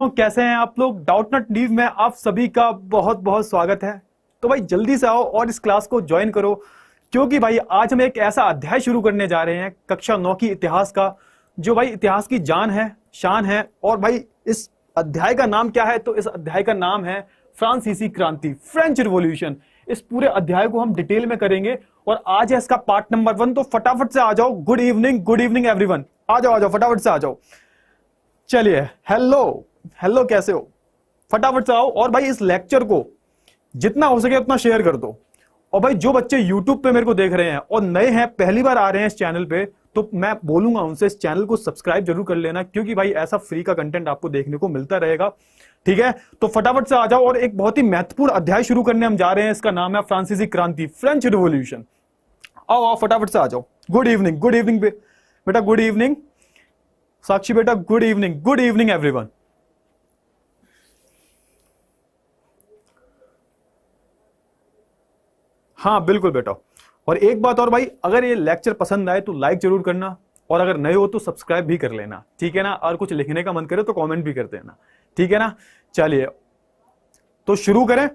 तो कैसे हैं आप लोग। डाउटनट न्यूज़ में आप सभी का बहुत बहुत स्वागत है। तो भाई जल्दी से आओ और इस क्लास को ज्वाइन करो, क्योंकि भाई आज हम एक ऐसा अध्याय शुरू करने जा रहे हैं कक्षा 9 की इतिहास का, जो भाई इतिहास की जान है, शान है। और भाई इस अध्याय का नाम क्या है? तो इस अध्याय का नाम है फ्रांसीसी क्रांति, फ्रेंच रिवॉल्यूशन। इस पूरे अध्याय को हम डिटेल में करेंगे और आज है इसका पार्ट नंबर 1। तो फटाफट से आ जाओ। Good evening everyone. आ जाओ फटाफट से आ जाओ। चलिए, हेलो हेलो, कैसे हो? फटाफट से आओ और भाई इस लेक्चर को जितना हो सके उतना शेयर कर दो। और भाई जो बच्चे YouTube पे मेरे को देख रहे हैं और नए हैं, पहली बार आ रहे हैं इस चैनल पे, तो मैं बोलूंगा उनसे इस चैनल को सब्सक्राइब जरूर कर लेना, क्योंकि भाई ऐसा फ्री का कंटेंट आपको देखने को मिलता रहेगा। ठीक है, तो फटाफट से आ जाओ और एक बहुत ही महत्वपूर्ण अध्याय शुरू करने हम जा रहे हैं। इसका नाम है फ्रांसीसी क्रांति, फ्रेंच रिवॉल्यूशन। आओ आओ फटाफट से आ जाओ। गुड इवनिंग बेटा, गुड इवनिंग। साक्षी बेटा, गुड इवनिंग एवरीवन। हाँ बिल्कुल बेटा। और एक बात और भाई, अगर ये लेक्चर पसंद आए तो लाइक जरूर करना, और अगर नए हो तो सब्सक्राइब भी कर लेना, ठीक है ना। और कुछ लिखने का मन करे तो कमेंट भी कर देना, ठीक है ना। चलिए तो शुरू करें,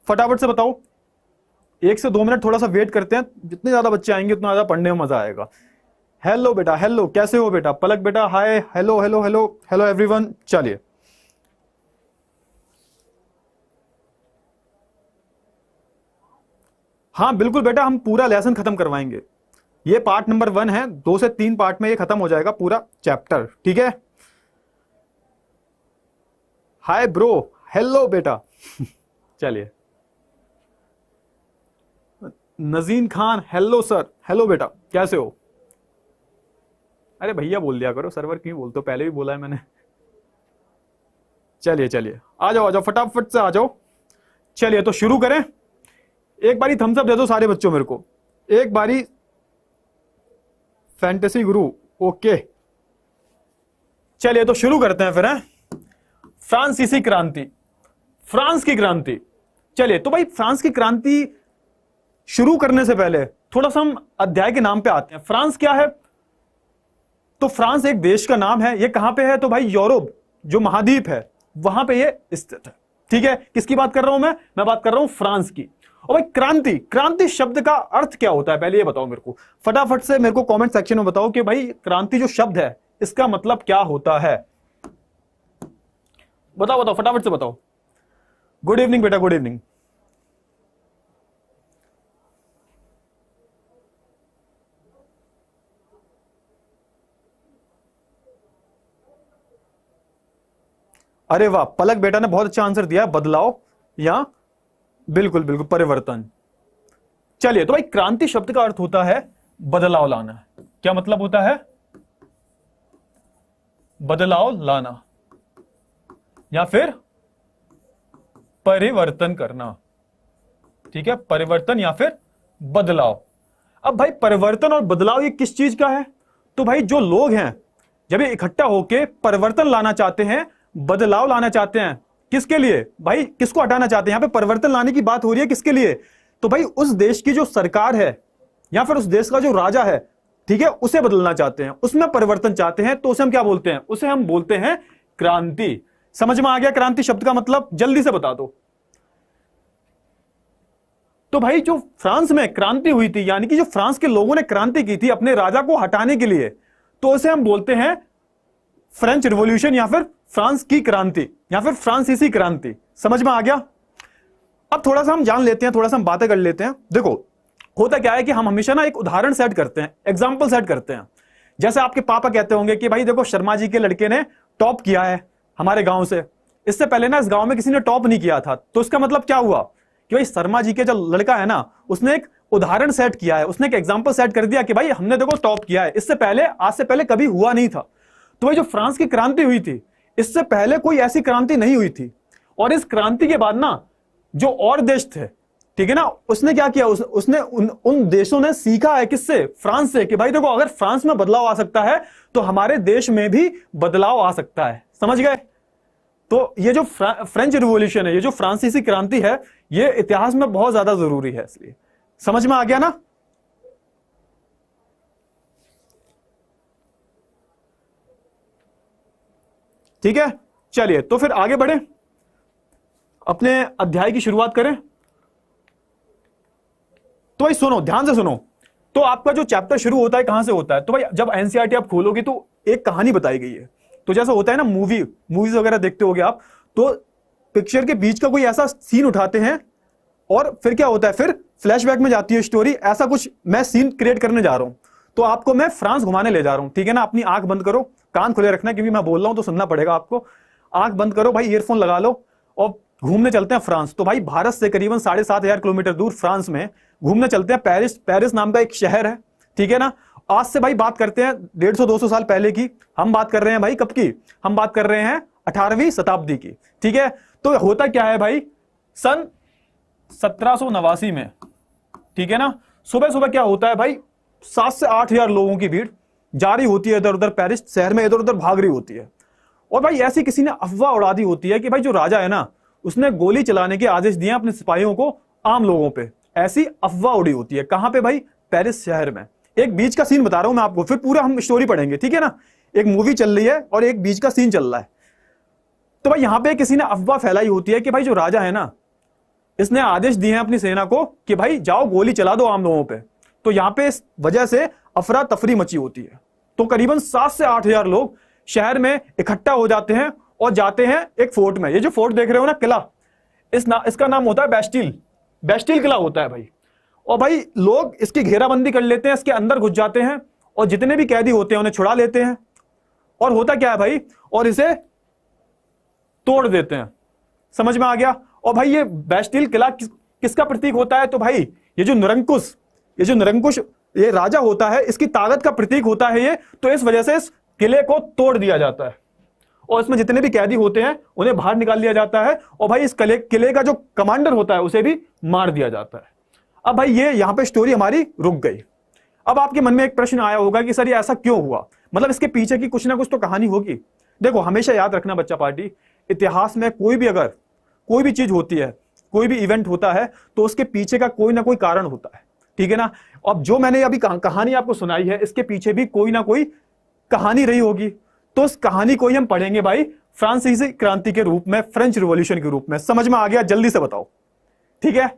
फटाफट से बताओ। 1 से 2 मिनट थोड़ा सा वेट करते हैं, जितने ज्यादा बच्चे आएंगे उतना ज्यादा पढ़ने में मजा आएगा। हेलो बेटा, हेलो, कैसे हो बेटा? पलक बेटा, hi, hello hello hello hello everyone. चलिए, हाँ बिल्कुल बेटा, हम पूरा लेसन खत्म करवाएंगे। ये पार्ट नंबर 1 है, 2 से 3 पार्ट में ये खत्म हो जाएगा पूरा चैप्टर, ठीक है। हाय ब्रो, हेलो बेटा। चलिए, नजीन खान, हेलो सर, हेलो बेटा, कैसे हो? अरे भैया बोल दिया करो, सर्वर क्यों बोलते हो? पहले भी बोला है मैंने। चलिए चलिए, आ जाओ फटाफट से आ जाओ। चलिए तो शुरू करें। एक बारी थम्स अप दे दो सारे बच्चों मेरे को, एक बारी। फैंटेसी गुरु, ओके। चलिए तो शुरू करते हैं फिर, हैं। फ्रांसीसी क्रांति, फ्रांस की क्रांति। चलिए तो भाई फ्रांस की क्रांति शुरू करने से पहले थोड़ा सा हम अध्याय के नाम पे आते हैं। फ्रांस क्या है? तो फ्रांस एक देश का नाम है। ये कहां पे है? तो भाई यूरोप जो महाद्वीप है वहां पे ये स्थित है, ठीक है। किसकी बात कर रहा हूं मैं बात कर रहा हूं फ्रांस की। और भाई क्रांति, क्रांति शब्द का अर्थ क्या होता है? पहले ये बताओ मेरे को, फटाफट से मेरे को कमेंट सेक्शन में बताओ कि भाई क्रांति जो शब्द है इसका मतलब क्या होता है। बताओ बताओ फटाफट से बताओ। गुड इवनिंग बेटा, गुड इवनिंग। अरे वाह, पलक बेटा ने बहुत अच्छा आंसर दिया है, बदलाव या बिल्कुल बिल्कुल परिवर्तन। चलिए तो भाई क्रांति शब्द का अर्थ होता है बदलाव लाना। क्या मतलब होता है? बदलाव लाना या फिर परिवर्तन करना, ठीक है। परिवर्तन या फिर बदलाव। अब भाई परिवर्तन और बदलाव ये किस चीज का है? तो भाई जो लोग हैं जब ये इकट्ठा होके परिवर्तन लाना चाहते हैं, बदलाव लाना चाहते हैं, किसके लिए भाई? किसको हटाना चाहते हैं? यहां पे परिवर्तन लाने की बात हो रही है, किसके लिए? तो भाई उस देश की जो सरकार है या फिर उस देश का जो राजा है, ठीक है, उसे बदलना चाहते हैं, उसमें परिवर्तन चाहते हैं, तो उसे हम क्या बोलते हैं? उसे हम बोलते हैं क्रांति। समझ में आ गया क्रांति शब्द का मतलब? जल्दी से बता दो। तो भाई जो फ्रांस में क्रांति हुई थी, यानी कि जो फ्रांस के लोगों ने क्रांति की थी अपने राजा को हटाने के लिए, तो उसे हम बोलते हैं फ्रेंच रिवॉल्यूशन या फिर फ्रांस की क्रांति या फिर फ्रांसीसी क्रांति। समझ में आ गया? अब थोड़ा सा हम जान लेते हैं, थोड़ा सा हम बातें कर लेते हैं। देखो होता क्या है कि हम हमेशा ना एक उदाहरण सेट करते हैं, एग्जाम्पल सेट करते हैं। जैसे आपके पापा कहते होंगे कि भाई देखो, शर्मा जी के लड़के ने टॉप किया है हमारे गांव से, इससे पहले ना इस गांव में किसी ने टॉप नहीं किया था। तो इसका मतलब क्या हुआ कि भाई शर्मा जी के जो लड़का है ना, उसने एक उदाहरण सेट किया है, उसने एक एग्जाम्पल सेट कर दिया कि भाई हमने देखो टॉप किया है, इससे पहले, आज से पहले कभी हुआ नहीं था। तो भाई जो फ्रांस की क्रांति हुई थी, इससे पहले कोई ऐसी क्रांति नहीं हुई थी। और इस क्रांति के बाद ना जो और देश थे, ठीक है ना, उसने क्या किया? उसने उन देशों ने सीखा है, किससे? फ्रांस से, कि भाई देखो अगर फ्रांस में बदलाव आ सकता है तो हमारे देश में भी बदलाव आ सकता है। समझ गए? तो ये जो फ्रेंच रिवॉल्यूशन है, ये जो फ्रांसीसी क्रांति है, ये इतिहास में बहुत ज्यादा जरूरी है, इसलिए। समझ में आ गया ना? ठीक है, चलिए तो फिर आगे बढ़े, अपने अध्याय की शुरुआत करें। तो भाई सुनो, ध्यान से सुनो। तो आपका जो चैप्टर शुरू होता है कहां से होता है? तो भाई जब एनसीईआरटी आप खोलोगे तो एक कहानी बताई गई है। तो जैसा होता है ना, मूवीज वगैरह देखते होगे आप, तो पिक्चर के बीच का कोई ऐसा सीन उठाते हैं और फिर क्या होता है, फिर फ्लैशबैक में जाती है स्टोरी। ऐसा कुछ मैं सीन क्रिएट करने जा रहा हूं। तो आपको मैं फ्रांस घुमाने ले जा रहा हूं, ठीक है ना। अपनी आंख बंद करो, कान खुले रखना, क्योंकि मैं बोल रहा हूं तो सुनना पड़ेगा आपको। आंख बंद करो भाई, ईयरफोन लगा लो और घूमने चलते हैं फ्रांस। तो भाई भारत से करीबन 7,500 किलोमीटर दूर फ्रांस में घूमने चलते हैं। पेरिस नाम का एक शहर है, ठीक है ना। आज से भाई बात करते हैं 150-200 साल पहले की। हम बात कर रहे हैं भाई कब की? हम बात कर रहे हैं 18वीं शताब्दी की, ठीक है। तो होता क्या है भाई, सन 1789 में, ठीक है ना, सुबह सुबह क्या होता है भाई, 7 से 8 हजार लोगों की भीड़ जारी होती है इधर उधर पेरिस शहर में, इधर उधर भाग रही होती है। और भाई ऐसी किसी ने अफवाह उड़ा दी होती है कि भाई जो राजा है ना, उसने गोली चलाने के आदेश दिए अपने सिपाहियों को आम लोगों पे। ऐसी अफवाह उड़ी होती है। कहां पे भाई? पेरिस शहर में। एक बीच का सीन बता रहा हूं मैं आपको, फिर पूरा हम स्टोरी पढ़ेंगे, ठीक है ना। एक मूवी चल रही है और एक बीच का सीन चल रहा है। तो भाई यहां पे किसी ने अफवाह फैलाई होती है कि भाई जो राजा है ना, इसने आदेश दिए हैं अपनी सेना को कि भाई जाओ गोली चला दो आम लोगों पे। तो यहां पे इस वजह से अफरा तफरी मची होती है। तो करीबन 7 से 8 हजार लोग शहर में इकट्ठा हो जाते हैं और जाते हैं एक फोर्ट में। ये जो फोर्ट देख रहे हो ना, किला, इसका नाम होता है बेस्टिल किला होता है भाई। और भाई लोग इसकी घेराबंदी कर लेते हैं, इसके अंदर घुस जाते हैं और जितने भी कैदी होते हैं उन्हें छुड़ा लेते हैं। और होता क्या है भाई, और इसे तोड़ देते हैं। समझ में आ गया? और भाई ये बेस्टिल किला किसका प्रतीक होता है? तो भाई ये जो निरंकुश ये राजा होता है, इसकी ताकत का प्रतीक होता है ये। तो इस वजह से इस किले को तोड़ दिया जाता है और इसमें जितने भी कैदी होते हैं उन्हें बाहर निकाल दिया जाता है। और भाई इस किले का जो कमांडर होता है उसे भी मार दिया जाता है। अब भाई ये यहां पे स्टोरी हमारी रुक गई। अब आपके मन में एक प्रश्न आया होगा कि सर ये ऐसा क्यों हुआ, मतलब इसके पीछे की कुछ ना कुछ तो कहानी होगी। देखो हमेशा याद रखना बच्चा पार्टी, इतिहास में कोई भी चीज होती है, कोई भी इवेंट होता है, तो उसके पीछे का कोई ना कोई कारण होता है, ठीक है ना। अब जो मैंने अभी कहानी आपको सुनाई है, इसके पीछे भी कोई ना कोई कहानी रही होगी। तो उस कहानी को ही हम पढ़ेंगे भाई फ्रांसीसी क्रांति के रूप में, फ्रेंच रिवॉल्यूशन के रूप में। समझ में आ गया? जल्दी से बताओ, ठीक है।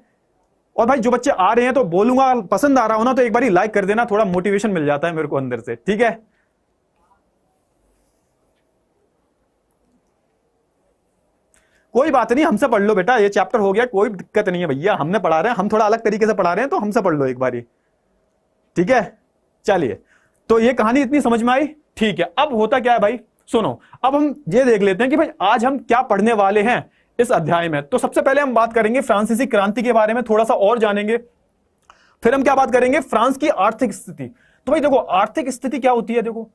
और भाई जो बच्चे आ रहे हैं तो बोलूंगा, पसंद आ रहा हो ना तो एक बार लाइक कर देना, थोड़ा मोटिवेशन मिल जाता है मेरे को अंदर से, ठीक है। कोई बात नहीं, हमसे पढ़ लो बेटा, ये चैप्टर हो गया, कोई दिक्कत नहीं है भैया, हमने पढ़ा रहे हैं, हम थोड़ा अलग तरीके से पढ़ा रहे हैं, तो हमसे पढ़ लो एक बारी, ठीक है। चलिए, तो ये कहानी इतनी समझ में आई, ठीक है। अब होता क्या है भाई, सुनो, अब हम ये देख लेते हैं कि भाई आज हम क्या पढ़ने वाले हैं इस अध्याय में। तो सबसे पहले हम बात करेंगे फ्रांसीसी क्रांति के बारे में, थोड़ा सा और जानेंगे। फिर हम क्या बात करेंगे, फ्रांस की आर्थिक स्थिति। तो भाई देखो आर्थिक स्थिति क्या होती है, देखो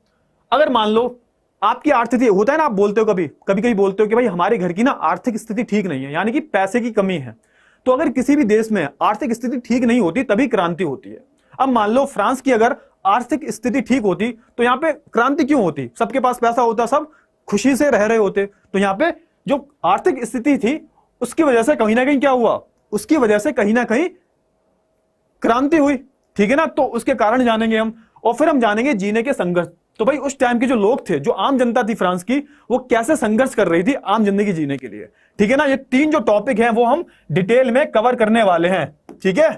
अगर मान लो आपकी आर्थिक स्थिति होता है ना, आप बोलते हो कभी बोलते हो कि भाई हमारे घर की ना आर्थिक स्थिति ठीक नहीं है, यानी कि पैसे की कमी है। तो अगर किसी भी देश में आर्थिक स्थिति ठीक नहीं होती तभी क्रांति होती है। अब मान लो फ्रांस की अगर आर्थिक स्थिति ठीक होती तो यहां पे क्रांति क्यों होती? सबके पास पैसा होता, सब खुशी से रह रहे होते। तो यहां पे जो आर्थिक स्थिति थी उसकी वजह से कहीं ना कहीं क्या हुआ, उसकी वजह से कहीं ना कहीं क्रांति हुई, ठीक है ना। तो उसके कारण जानेंगे हम, और फिर हम जानेंगे जीने के संघर्ष। तो भाई उस टाइम के जो लोग थे, जो आम जनता थी फ्रांस की, वो कैसे संघर्ष कर रही थी आम जिंदगी जीने के लिए, ठीक है ना। ये 3 जो टॉपिक हैं वो हम डिटेल में कवर करने वाले हैं, ठीक है।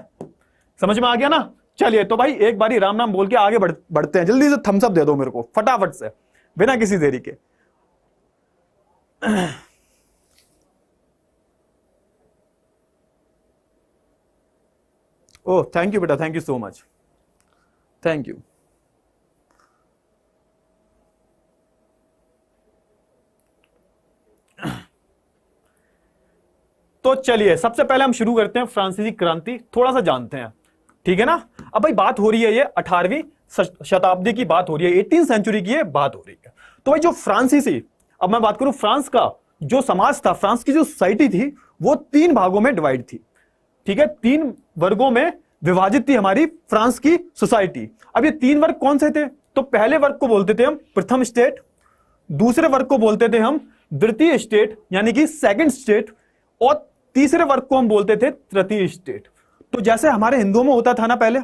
समझ में आ गया ना? चलिए तो भाई एक बारी राम नाम बोल के आगे बढ़ते हैं। जल्दी से थम्स अप दे दो मेरे को फटाफट से, बिना किसी देरी के। ओह थैंक यू बेटा, thank you so much, thank you. तो चलिए सबसे पहले हम शुरू करते हैं फ्रांसीसी क्रांति, थोड़ा सा जानते हैं, ठीक है ना। अब भाई बात हो रही है ये 18वीं शताब्दी की बात हो रही है, 18th सेंचुरी की बात हो रही है। तो भाई जो फ्रांसीसी, अब मैं बात करूं फ्रांस का जो समाज था, फ्रांस की जो सोसाइटी थी, वो 3 भागों में डिवाइड थी, ठीक है। 3 वर्गों में विभाजित थी हमारी फ्रांस की सोसाइटी। अब ये 3 वर्ग कौन से थे? तो पहले वर्ग को बोलते थे हम प्रथम स्टेट, दूसरे वर्ग को बोलते थे हम द्वितीय स्टेट यानी कि सेकंड स्टेट, और तीसरे वर्ग को हम बोलते थे तृतीय स्टेट। तो जैसे हमारे हिंदुओं में होता था ना पहले,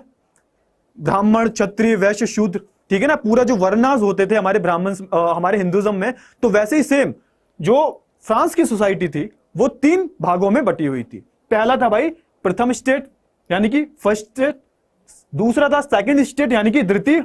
ब्राह्मण, क्षत्रिय, वैश्य, शूद्र, ठीक है ना, पूरा जो वर्णास होते थे हमारे हमारे हिंदुइज्म में, तो वैसे ही सेम जो फ्रांस की सोसाइटी थी वो 3 भागों में बटी हुई थी। पहला था भाई प्रथम स्टेट यानी कि फर्स्ट स्टेट, दूसरा था सेकंड स्टेट यानी कि द्वितीय,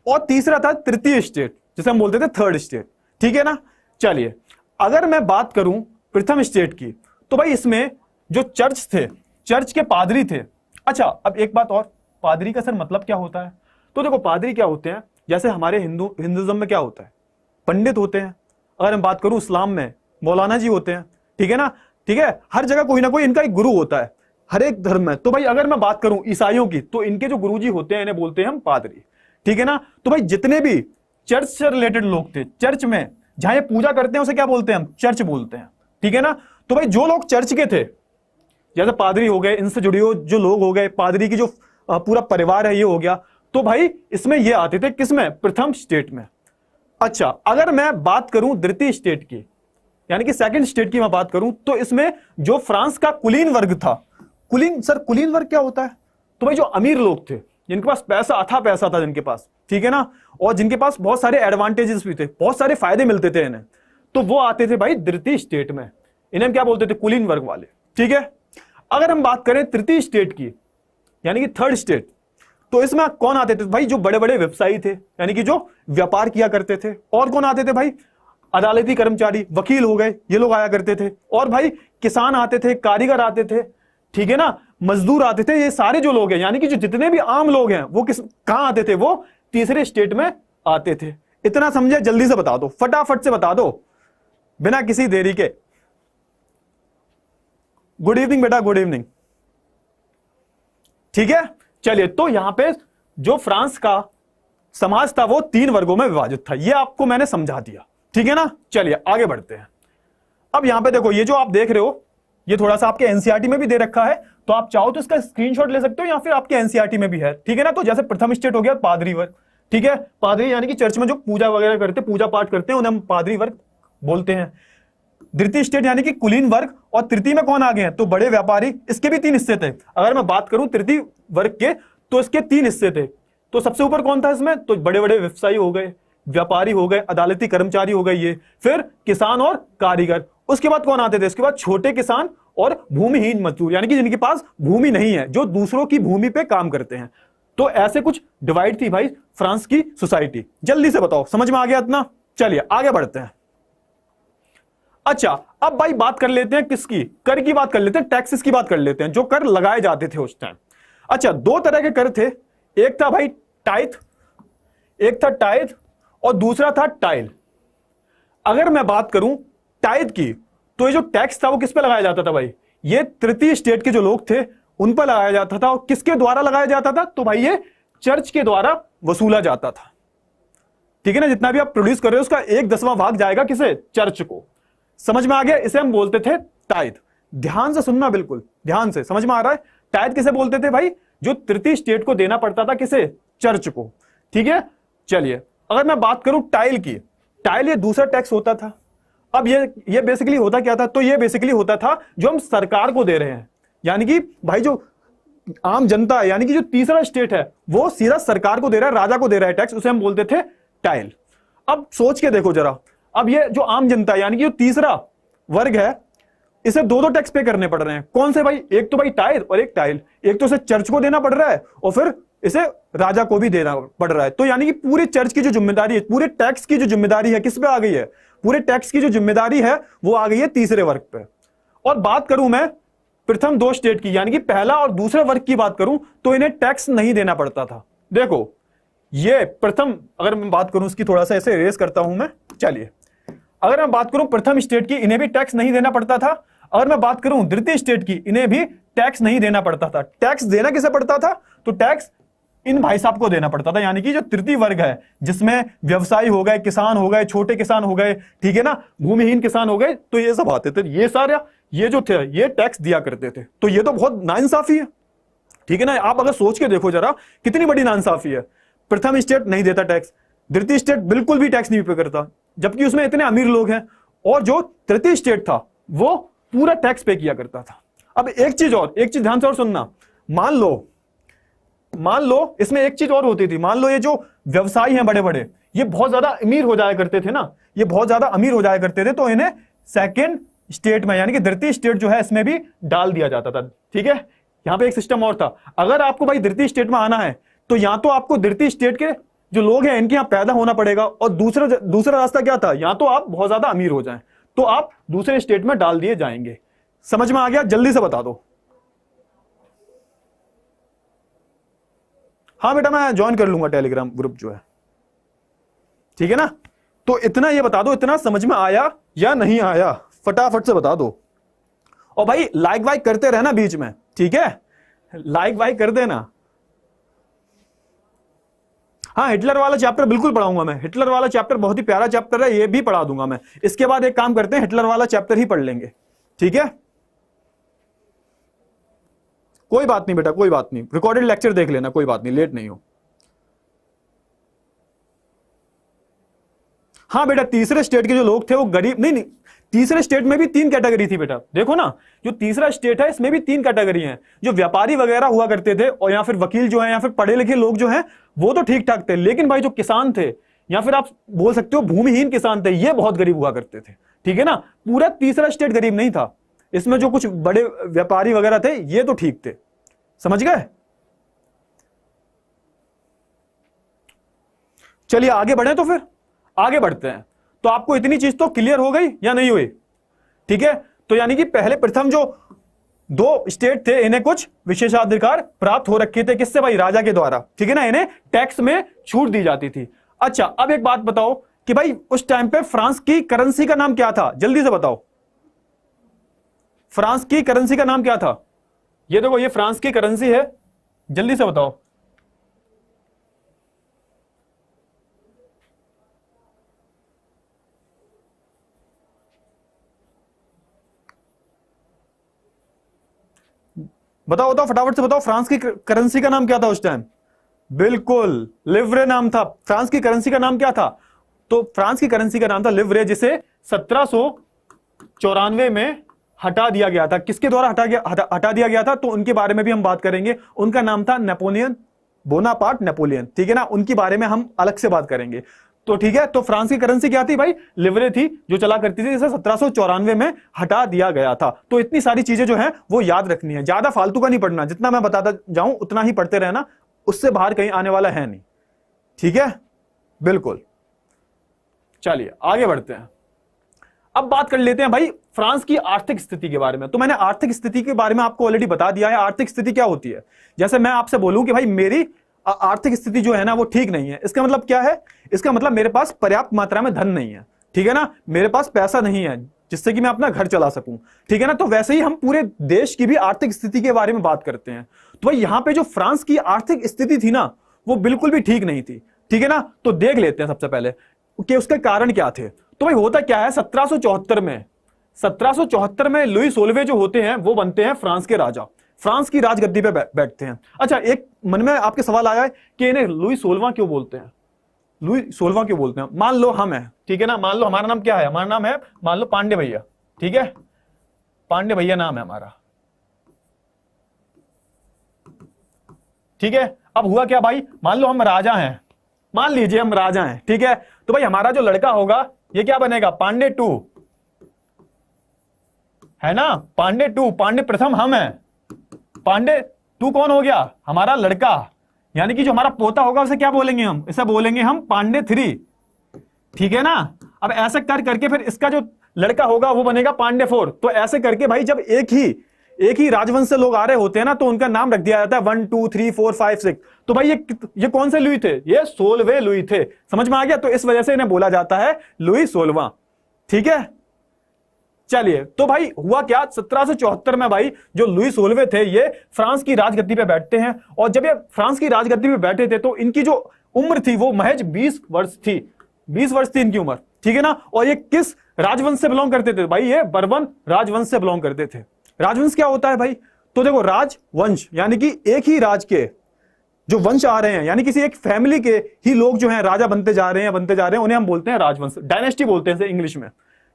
और तीसरा था तृतीय स्टेट जिसे हम बोलते थे थर्ड स्टेट। ठीक है ना। चलिए, अगर मैं बात करूं प्रथम स्टेट की, तो भाई इसमें जो चर्च थे, चर्च के पादरी थे। अच्छा, अब एक बात और, पादरी का सर मतलब क्या होता है? तो देखो, पादरी क्या होते हैं, जैसे हमारे हिंदुज्म में क्या होता है, पंडित होते हैं। अगर मैं बात करूं इस्लाम में मौलाना जी होते हैं। ठीक है ना। ठीक है, हर जगह कोई ना कोई इनका एक गुरु होता है, हर एक धर्म में। तो भाई अगर मैं बात करूं ईसाइयों की, तो इनके जो गुरुजी होते हैं इन्हें बोलते हैं हम पादरी। ठीक है ना। तो भाई जितने भी चर्च से रिलेटेड लोग थे, चर्च में जहां ये पूजा करते हैं उसे क्या बोलते हैं हम? चर्च बोलते हैं। ठीक है ना। तो भाई जो लोग चर्च के थे, जैसे पादरी हो गए, इनसे जुड़े हुए जो लोग हो गए, पादरी की जो पूरा परिवार है ये हो गया, तो भाई इसमें ये आते थे किसमें? प्रथम स्टेट में। अच्छा, अगर मैं बात करूं द्वितीय स्टेट की यानी कि सेकंड स्टेट की मैं बात करूं, तो इसमें जो फ्रांस का कुलीन वर्ग था, कुलीन वर्ग क्या होता है? तो भाई जो अमीर लोग थे, जिनके पास पैसा, अथा पैसा था जिनके पास, ठीक है ना, और जिनके पास बहुत सारे एडवांटेजेस भी थे, बहुत सारे फायदे मिलते थे इन्हें, तो वो आते थे भाई द्वितीय स्टेट में। इन्हें क्या बोलते थे? कुलीन वर्ग वाले। ठीक है। अगर हम बात करें तृतीय स्टेट की यानी कि थर्ड स्टेट, तो इसमें कौन आते थे भाई? जो बड़े बड़े व्यवसायी थे, यानी कि जो व्यापार किया करते थे। और कौन आते थे भाई? अदालती कर्मचारी, वकील हो गए, ये लोग आया करते थे। और भाई किसान आते थे, कारीगर आते थे, ठीक है ना, मजदूर आते थे। ये सारे जो लोग हैं, यानी कि जो जितने भी आम लोग हैं, वो कहां आते थे? वो तीसरे स्टेट में आते थे। इतना समझे? जल्दी से बता दो, फटाफट से बता दो, बिना किसी देरी के। गुड इवनिंग बेटा, गुड इवनिंग। ठीक है। चलिए, तो यहां पे जो फ्रांस का समाज था वो 3 वर्गों में विभाजित था, ये आपको मैंने समझा दिया। ठीक है ना। चलिए आगे बढ़ते हैं। अब यहां पे देखो, ये जो आप देख रहे हो, ये थोड़ा सा आपके एनसीईआरटी में भी दे रखा है, तो आप चाहो तो इसका स्क्रीनशॉट ले सकते हो, या फिर आपके एनसीईआरटी में भी है। ठीक है ना। तो जैसे प्रथम स्टेट हो गया पादरी वर्ग। ठीक है, पादरी यानी कि चर्च में जो पूजा वगैरह करते, पूजा पाठ करते हैं, उन्हें हम पादरी वर्ग बोलते हैं। द्वितीय स्टेट यानी कि कुलीन वर्ग, और तृतीय में कौन आ गए हैं? तो बड़े व्यापारी। इसके भी 3 हिस्से थे। अगर मैं बात करूं तृतीय वर्ग के, तो इसके 3 हिस्से थे। तो सबसे ऊपर कौन था इसमें? तो बड़े बड़े व्यवसायी हो गए, व्यापारी हो गए, अदालती कर्मचारी हो गए ये, फिर किसान और कारीगर। उसके बाद कौन आते थे? इसके बाद छोटे किसान और भूमिहीन मजदूर, यानी कि जिनके पास भूमि नहीं है, जो दूसरों की भूमि पे काम करते हैं। तो ऐसे कुछ डिवाइड थी भाई फ्रांस की सोसाइटी। जल्दी से बताओ, समझ में आ गया इतना? चलिए आगे बढ़ते हैं। अच्छा, अब भाई बात कर लेते हैं किसकी? कर की बात कर लेते हैं, टैक्सेस की बात कर लेते हैं, जो कर लगाए जाते थे उस टाइम। अच्छा, 2 तरह के कर थे, एक था भाई टाइथ, एक था टाइथ और दूसरा था टाइल। अगर मैं बात करूं टाइथ की, तो ये जो टैक्स था वो किस पे लगाया जाता था भाई? ये तृतीय स्टेट के जो लोग थे उन पर लगाया जाता था। और किसके द्वारा लगाया जाता था? तो भाई ये चर्च के द्वारा वसूला जाता था। ठीक है ना। जितना भी आप प्रोड्यूस कर रहे हो उसका 1/10वां भाग जाएगा किसे? चर्च को। समझ में आ गया? इसे हम बोलते थे टाइथ। ध्यान से सुनना, बिल्कुल ध्यान से, समझ में आ रहा है? टाइथ किसे बोलते थे भाई? जो तृतीय स्टेट को देना पड़ता था, किसे? चर्च को। ठीक है। चलिए, अगर मैं बात करूं टाइल की, टाइल ये दूसरा टैक्स होता था। अब ये बेसिकली होता क्या था? तो ये बेसिकली होता था जो हम सरकार को दे रहे हैं, यानी कि भाई जो आम जनता है, यानी कि जो तीसरा स्टेट है, वो सीधा सरकार को दे रहा है, राजा को दे रहा है टैक्स, उसे हम बोलते थे टाइल। अब सोच के देखो जरा, अब ये जो आम जनता है, यानी कि जो तीसरा वर्ग है, इसे 2 टैक्स पे करने पड़ रहे हैं। कौन से भाई? एक तो भाई टाइल और एक टाइल। एक तो इसे चर्च को देना पड़ रहा है और फिर इसे राजा को भी देना पड़ रहा है। तो यानी कि पूरे चर्च की जो जिम्मेदारी है, पूरे टैक्स की जो जिम्मेदारी है, किस पे आ गई है? पूरे टैक्स की जो जिम्मेदारी है वो आ गई है तीसरे वर्ग पे। और बात करूं मैं प्रथम 2 स्टेट की, यानी कि पहला और दूसरा वर्ग की बात करूं, तो इन्हें टैक्स नहीं देना पड़ता था। देखो, ये प्रथम, अगर मैं बात करूं इसकी, थोड़ा सा ऐसे रेस करता हूं मैं। चलिए, अगर मैं बात करूं प्रथम स्टेट की, इन्हें भी टैक्स नहीं देना पड़ता था। अगर मैं बात करूं द्वितीय स्टेट की, इन्हें भी टैक्स नहीं देना पड़ता था। टैक्स देना किसे पड़ता था? तो टैक्स इन भाई साहब को देना पड़ता था, यानी कि जो तृतीय वर्ग है, जिसमें व्यवसायी हो गए, किसान हो गए, छोटे किसान हो गए, ठीक है ना, भूमिहीन किसान हो गए, तो ये सब आते थे। ये सारा ये जो थे ये टैक्स दिया करते थे। तो ये तो बहुत नाइंसाफी है। ठीक है ना। आप अगर सोच के देखो जरा, कितनी बड़ी नाइंसाफी है। प्रथम स्टेट नहीं देता टैक्स, द्वितीय स्टेट बिल्कुल भी टैक्स नहीं पे करता, जबकि उसमें इतने अमीर लोग हैं, और जो तृतीय स्टेट था वो पूरा टैक्स पे किया करता था। अब एक चीज ध्यान से और सुनना। मान लो इसमें एक चीज और होती थी। मान लो ये जो व्यवसायी हैं बड़े बड़े, ये बहुत ज्यादा अमीर हो जाया करते थे ना, ये बहुत ज्यादा अमीर हो जाया करते थे, तो इन्हें सेकंड स्टेट में, यानी कि द्वितीय स्टेट जो है इसमें भी डाल दिया जाता था। ठीक है, यहां पे एक सिस्टम और था, अगर आपको भाई द्वितीय स्टेट में आना है तो या तो आपको द्वितीय स्टेट के जो लोग हैं इनके यहां पैदा होना पड़ेगा, और दूसरा रास्ता क्या था, या तो आप बहुत ज्यादा अमीर हो जाएं तो आप दूसरे स्टेट में डाल दिए जाएंगे। समझ में आ गया? जल्दी से बता दो। हाँ बेटा, मैं ज्वाइन कर लूंगा टेलीग्राम ग्रुप जो है, ठीक है ना। तो इतना ये बता दो, इतना समझ में आया या नहीं आया, फटाफट से बता दो। और भाई लाइक वाइक करते रहना बीच में, ठीक है, लाइक वाइक कर देना। हाँ, हिटलर वाला चैप्टर बिल्कुल पढ़ाऊंगा मैं, हिटलर वाला चैप्टर बहुत ही प्यारा चैप्टर है, ये भी पढ़ा दूंगा मैं। इसके बाद एक काम करते हैं, हिटलर वाला चैप्टर ही पढ़ लेंगे, ठीक है। कोई बात नहीं बेटा, कोई बात नहीं, रिकॉर्डेड लेक्चर देख लेना, कोई बात नहीं, लेट नहीं हो। हाँ बेटा, तीसरे स्टेट के जो लोग थे वो गरीब नहीं, तीसरे स्टेट में भी 3 कैटेगरी थी बेटा। देखो ना, जो तीसरा स्टेट है इसमें भी 3 कैटेगरी हैं। जो व्यापारी वगैरह हुआ करते थे, और या फिर वकील जो है, या फिर पढ़े लिखे लोग जो हैं, वो तो ठीक ठाक थे। लेकिन भाई जो किसान थे, या फिर आप बोल सकते हो भूमिहीन किसान थे, ये बहुत गरीब हुआ करते थे, ठीक है ना। पूरा तीसरा स्टेट गरीब नहीं था, इसमें जो कुछ बड़े व्यापारी वगैरह थे ये तो ठीक थे। समझ गए? चलिए आगे बढ़े, तो फिर आगे बढ़ते हैं। तो आपको इतनी चीज तो क्लियर हो गई या नहीं हुई? ठीक है, तो यानी कि पहले प्रथम जो 2 स्टेट थे इन्हें कुछ विशेषाधिकार प्राप्त हो रखे थे, किससे भाई? राजा के द्वारा, ठीक है ना। इन्हें टैक्स में छूट दी जाती थी। अच्छा, अब एक बात बताओ कि भाई उस टाइम पे फ्रांस की करेंसी का नाम क्या था? जल्दी से बताओ, फ्रांस की करेंसी का नाम क्या था? ये देखो, ये फ्रांस की करेंसी है, जल्दी से बताओ। बताओ बताओ, फटाफट से बताओ, फ्रांस की करेंसी का नाम क्या था उस टाइम? बिल्कुल, लिवरे नाम था। फ्रांस की करेंसी का नाम क्या था? तो फ्रांस की करेंसी का नाम था लिवरे, जिसे 1794 में हटा दिया गया था। किसके द्वारा हटा दिया गया था? तो उनके बारे में भी हम बात करेंगे। उनका नाम था नेपोलियन बोनापार्ट नेपोलियन, ठीक है ना। उनके बारे में हम अलग से बात करेंगे। तो ठीक है, तो फ्रांस की करेंसी क्या थी भाई? लिवरे थी, जो चला करती थी, जिसे 1794 में हटा दिया गया था। तो इतनी सारी चीजें जो है वो याद रखनी है, ज्यादा फालतू का नहीं पढ़ना, जितना मैं बताता जाऊं उतना ही पढ़ते रहना, उससे बाहर कहीं आने वाला है नहीं, ठीक है। बिल्कुल, चलिए आगे बढ़ते हैं। अब बात कर लेते हैं भाई फ्रांस की आर्थिक स्थिति के बारे में। तो मैंने आर्थिक स्थिति के बारे में आपको ऑलरेडी बता दिया है। आर्थिक स्थिति क्या होती है? जैसे मैं आपसे बोलूं कि भाई मेरी आर्थिक स्थिति जो है ना वो ठीक नहीं है, इसका मतलब क्या है? इसका मतलब मेरे पास पर्याप्त मात्रा में धन नहीं है, ठीक है ना। मेरे पास पैसा नहीं है जिससे कि मैं अपना घर चला सकूं, ठीक है ना। तो वैसे ही हम पूरे देश की भी आर्थिक स्थिति के बारे में बात करते हैं। तो भाई यहां पे जो फ्रांस की आर्थिक स्थिति थी ना, वो बिल्कुल भी ठीक नहीं थी, ठीक है ना। तो देख लेते हैं सबसे पहले कि उसके कारण क्या थे। तो भाई होता क्या है, 1774 में लुई सोलवे जो होते हैं वो बनते हैं फ्रांस के राजा, फ्रांस की राजगद्दी पे बैठते हैं। अच्छा, एक मन में आपके सवाल आया है कि इन्हें लुई सोलवा क्यों बोलते हैं? लुई सोलवा क्यों बोलते हैं? मान लो हम हैं, ठीक है ना, मान लो हमारा नाम क्या है? हमारा नाम है, मान लो पांडे भैया, ठीक है, पांडे भैया नाम है हमारा, ठीक है। अब हुआ क्या भाई, मान लो हम राजा हैं, मान लीजिए हम राजा हैं, ठीक है। तो भाई हमारा जो लड़का होगा ये क्या बनेगा? पांडे 2, है ना, पांडे 2, पांडे प्रथम हम हैं, पांडे 2 कौन हो गया? हमारा लड़का। यानी कि जो हमारा पोता होगा उसे क्या बोलेंगे हम? इसे बोलेंगे हम पांडे 3, ठीक है ना। अब ऐसे करके फिर इसका जो लड़का होगा वो बनेगा पांडे 4। तो ऐसे करके भाई जब एक ही राजवंश से लोग आ रहे होते हैं ना, तो उनका नाम रख दिया जाता है 1 2 3 4 5 6। तो भाई ये कौन से लुई थे? ये 16वें लुई थे। समझ में आ गया? तो इस वजह से इन्हें बोला जाता है लुई 16वां, ठीक है। चलिए, तो भाई हुआ क्या, 1774 में भाई जो लुई 16वें थे ये फ्रांस की राजगद्दी पे बैठते हैं। और जब ये फ्रांस की राजगद्दी पे बैठे थे तो इनकी जो उम्र थी वो महज 20 वर्ष थी, 20 वर्ष थी इनकी उम्र, ठीक है ना। और ये किस राजवंश से बिलोंग करते थे भाई? ये बर्बन राजवंश से बिलोंग करते थे। राजवंश क्या होता है भाई? तो देखो, राजवंश यानी कि एक ही राज के जो वंश आ रहे हैं, यानी किसी एक फैमिली के ही लोग जो हैं राजा बनते जा रहे हैं, उन्हें हम बोलते हैं राजवंश, डायनेस्टी बोलते हैं इंग्लिश में,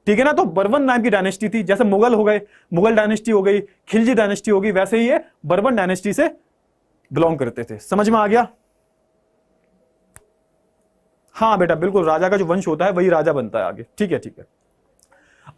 ठीक है ना। तो बर्बन नाम की डायनेस्टी थी, जैसे मुगल हो गए, मुगल डायनेस्टी हो गई, खिलजी डायनेस्टी हो गई, वैसे ही ये बर्बन डायनेस्टी से बिलोंग करते थे। समझ में आ गया? हाँ बेटा बिल्कुल, राजा का जो वंश होता है वही राजा बनता है आगे, ठीक है ठीक है।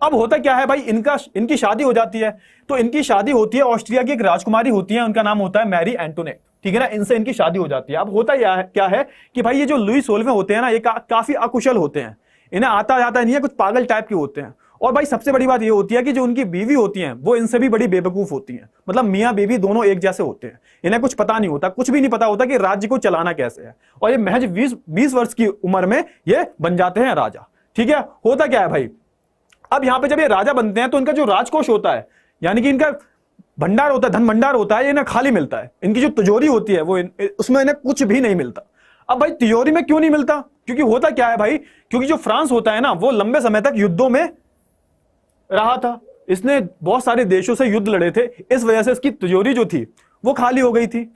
अब होता क्या है भाई, इनकी शादी हो जाती है। तो इनकी शादी होती है, ऑस्ट्रिया की एक राजकुमारी होती है, उनका नाम होता है मैरी एंटोनेट, ठीक है ना। इनसे इनकी शादी हो जाती है। अब होता क्या है कि भाई ये जो लुई 16वें होते हैं ना, ये काफी अकुशल होते हैं, इन्हें आता जाता नहीं है, कुछ पागल टाइप के होते हैं। और भाई सबसे बड़ी बात ये होती है कि जो उनकी बीवी होती हैं वो इनसे भी बड़ी बेवकूफ होती हैं। मतलब मियां बीवी दोनों एक जैसे होते हैं, इन्हें कुछ पता नहीं होता, कुछ भी नहीं पता होता कि राज्य को चलाना कैसे है। और ये महज 20 वर्ष की उम्र में ये बन जाते हैं राजा, ठीक है। होता क्या है भाई, अब यहां पे जब ये राजा बनते हैं तो इनका जो राजकोष होता है, यानी कि इनका भंडार होता है, धन भंडार होता है, ये इन्हें खाली मिलता है। इनकी जो तिजोरी होती है वो उसमें इन्हें कुछ भी नहीं मिलता। अब भाई तिजोरी में क्यों नहीं मिलता, क्योंकि होता क्या है भाई, क्योंकि जो फ्रांस होता है ना वो लंबे समय तक युद्धों में रहा था, इसने बहुत सारे देशों से युद्ध लड़े थे, इस वजह से इसकी तिजोरी जो थी वो खाली हो गई थी।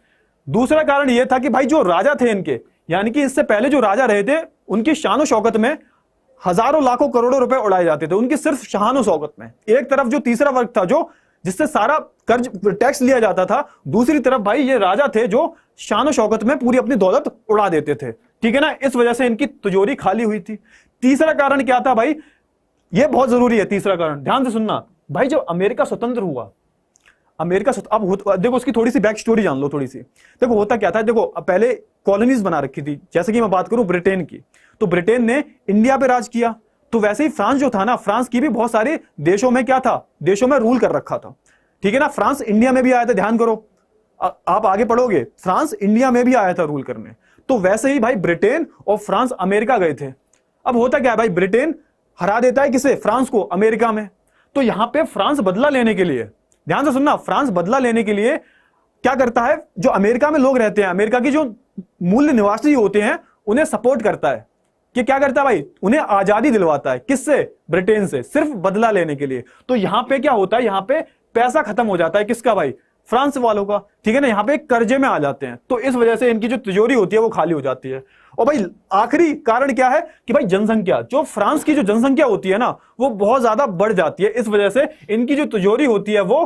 दूसरा कारण यह था कि भाई जो राजा थे इनके, यानी कि इससे पहले जो राजा रहे थे, उनकी शान शौकत में हजारों लाखों करोड़ों रुपए उड़ाए जाते थे, उनकी सिर्फ शान शौकत में। एक तरफ जो तीसरा वर्ग था जो जिससे सारा कर्ज टैक्स लिया जाता था, दूसरी तरफ भाई ये राजा थे जो शान शौकत में पूरी अपनी दौलत उड़ा देते थे, ठीक है ना। इस वजह से इनकी तिजोरी खाली हुई थी। तीसरा कारण क्या था भाई, ये बहुत जरूरी है, तीसरा कारण ध्यान से सुनना भाई। जब अमेरिका स्वतंत्र हुआ, अब देखो उसकी थोड़ी सी बैक स्टोरी जान लो थोड़ी सी। देखो होता क्या था, देखो पहले कॉलोनीज बना रखी थी, जैसे कि मैं बात करूं ब्रिटेन की, तो ब्रिटेन ने इंडिया पे राज किया। तो वैसे ही फ्रांस जो था ना, फ्रांस की भी बहुत सारे देशों में क्या था, देशों में रूल कर रखा था, ठीक है ना। फ्रांस इंडिया में भी आया था, ध्यान करो, आप आगे पढ़ोगे, फ्रांस इंडिया में भी आया था रूल करने। तो वैसे ही भाई ब्रिटेन और फ्रांस अमेरिका गए थे। अब होता क्या है भाई, ब्रिटेन हरा देता है किसे, फ्रांस को, अमेरिका में। तो यहां पे फ्रांस बदला लेने के लिए, ध्यान से सुनना, फ्रांस बदला लेने के लिए क्या करता है, जो अमेरिका में लोग रहते हैं, अमेरिका की जो मूल निवासी होते हैं, उन्हें सपोर्ट करता है। कि क्या करता है भाई, उन्हें आजादी दिलवाता है, किससे, ब्रिटेन से, सिर्फ बदला लेने के लिए। तो यहां पे क्या होता है, यहां पे पैसा खत्म हो जाता है, किसका भाई, फ्रांस वालों का, ठीक है ना। यहां पे कर्जे में आ जाते हैं, तो इस वजह से इनकी जो तिजोरी होती है वो खाली हो जाती है। और भाई आखिरी कारण क्या है कि भाई जनसंख्या, जो फ्रांस की जो जनसंख्या होती है ना वो बहुत ज्यादा बढ़ जाती है, इस वजह से इनकी जो तिजोरी होती है वो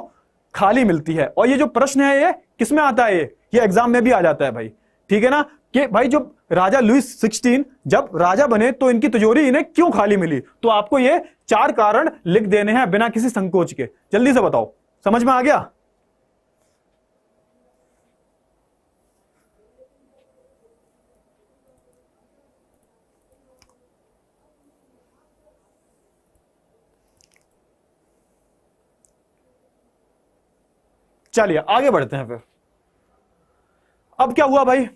खाली मिलती है। और ये जो प्रश्न है ये किसमें आता है, ये एग्जाम में भी आ जाता है भाई, ठीक है ना। कि भाई जो राजा लुई 16 जब राजा बने तो इनकी तिजोरी इन्हें क्यों खाली मिली। तो आपको ये 4 कारण लिख देने हैं बिना किसी संकोच के। जल्दी से बताओ, समझ में आ गया। चलिए आगे बढ़ते हैं फिर। अब क्या हुआ भाई,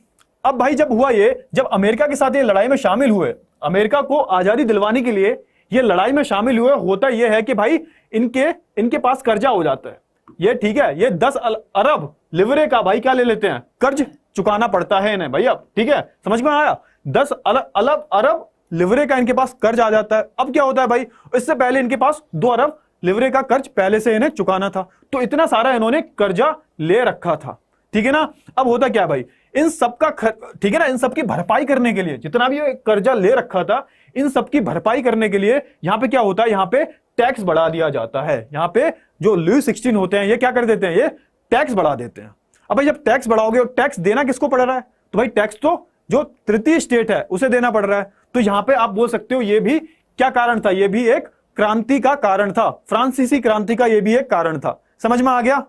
अब भाई जब हुआ ये, जब अमेरिका के साथ ये लड़ाई में शामिल हुए, अमेरिका को आजादी दिलवाने के लिए ये लड़ाई में शामिल हुए, होता ये है कि भाई इनके पास कर्जा हो जाता है। ये ठीक है, ये 10 अरब लिवरे का भाई क्या ले लेते हैं, कर्ज चुकाना पड़ता है इन्हें भाई। अब ठीक है, समझ में आया, 10 अरब लिवरे का इनके पास कर्ज आ जाता है। अब क्या होता है भाई, इससे पहले इनके पास 2 अरब लिवरे का कर्ज पहले से इन्हें चुकाना था, तो इतना सारा इन्होंने कर्जा ले रखा था, ठीक है ना। अब होता क्या है भाई, इन सबका ठीक है ना, इन सबकी भरपाई करने के लिए, जितना भी कर्जा ले रखा था, इन सबकी भरपाई करने के लिए यहां पे क्या होता है, यहां पे टैक्स बढ़ा दिया जाता है। यहां पे जो लुई 16 होते हैं ये क्या कर देते हैं, ये टैक्स बढ़ा देते हैं। अब भाई जब टैक्स बढ़ाओगे, और टैक्स देना किसको पड़ रहा है, तो भाई टैक्स तो जो तृतीय स्टेट है उसे देना पड़ रहा है। तो यहां पे आप बोल सकते हो ये भी क्या कारण था, ये भी एक क्रांति का कारण था, फ्रांसीसी क्रांति का ये भी एक कारण था। समझ में आ गया।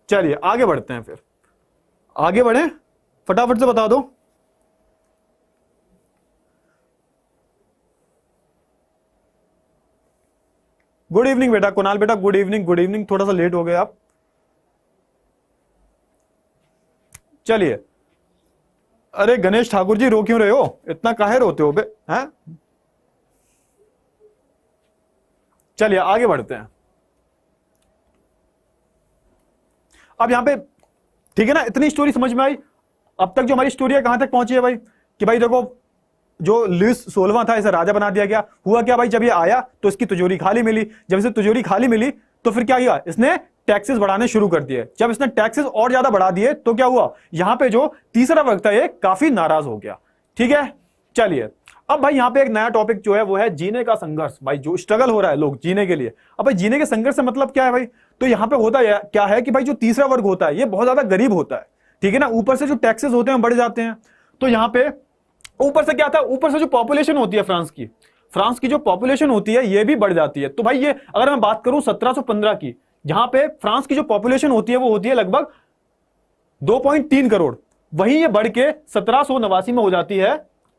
चलिए आगे बढ़ते हैं फिर, आगे बढ़े, फटाफट से बता दो। गुड इवनिंग बेटा, कुणाल बेटा गुड इवनिंग, गुड इवनिंग, थोड़ा सा लेट हो गए आप। चलिए, अरे गणेश ठाकुर जी रो क्यों रहे हो, इतना काहे रोते हो बे, हैं। चलिए आगे बढ़ते हैं। अब यहां पे ठीक है ना, इतनी स्टोरी समझ में आई। अब तक जो हमारी स्टोरी है कहां तक पहुंची है भाई, कि भाई देखो जो लुई 16वां था इसे राजा बना दिया गया। हुआ क्या भाई, जब ये आया तो इसकी तिजोरी खाली मिली, जब इसे तिजोरी खाली मिली तो फिर क्या किया, इसने टैक्सेस बढ़ाने शुरू कर दिए। जब इसने टैक्सेस और ज्यादा बढ़ा दिए तो क्या हुआ, यहां पे जो तीसरा वर्ग था ये काफी नाराज हो गया, ठीक है। चलिए अब भाई यहाँ पे एक नया टॉपिक जो है वो है जीने का संघर्ष। भाई जो स्ट्रगल हो रहा है लोग जीने के लिए, अब भाई जीने के संघर्ष से मतलब क्या है भाई? तो यहाँ पे होता है क्या है कि भाई जो तीसरा वर्ग होता है ये बहुत ज्यादा गरीब होता है, ठीक है ना। ऊपर से जो टैक्सेस होते हैं बढ़ जाते हैं, तो यहाँ पे ऊपर से क्या था, ऊपर से जो पॉपुलेशन होती है फ्रांस की जो पॉपुलेशन होती है ये भी बढ़ जाती है। तो भाई ये अगर मैं बात करूं 1715 की, जहां पे फ्रांस की जो पॉपुलेशन होती है वो होती है लगभग 2.3 करोड़, वहीं ये बढ़ के 1789 में हो जाती है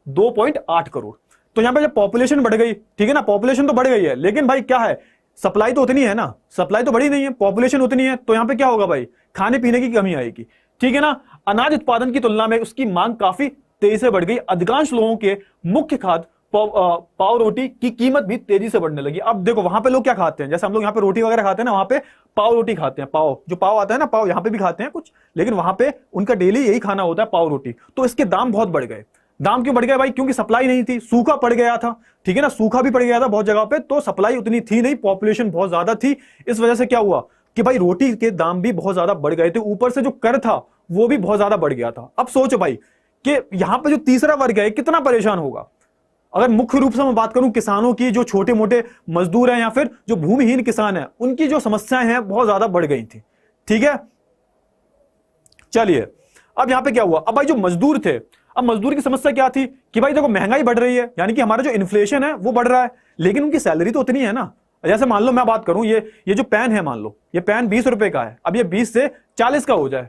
2.8 करोड़। तो यहां पे जब पॉपुलेशन बढ़ गई, ठीक है ना, पॉपुलेशन तो बढ़ गई है, लेकिन भाई क्या है, सप्लाई तो उतनी है ना, सप्लाई तो बढ़ी नहीं है, पॉपुलेशन उतनी है, तो यहां पे क्या होगा भाई, खाने पीने की कमी आएगी, ठीक है ना। अनाज उत्पादन की तुलना में उसकी मांग काफी तेजी से बढ़ गई। अधिकांश लोगों के मुख्य खाद्य पाव रोटी की कीमत भी तेजी से बढ़ने लगी। अब देखो वहां पे लोग क्या खाते हैं, जैसे हम लोग यहाँ पे रोटी वगैरह खाते हैं ना, वहां पे पाव रोटी खाते हैं, पाव जो पाव आता है ना, पाव यहाँ पे भी खाते हैं कुछ, लेकिन वहां पे उनका डेली यही खाना होता है, पाव रोटी। तो इसके दाम बहुत बढ़ गए। दाम क्यों बढ़ गए भाई? क्योंकि सप्लाई नहीं थी, सूखा पड़ गया था, ठीक है ना, सूखा भी पड़ गया था बहुत जगह पे, तो सप्लाई उतनी थी नहीं, पॉपुलेशन बहुत ज्यादा थी। इस वजह से क्या हुआ कि भाई रोटी के दाम भी बहुत ज्यादा बढ़ गए थे, ऊपर से जो कर था वो भी बहुत ज्यादा बढ़ गया था। अब सोचो भाई कि यहां पे जो तीसरा वर्ग है कितना परेशान होगा। अगर मुख्य रूप से मैं बात करूं किसानों की, जो छोटे मोटे मजदूर हैं या फिर जो भूमिहीन किसान हैं, उनकी जो समस्याएं हैं बहुत ज्यादा बढ़ गई थी, ठीक है। चलिए अब यहां पे क्या हुआ, अब भाई जो मजदूर थे, अब मजदूर की समस्या क्या थी कि भाई देखो महंगाई बढ़ रही है, यानी कि हमारा जो इन्फ्लेशन है वो बढ़ रहा है, लेकिन उनकी सैलरी तो उतनी है ना। जैसे मान लो मैं बात करूं, ये जो पेन है, मान लो ये पेन 20 रुपए का है, अब ये 20 से 40 का हो जाए,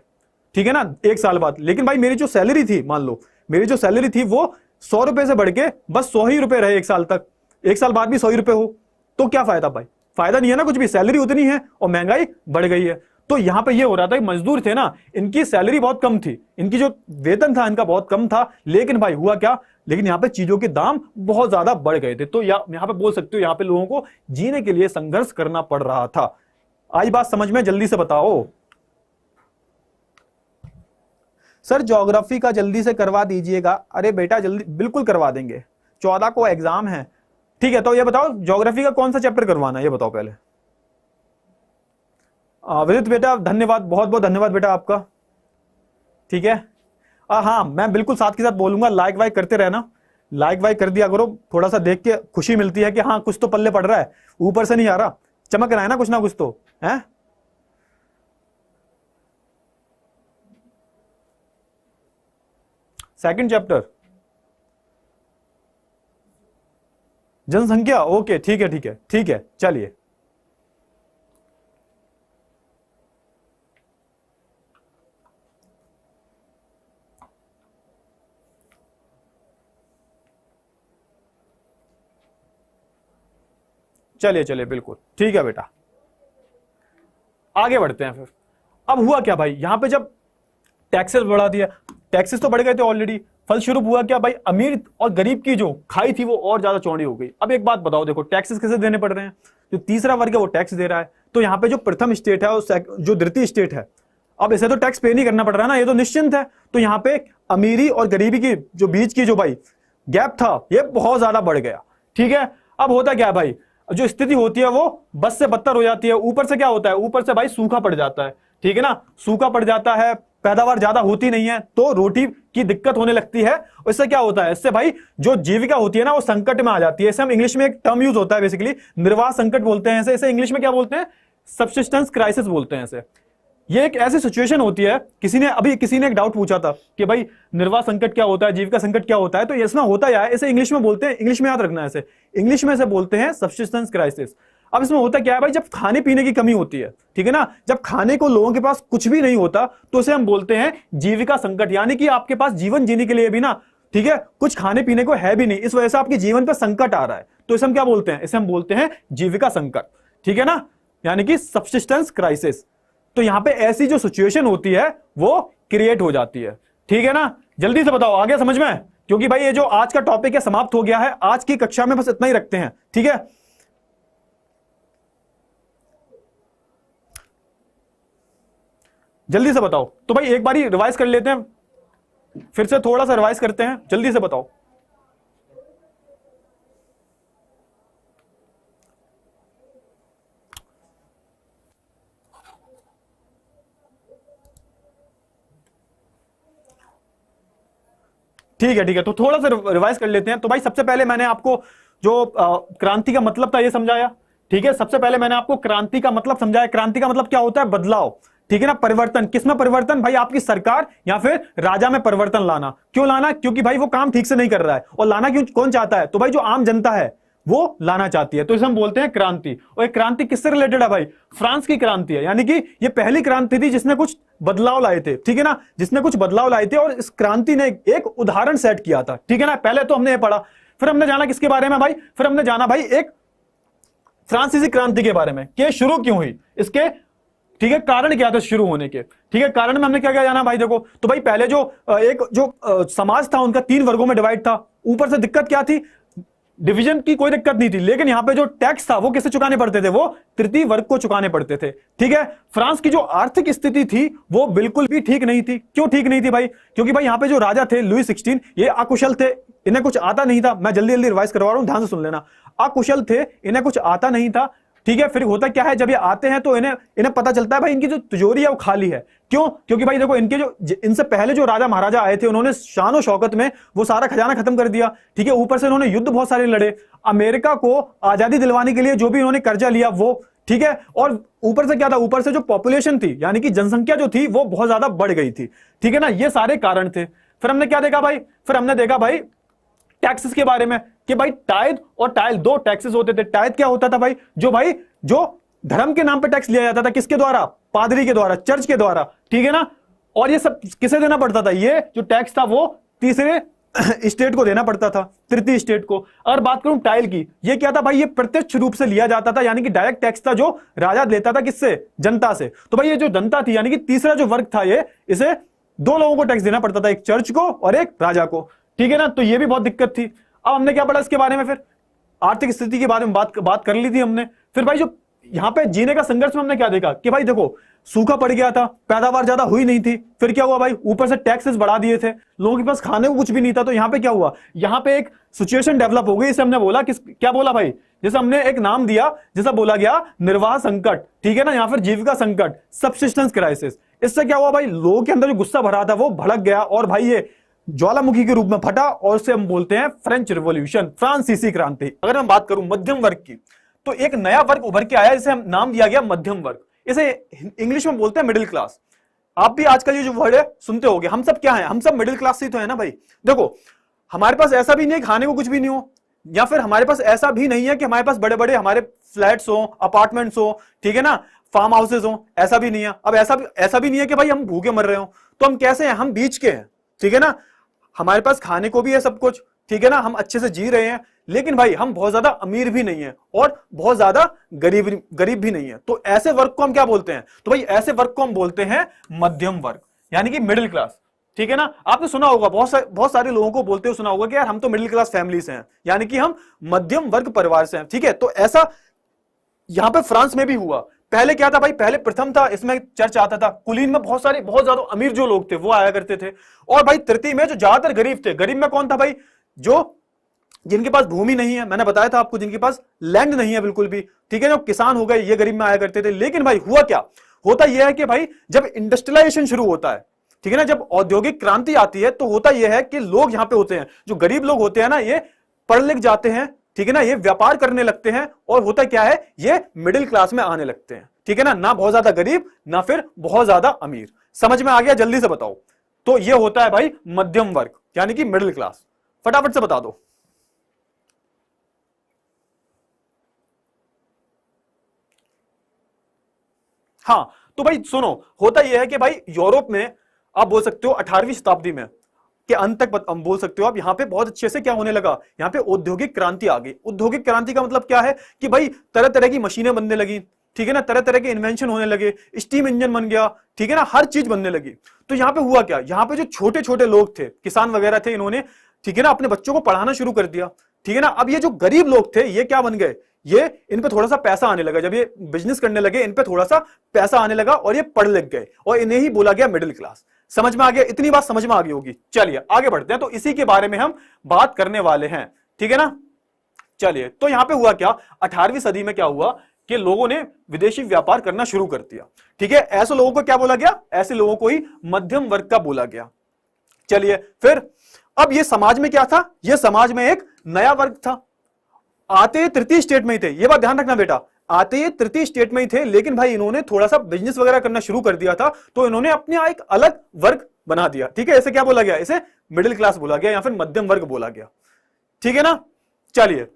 ठीक है ना, एक साल बाद, लेकिन भाई मेरी जो सैलरी थी, मान लो मेरी जो सैलरी थी वो 100 रुपए से बढ़ के बस 100 ही रुपए रहे एक साल तक, एक साल बाद भी 100 ही रुपए हो, तो क्या फायदा भाई? फायदा नहीं है ना कुछ भी, सैलरी उतनी है और महंगाई बढ़ गई है। तो यहां पे ये हो रहा था कि मजदूर थे ना, इनकी सैलरी बहुत कम थी, इनकी जो वेतन था इनका बहुत कम था, लेकिन भाई हुआ क्या, लेकिन यहां पे चीजों के दाम बहुत ज्यादा बढ़ गए थे। तो यहां पे बोल सकते हो यहां पे लोगों को जीने के लिए संघर्ष करना पड़ रहा था। आई बात समझ में? जल्दी से बताओ सर, ज्योग्राफी का जल्दी से करवा दीजिएगा। अरे बेटा जल्दी, बिल्कुल करवा देंगे, 14 को एग्जाम है, ठीक है। तो ये बताओ ज्योग्राफी का कौन सा चैप्टर करवाना है, ये बताओ पहले। विदित बेटा धन्यवाद, बहुत बहुत धन्यवाद बेटा आपका, ठीक है। हाँ मैं बिल्कुल साथ के साथ बोलूंगा, लाइक वाइक करते रहना, लाइक वाइक कर दिया करो, थोड़ा सा देख के खुशी मिलती है कि हाँ कुछ तो पल्ले पड़ रहा है, ऊपर से नहीं आ रहा, चमक रहा है ना कुछ तो है। सेकंड चैप्टर जनसंख्या, ओके ठीक है ठीक है ठीक है, चलिए चलिए चलिए बिल्कुल ठीक है बेटा, आगे बढ़ते हैं फिर। अब हुआ क्या भाई, यहां पे जब टैक्सेस बढ़ा दिया, टैक्सेस तो बढ़ गए थे ऑलरेडी, फलस्वरूप हुआ क्या भाई, अमीर और गरीब की जो खाई थी वो और ज्यादा चौड़ी हो गई। अब एक बात बताओ, देखो टैक्सेस कैसे देने पड़ रहे हैं, जो तीसरा वर्ग है वो टैक्स दे रहा है, तो यहां पे जो प्रथम स्टेट है और जो द्वितीय स्टेट है, अब इसे तो टैक्स पे नहीं करना पड़ रहा है ना, ये तो निश्चिंत है। तो यहां पे अमीरी और गरीबी की जो बीच की जो भाई गैप था ये बहुत ज्यादा बढ़ गया, ठीक है। अब होता क्या है भाई, जो स्थिति होती है वो बस से बदतर हो जाती है। ऊपर से क्या होता है, ऊपर से भाई सूखा पड़ जाता है, ठीक है ना, सूखा पड़ जाता है, पैदावार ज्यादा होती नहीं है, तो रोटी की दिक्कत होने लगती है। इससे क्या होता है, इससे भाई जो जीविका होती है ना वो संकट में आ जाती है। इसे हम इंग्लिश में एक टर्म यूज होता है बेसिकली, निर्वाह संकट बोलते हैं इसे इंग्लिश में क्या बोलते हैं, सब्सिस्टेंस क्राइसिस बोलते हैं इसे। ये एक ऐसी सिचुएशन होती है, किसी ने एक डाउट पूछा था कि भाई निर्वाह संकट क्या होता है, जीविका संकट क्या होता है, तो इसमें होता है इसे इंग्लिश में बोलते हैं, इंग्लिश में याद रखना है इसे, इंग्लिश में इसे बोलते हैं सब्सिस्टेंस क्राइसिस। अब इसमें होता क्या है भाई, जब खाने पीने की कमी होती है, ठीक है ना, जब खाने को लोगों के पास कुछ भी नहीं होता, तो इसे हम बोलते हैं जीविका संकट, यानी कि आपके पास जीवन जीने के लिए भी ना, ठीक है, कुछ खाने पीने को है भी नहीं, इस वजह से आपके जीवन पर संकट आ रहा है, तो इसे हम क्या बोलते हैं, इसे हम बोलते हैं जीविका संकट, ठीक है ना, यानी कि सब्सिस्टेंस क्राइसिस। तो यहां पे ऐसी जो सिचुएशन होती है वो क्रिएट हो जाती है, ठीक है ना। जल्दी से बताओ, आ गया समझ में? क्योंकि भाई ये जो आज का टॉपिक है समाप्त हो गया है, आज की कक्षा में बस इतना ही रखते हैं, ठीक है। जल्दी से बताओ, तो भाई एक बारी रिवाइज कर लेते हैं, फिर से थोड़ा सा रिवाइज करते हैं, जल्दी से बताओ। ठीक है, तो थोड़ा सा रिवाइज कर लेते हैं। तो भाई सबसे पहले मैंने आपको जो क्रांति का मतलब था ये समझाया, ठीक है। सबसे पहले मैंने आपको क्रांति का मतलब समझाया। क्रांति का मतलब क्या होता है? बदलाव, ठीक है ना, परिवर्तन। किसमें परिवर्तन? भाई आपकी सरकार या फिर राजा में परिवर्तन लाना। क्यों लाना? क्योंकि भाई वो काम ठीक से नहीं कर रहा है। और लाना क्यों कौन चाहता है? तो भाई जो आम जनता है वो लाना चाहती है, तो इसे हम बोलते हैं क्रांति। और एक क्रांति किससे रिलेटेड है भाई? फ्रांस की क्रांति है, यानी कि ये पहली क्रांति थी जिसने कुछ बदलाव लाए थे, ठीक है ना, जिसने कुछ बदलाव लाए थे। और इस क्रांति ने एक उदाहरण सेट किया था, ठीक है ना। पहले तो हमने ये पढ़ा, फिर हमने जाना किसके बारे में भाई? फिर हमने जाना भाई एक फ्रांसीसी क्रांति के बारे में, कि शुरू क्यों हुई, इसके ठीक है कारण क्या था शुरू होने के, ठीक है। कारण में हमने क्या क्या जाना भाई? देखो तो भाई पहले जो समाज था उनका 3 वर्गों में डिवाइड था। ऊपर से दिक्कत क्या थी? डिवीजन की कोई दिक्कत नहीं थी, लेकिन यहां पे जो टैक्स था वो किसे चुकाने पड़ते थे? वो तृतीय वर्ग को चुकाने पड़ते थे, ठीक है। फ्रांस की जो आर्थिक स्थिति थी वो बिल्कुल भी ठीक नहीं थी। क्यों ठीक नहीं थी भाई? क्योंकि भाई यहां पे जो राजा थे लुई 16, ये अकुशल थे, इन्हें कुछ आता नहीं था। मैं जल्दी जल्दी रिवाइज करवा रहा हूं, ध्यान से सुन लेना। अकुशल थे, इन्हें कुछ आता नहीं था, ठीक है। फिर होता क्या है, जब ये आते हैं तो इन्हें पता चलता है भाई इनकी जो तिजोरी है वो खाली है। क्यों? क्योंकि भाई देखो इनसे पहले जो राजा महाराजा आए थे उन्होंने शान और शौकत में वो सारा खजाना खत्म कर दिया, ठीक है। ऊपर से उन्होंने युद्ध बहुत सारे लड़े, अमेरिका को आजादी दिलवाने के लिए जो भी उन्होंने कर्जा लिया वो, ठीक है। और ऊपर से क्या था? ऊपर से जो पॉपुलेशन थी, यानी कि जनसंख्या जो थी वो बहुत ज्यादा बढ़ गई थी, ठीक है ना। ये सारे कारण थे। फिर हमने क्या देखा भाई? फिर हमने देखा भाई टैक्सेस के बारे में, कि भाई टाइथ और टाइल 2 टैक्सेस होते थे। टाइथ क्या होता था भाई? जो धर्म के नाम पे टैक्स लिया जाता था, किसके द्वारा? पादरी के द्वारा, चर्च के द्वारा, ठीक है ना। और ये सब किसे देना पड़ता था? ये जो टैक्स था वो तीसरे स्टेट को देना पड़ता था, तृतीय स्टेट को। अगर बात करूं टाइल की, ये क्या था भाई? ये प्रत्यक्ष रूप से लिया जाता था, यानी कि डायरेक्ट टैक्स था जो राजा लेता था, किससे? जनता से। तो भाई ये जो जनता थी, यानी कि तीसरा जो वर्ग था, ये इसे 2 लोगों को टैक्स देना पड़ता था, एक चर्च को और एक राजा को, ठीक है ना। तो ये भी बहुत दिक्कत थी। अब हमने क्या पढ़ा इसके बारे में? फिर आर्थिक स्थिति के बारे में बात कर ली थी हमने। फिर भाई जो यहां पे जीने का संघर्ष में हमने क्या देखा कि भाई देखो सूखा पड़ गया था, पैदावार ज्यादा हुई नहीं थी। फिर क्या हुआ भाई? ऊपर से टैक्सेस बढ़ा दिए थे, लोगों के पास खाने को कुछ भी नहीं था। तो यहां पे क्या हुआ? यहां पे एक सिचुएशन डेवलप हो गई। इसे हमने बोला क्या बोला भाई? जैसे हमने एक नाम दिया, जैसा बोला गया निर्वाह संकट, ठीक है ना, या फिर जीविका संकट, सबसिस्टेंस क्राइसिस। इससे क्या हुआ भाई? लोगों के अंदर जो गुस्सा भरा था वो भड़क गया और भाई ये ज्वालामुखी के रूप में फटा, और उसे हम बोलते हैं फ्रेंच रिवॉल्यूशन, फ्रांसीसी क्रांति। अगर मैं बात करूं मध्यम वर्ग की, तो एक नया वर्ग उभर के आया, जिसे हम नाम दिया गया मध्यम वर्ग। इसे इंग्लिश में बोलते हैं मिडिल क्लास। आप भी आजकल ये जो वर्ड है सुनते होंगे। हम सब क्या है? हम सब मिडिल क्लास से तो है ना भाई। देखो हमारे पास ऐसा भी नहीं है खाने को कुछ भी नहीं हो, या फिर हमारे पास ऐसा भी नहीं है कि हमारे पास बड़े बड़े हमारे फ्लैट्स हो, अपार्टमेंट्स हो, ठीक है ना, फार्म हाउसेज हो, ऐसा भी नहीं है। अब ऐसा भी नहीं है कि भाई हम भूखे मर रहे हो। तो हम कैसे हैं? हम बीच के हैं, ठीक है ना। हमारे पास खाने को भी है सब कुछ, ठीक है ना, हम अच्छे से जी रहे हैं, लेकिन भाई हम बहुत ज्यादा अमीर भी नहीं है और बहुत ज्यादा गरीब भी नहीं है। तो ऐसे वर्ग को हम क्या बोलते हैं? तो भाई ऐसे वर्ग को हम बोलते हैं मध्यम वर्ग, यानी कि मिडिल क्लास, ठीक है ना। आपने सुना होगा, बहुत सारे लोगों को बोलते हुए सुना होगा कि यार हम तो मिडिल क्लास फैमिली से हैं, यानी कि हम मध्यम वर्ग परिवार से हैं, ठीक है। तो ऐसा यहां पे फ्रांस में भी हुआ। पहले क्या था भाई? पहले प्रथम था, इसमें चर्च आता था। कुलीन में बहुत ज्यादा अमीर जो लोग थे वो आया करते थे। और भाई तृतीय में जो ज्यादातर गरीब थे। गरीब में कौन था भाई? जो जिनके पास भूमि नहीं है, मैंने बताया था आपको, जिनके पास लैंड नहीं है बिल्कुल भी, ठीक है, जो किसान हो गए, ये गरीब में आया करते थे। लेकिन भाई हुआ क्या? होता यह है कि भाई जब इंडस्ट्रियलाइजेशन शुरू होता है, ठीक है ना, जब औद्योगिक क्रांति आती है, तो होता यह है कि लोग यहां पे होते हैं, जो गरीब लोग होते हैं ना, ये पढ़ लिख जाते हैं, ठीक है ना, ये व्यापार करने लगते हैं। और होता क्या है? ये मिडिल क्लास में आने लगते हैं, ठीक है ना बहुत ज्यादा गरीब ना फिर बहुत ज्यादा अमीर। समझ में आ गया? जल्दी से बताओ। तो ये होता है भाई मध्यम वर्ग, यानी कि मिडिल क्लास। फटाफट से बता दो। हाँ तो भाई सुनो, होता यह है कि भाई यूरोप में आप बोल सकते हो 18वीं शताब्दी में के अंत तक हम बोल सकते हो आप, यहां पे बहुत अच्छे से क्या होने लगा? यहां पे औद्योगिक क्रांति आ गई। औद्योगिक क्रांति का मतलब क्या है? कि भाई तरह तरह की मशीनें बनने लगी, ठीक है ना, तरह तरह के इन्वेंशन होने लगे, स्टीम इंजन बन गया, ठीक है ना, हर चीज बनने लगी। तो यहां पे हुआ क्या? यहां पे जो छोटे छोटे लोग थे, किसान वगैरह थे, इन्होंने, ठीक है ना, अपने बच्चों को पढ़ाना शुरू कर दिया, ठीक है ना। अब ये जो गरीब लोग थे, ये क्या बन गए? ये इन पे थोड़ा सा पैसा आने लगा। जब ये बिजनेस करने लगे, इन पे थोड़ा सा पैसा आने लगा और ये पढ़ लिख गए, और इन्हें ही बोला गया मिडिल क्लास। समझ में आ गया? इतनी बात समझ में आ गई होगी। चलिए आगे बढ़ते हैं। तो इसी के बारे में हम बात करने वाले हैं, ठीक है ना। चलिए, तो यहां पे हुआ क्या? 18वीं सदी में क्या हुआ कि लोगों ने विदेशी व्यापार करना शुरू कर दिया, ठीक है। ऐसे लोगों को क्या बोला गया? ऐसे लोगों को ही मध्यम वर्ग का बोला गया, चलिए फिर, अब ये समाज में क्या था, ये समाज में एक नया वर्ग था। आते ये तृतीय स्टेट में ही थे, ये बात ध्यान रखना बेटा, आते ये तृतीय स्टेट में ही थे, लेकिन भाई इन्होंने थोड़ा सा बिजनेस वगैरह करना शुरू कर दिया था, तो इन्होंने अपने एक अलग वर्ग बना दिया। ठीक है, इसे क्या बोला गया, इसे मिडिल क्लास बोला गया या फिर मध्यम वर्ग बोला गया। ठीक है ना। चलिए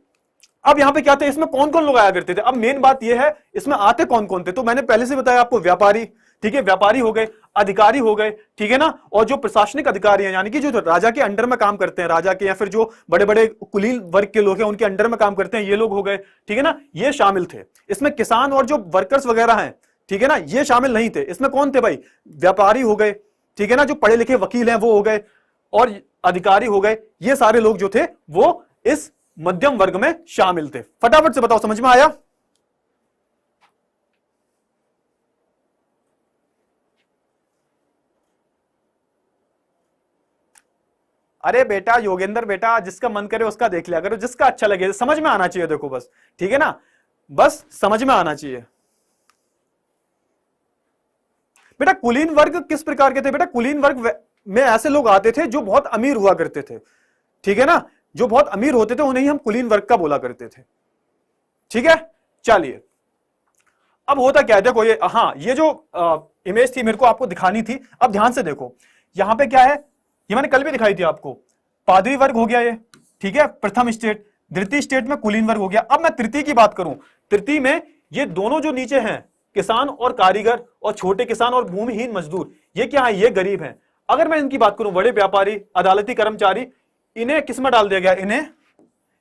अब यहां पे क्या थे, इसमें कौन कौन लोग आया करते थे। अब मेन बात यह है इसमें आते कौन कौन थे, तो मैंने पहले से बताया आपको, व्यापारी, ठीक है, व्यापारी हो गए, अधिकारी हो गए, ठीक है ना, और जो प्रशासनिक अधिकारी हैं यानी कि जो राजा के अंडर में काम करते हैं, राजा के या फिर जो बड़े बड़े कुलीन वर्ग के लोग हैं उनके अंडर में काम करते हैं, ये लोग हो गए। ठीक है ना, ये शामिल थे। इसमें किसान और जो वर्कर्स वगैरह हैं, ठीक है ना, ये शामिल नहीं थे। इसमें कौन थे भाई, व्यापारी हो गए, ठीक है ना, जो पढ़े लिखे वकील हैं वो हो गए, और अधिकारी हो गए। ये सारे लोग जो थे वो इस मध्यम वर्ग में शामिल थे। फटाफट से बताओ, समझ में आया। अरे बेटा योगेंद्र बेटा, जिसका मन करे उसका देख लिया करो, जिसका अच्छा लगे, समझ में आना चाहिए, देखो बस, ठीक है ना, बस समझ में आना चाहिए। बेटा कुलीन वर्ग किस प्रकार के थे, बेटा कुलीन वर्ग में ऐसे लोग आते थे जो बहुत अमीर हुआ करते थे। ठीक है ना, जो बहुत अमीर होते थे उन्हें हम कुलीन वर्ग का बोला करते थे। ठीक है, चलिए अब होता क्या है, देखो ये, हाँ ये जो इमेज थी मेरे को आपको दिखानी थी, अब ध्यान से देखो, यहां पे क्या है, ये मैंने कल भी दिखाई थी आपको, पादरी वर्ग हो गया ये, ठीक है, प्रथम स्टेट। द्वितीय स्टेट में कुलीन वर्ग हो गया। अब मैं तृतीय की बात करूं, तृतीय में ये दोनों जो नीचे हैं, किसान और कारीगर और छोटे किसान और भूमिहीन मजदूर, ये क्या है, ये गरीब हैं। अगर मैं इनकी बात करूं, बड़े व्यापारी, अदालती कर्मचारी, इन्हें किस में डाल दिया गया,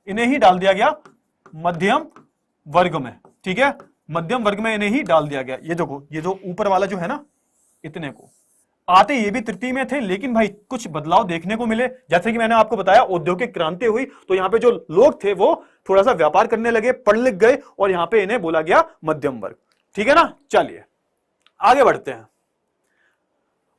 इन्हें ही डाल दिया गया मध्यम वर्ग में। ठीक है, मध्यम वर्ग में इन्हें ही डाल दिया गया। ये देखो, ये जो ऊपर वाला जो है ना, इतने को आते ये भी तृतीय में थे, लेकिन भाई कुछ बदलाव देखने को मिले। जैसे कि मैंने आपको बताया, औद्योगिक क्रांति हुई तो यहां पे जो लोग थे वो थोड़ा सा व्यापार करने लगे, पढ़ लिख गए, और यहां पे इन्हें बोला गया मध्यम वर्ग। ठीक है ना, चलिए आगे बढ़ते हैं।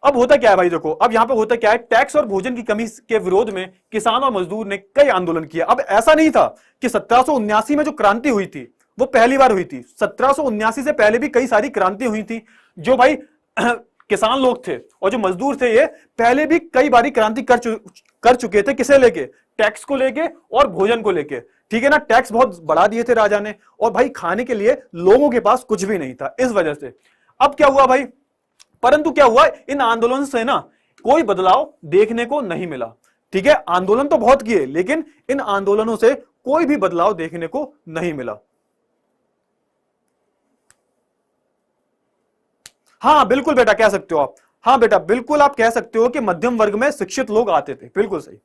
अब होता क्या है भाई, देखो अब यहां पे होता क्या है, टैक्स और भोजन की कमी के विरोध में किसान और मजदूर ने कई आंदोलन किया। अब ऐसा नहीं था कि 1779 में जो क्रांति हुई थी वो पहली बार हुई थी, 1779 से पहले भी कई सारी क्रांति हुई थी। जो भाई किसान लोग थे और जो मजदूर थे, ये पहले भी कई बारी क्रांति कर चुके थे। किसे लेके, टैक्स को लेके और भोजन को लेके। ठीक है ना, टैक्स बहुत बढ़ा दिए थे राजा ने, और भाई खाने के लिए लोगों के पास कुछ भी नहीं था, इस वजह से। अब क्या हुआ भाई, परंतु क्या हुआ, इन आंदोलन से ना कोई बदलाव देखने को नहीं मिला। ठीक है, आंदोलन तो बहुत किए, लेकिन इन आंदोलनों से कोई भी बदलाव देखने को नहीं मिला। हाँ बिल्कुल बेटा कह सकते हो आप, हाँ बेटा बिल्कुल आप कह सकते हो कि मध्यम वर्ग में शिक्षित लोग आते थे, बिल्कुल सही।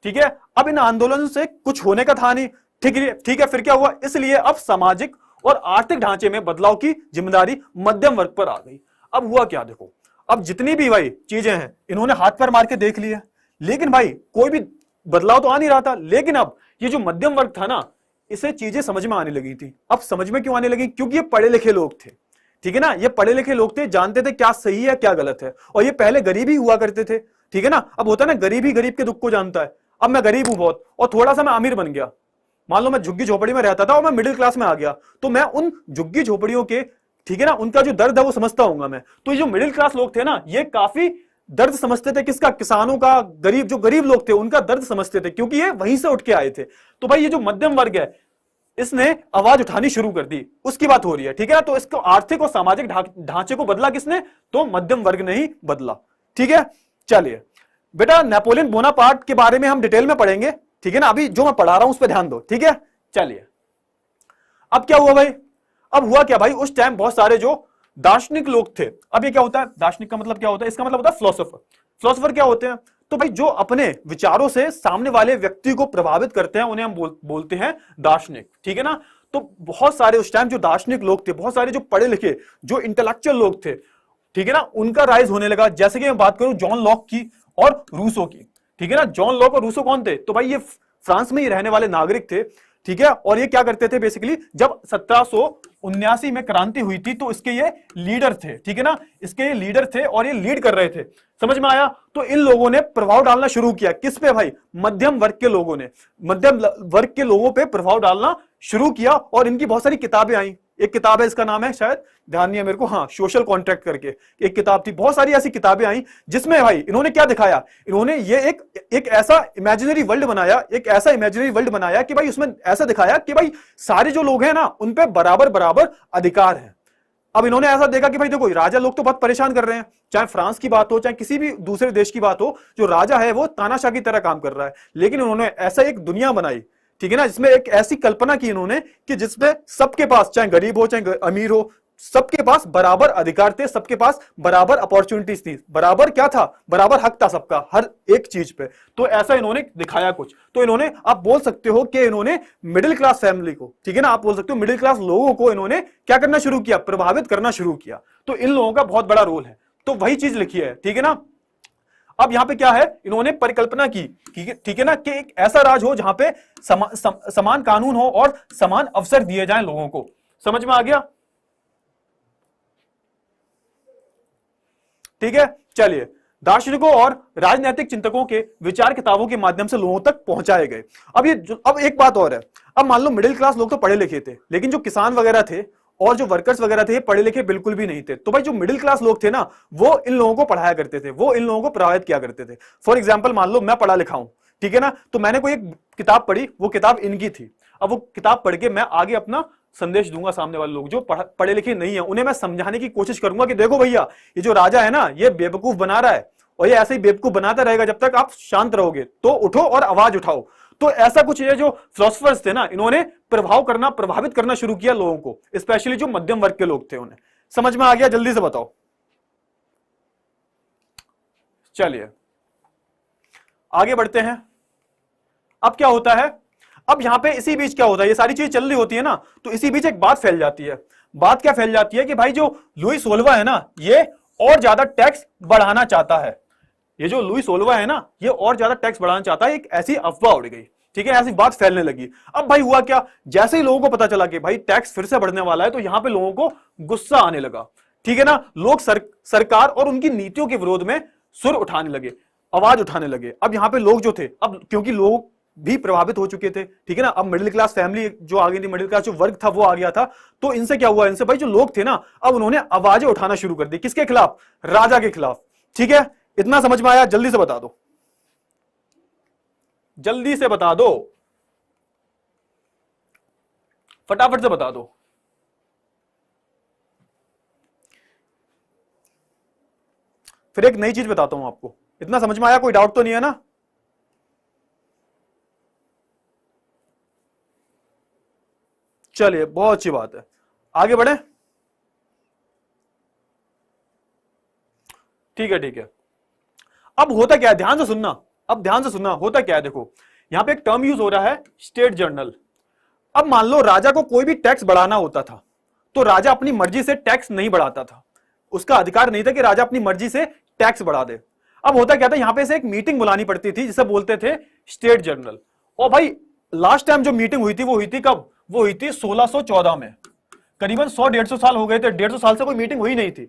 ठीक है, अब इन आंदोलन से कुछ होने का था नहीं। ठीक है, फिर क्या हुआ, इसलिए अब सामाजिक और आर्थिक ढांचे में बदलाव की जिम्मेदारी मध्यम वर्ग पर आ गई। अब हुआ क्या, देखो अब जितनी भी भाई चीजें हैं इन्होंने हाथ पर मार के देख लिया, लेकिन भाई कोई भी बदलाव तो आ नहीं रहा था। लेकिन अब ये जो मध्यम वर्ग था ना, इसे चीजें समझ में आने लगी थी। अब समझ में क्यों आने लगी, क्योंकि ये पढ़े लिखे लोग थे। ठीक है ना, ये पढ़े लिखे लोग थे, जानते थे क्या सही है क्या गलत है, और ये पहले गरीब ही हुआ करते थे। ठीक है ना, अब होता है ना, गरीब ही गरीब के दुख को जानता है। अब मैं गरीब हूं बहुत, और थोड़ा सा मैं अमीर बन गया, मान लो मैं झुग्गी झोपड़ी में रहता था और मैं मिडिल क्लास में आ गया, तो मैं उन झुग्गी झोपड़ियों के, ठीक है ना, उनका जो दर्द है वो समझता हूंगा मैं। तो ये जो मिडिल क्लास लोग थे ना, ये काफी दर्द समझते थे, किसका, किसानों का, गरीब जो गरीब लोग थे उनका दर्द समझते थे, क्योंकि ये वहीं से उठ के आए थे। तो भाई ये जो मध्यम वर्ग है, इसने आवाज उठानी शुरू कर दी, उसकी बात हो रही है। ठीक है, तो इसको आर्थिक और सामाजिक ढांचे को बदला किसने, तो मध्यम वर्ग ने ही बदला। ठीक है, चलिए बेटा नेपोलियन बोनापार्ट के बारे में हम डिटेल में पढ़ेंगे। ठीक है ना, अभी जो मैं पढ़ा रहा हूं उस पर ध्यान दो। ठीक है, चलिए अब क्या हुआ भाई, अब हुआ क्या भाई, उस टाइम बहुत सारे जो दार्शनिक लोग थे। अब ये क्या होता है, दार्शनिक का मतलब क्या होता है, इसका मतलब होता है फिलोसोफर। फिलोसोफर क्या होते हैं, तो भाई जो अपने विचारों से सामने वाले व्यक्ति को प्रभावित करते हैं उन्हें हम बोलते हैं दार्शनिक। ठीक है ना, तो बहुत सारे उस टाइम जो दार्शनिक लोग थे, बहुत सारे जो पढ़े लिखे जो इंटेलेक्चुअल लोग थे, ठीक है ना, उनका राइज होने लगा। जैसे कि मैं बात करूं जॉन लॉक की और रूसो की। ठीक है ना, जॉन लॉक और रूसो कौन थे, तो भाई ये फ्रांस में ही रहने वाले नागरिक थे। ठीक है, और ये क्या करते थे बेसिकली, जब 1779 में क्रांति हुई थी तो इसके ये लीडर थे। ठीक है ना, इसके ये लीडर थे और ये लीड कर रहे थे। समझ में आया, तो इन लोगों ने प्रभाव डालना शुरू किया, किस पे भाई, मध्यम वर्ग के लोगों ने, मध्यम वर्ग के लोगों पे प्रभाव डालना शुरू किया, और इनकी बहुत सारी किताबें आई। एक किताब है, इसका नाम है, शायद ध्यान नहीं है मेरे को, हाँ, सोशल कॉन्ट्रैक्ट करके एक किताब थी। बहुत सारी ऐसी किताबें आई जिसमें भाई इन्होंने क्या दिखाया, इन्होंने ये एक ऐसा इमेजिनरी वर्ल्ड बनाया, एक ऐसा इमेजिनरी वर्ल्ड बनाया कि भाई उसमें ऐसा दिखाया कि भाई सारे जो लोग हैं ना उन पे बराबर बराबर अधिकार है। अब इन्होंने ऐसा देखा कि भाई देखो राजा लोग तो बहुत परेशान कर रहे हैं, चाहे फ्रांस की बात हो चाहे किसी भी दूसरे देश की बात हो, जो राजा है वो तानाशाह की तरह काम कर रहा है। लेकिन उन्होंने ऐसा एक दुनिया बनाई, ठीक है ना, जिसमें एक ऐसी कल्पना की इन्होंने कि जिसमें सबके पास, चाहे गरीब हो चाहे अमीर हो, सबके पास बराबर अधिकार थे, सबके पास बराबर अपॉर्चुनिटीज थी, बराबर क्या था, बराबर हक था सबका हर एक चीज पे। तो ऐसा इन्होंने दिखाया कुछ। तो इन्होंने, आप बोल सकते हो कि इन्होंने मिडिल क्लास फैमिली को, ठीक है ना, आप बोल सकते हो मिडिल क्लास लोगों को इन्होंने क्या करना शुरू किया, प्रभावित करना शुरू किया। तो इन लोगों का बहुत बड़ा रोल है। तो वही चीज लिखी है, ठीक है ना। अब यहां पे क्या है, इन्होंने परिकल्पना की, ठीक है ना, कि एक ऐसा राज हो जहां पे समान कानून हो और समान अवसर दिए जाएं लोगों को। समझ में आ गया? ठीक है, चलिए। दार्शनिकों और राजनीतिक चिंतकों के विचार किताबों के माध्यम से लोगों तक पहुंचाए गए। अब एक बात और है, अब मान लो मिडिल क्लास लोग तो पढ़े लिखे थे, लेकिन जो किसान वगैरह थे और जो वर्कर्स वगैरह थे पढ़े लिखे बिल्कुल भी नहीं थे। तो भाई जो मिडिल क्लास लोग थे ना, वो इन लोगों को पढ़ाया करते थे, वो इन लोगों को प्रभावित किया करते थे। फॉर एग्जाम्पल मान लो मैं पढ़ा लिखा हूं, ठीक है ना, तो मैंने कोई एक किताब पढ़ी, वो किताब इनकी थी। अब वो किताब पढ़ के मैं आगे अपना संदेश दूंगा, सामने वाले लोग जो पढ़े लिखे नहीं है उन्हें मैं समझाने की कोशिश करूंगा कि देखो भैया, ये जो राजा है ना ये बेवकूफ बना रहा है, और ये ऐसे ही बेवकूफ बनाता रहेगा जब तक आप शांत रहोगे। तो उठो और आवाज उठाओ। तो ऐसा कुछ ये जो फिलोसफर्स थे ना, इन्होंने प्रभावित करना शुरू किया लोगों को, स्पेशली जो मध्यम वर्ग के लोग थे उन्हें। समझ में आ गया? जल्दी से बताओ। चलिए आगे बढ़ते हैं। अब क्या होता है, अब यहां पे इसी बीच क्या होता है, ये सारी चीज चल रही होती है ना, तो इसी बीच एक बात फैल जाती है। बात क्या फैल जाती है कि भाई जो लुई सोल्वा है ना, ये और ज्यादा टैक्स बढ़ाना चाहता है। ये जो लुई सोल्वा है ना, ये और ज्यादा टैक्स बढ़ाना चाहता है। एक ऐसी अफवाह उड़ गई, ठीक है, ऐसी बात फैलने लगी। अब भाई हुआ क्या, जैसे ही लोगों को पता चला कि भाई टैक्स फिर से बढ़ने वाला है, तो यहां पे लोगों को गुस्सा आने लगा, ठीक है ना। लोग सरकार और उनकी नीतियों के विरोध में सुर उठाने लगे, आवाज उठाने लगे। अब यहां पे लोग जो थे, अब क्योंकि लोग भी प्रभावित हो चुके थे, ठीक है ना, अब मिडिल क्लास फैमिली जो आ गई थी, मिडिल क्लास जो वर्ग था वो आ गया था। तो इनसे क्या हुआ, इनसे भाई जो लोग थे ना, अब उन्होंने आवाजें उठाना शुरू कर दी। किसके खिलाफ? राजा के खिलाफ, ठीक है। इतना समझ में आया? जल्दी से बता दो, जल्दी से बता दो, फटाफट से बता दो। फिर एक नई चीज बताता हूं आपको। इतना समझ में आया? कोई डाउट तो नहीं है ना? चलिए बहुत अच्छी बात है, आगे बढ़े। ठीक है, ठीक है। अब होता क्या है, ध्यान से सुनना, अब ध्यान से सुनना, होता क्या है, देखो यहां पे एक टर्म यूज हो रहा है, स्टेट जर्नल। अब मान लो राजा को कोई भी टैक्स बढ़ाना होता था, तो राजा अपनी मर्जी से टैक्स नहीं बढ़ाता था, उसका अधिकार नहीं था कि राजा अपनी मर्जी से टैक्स बढ़ा दे। अब होता क्या था, यहां पे से एक मीटिंग बुलानी पड़ती थी जिसे बोलते थे स्टेट जर्नल। और भाई लास्ट टाइम जो मीटिंग हुई थी वो हुई थी कब? वो हुई थी 1614 में। करीबन 100-150 साल हो गए थे, 150 साल से कोई मीटिंग हुई नहीं थी,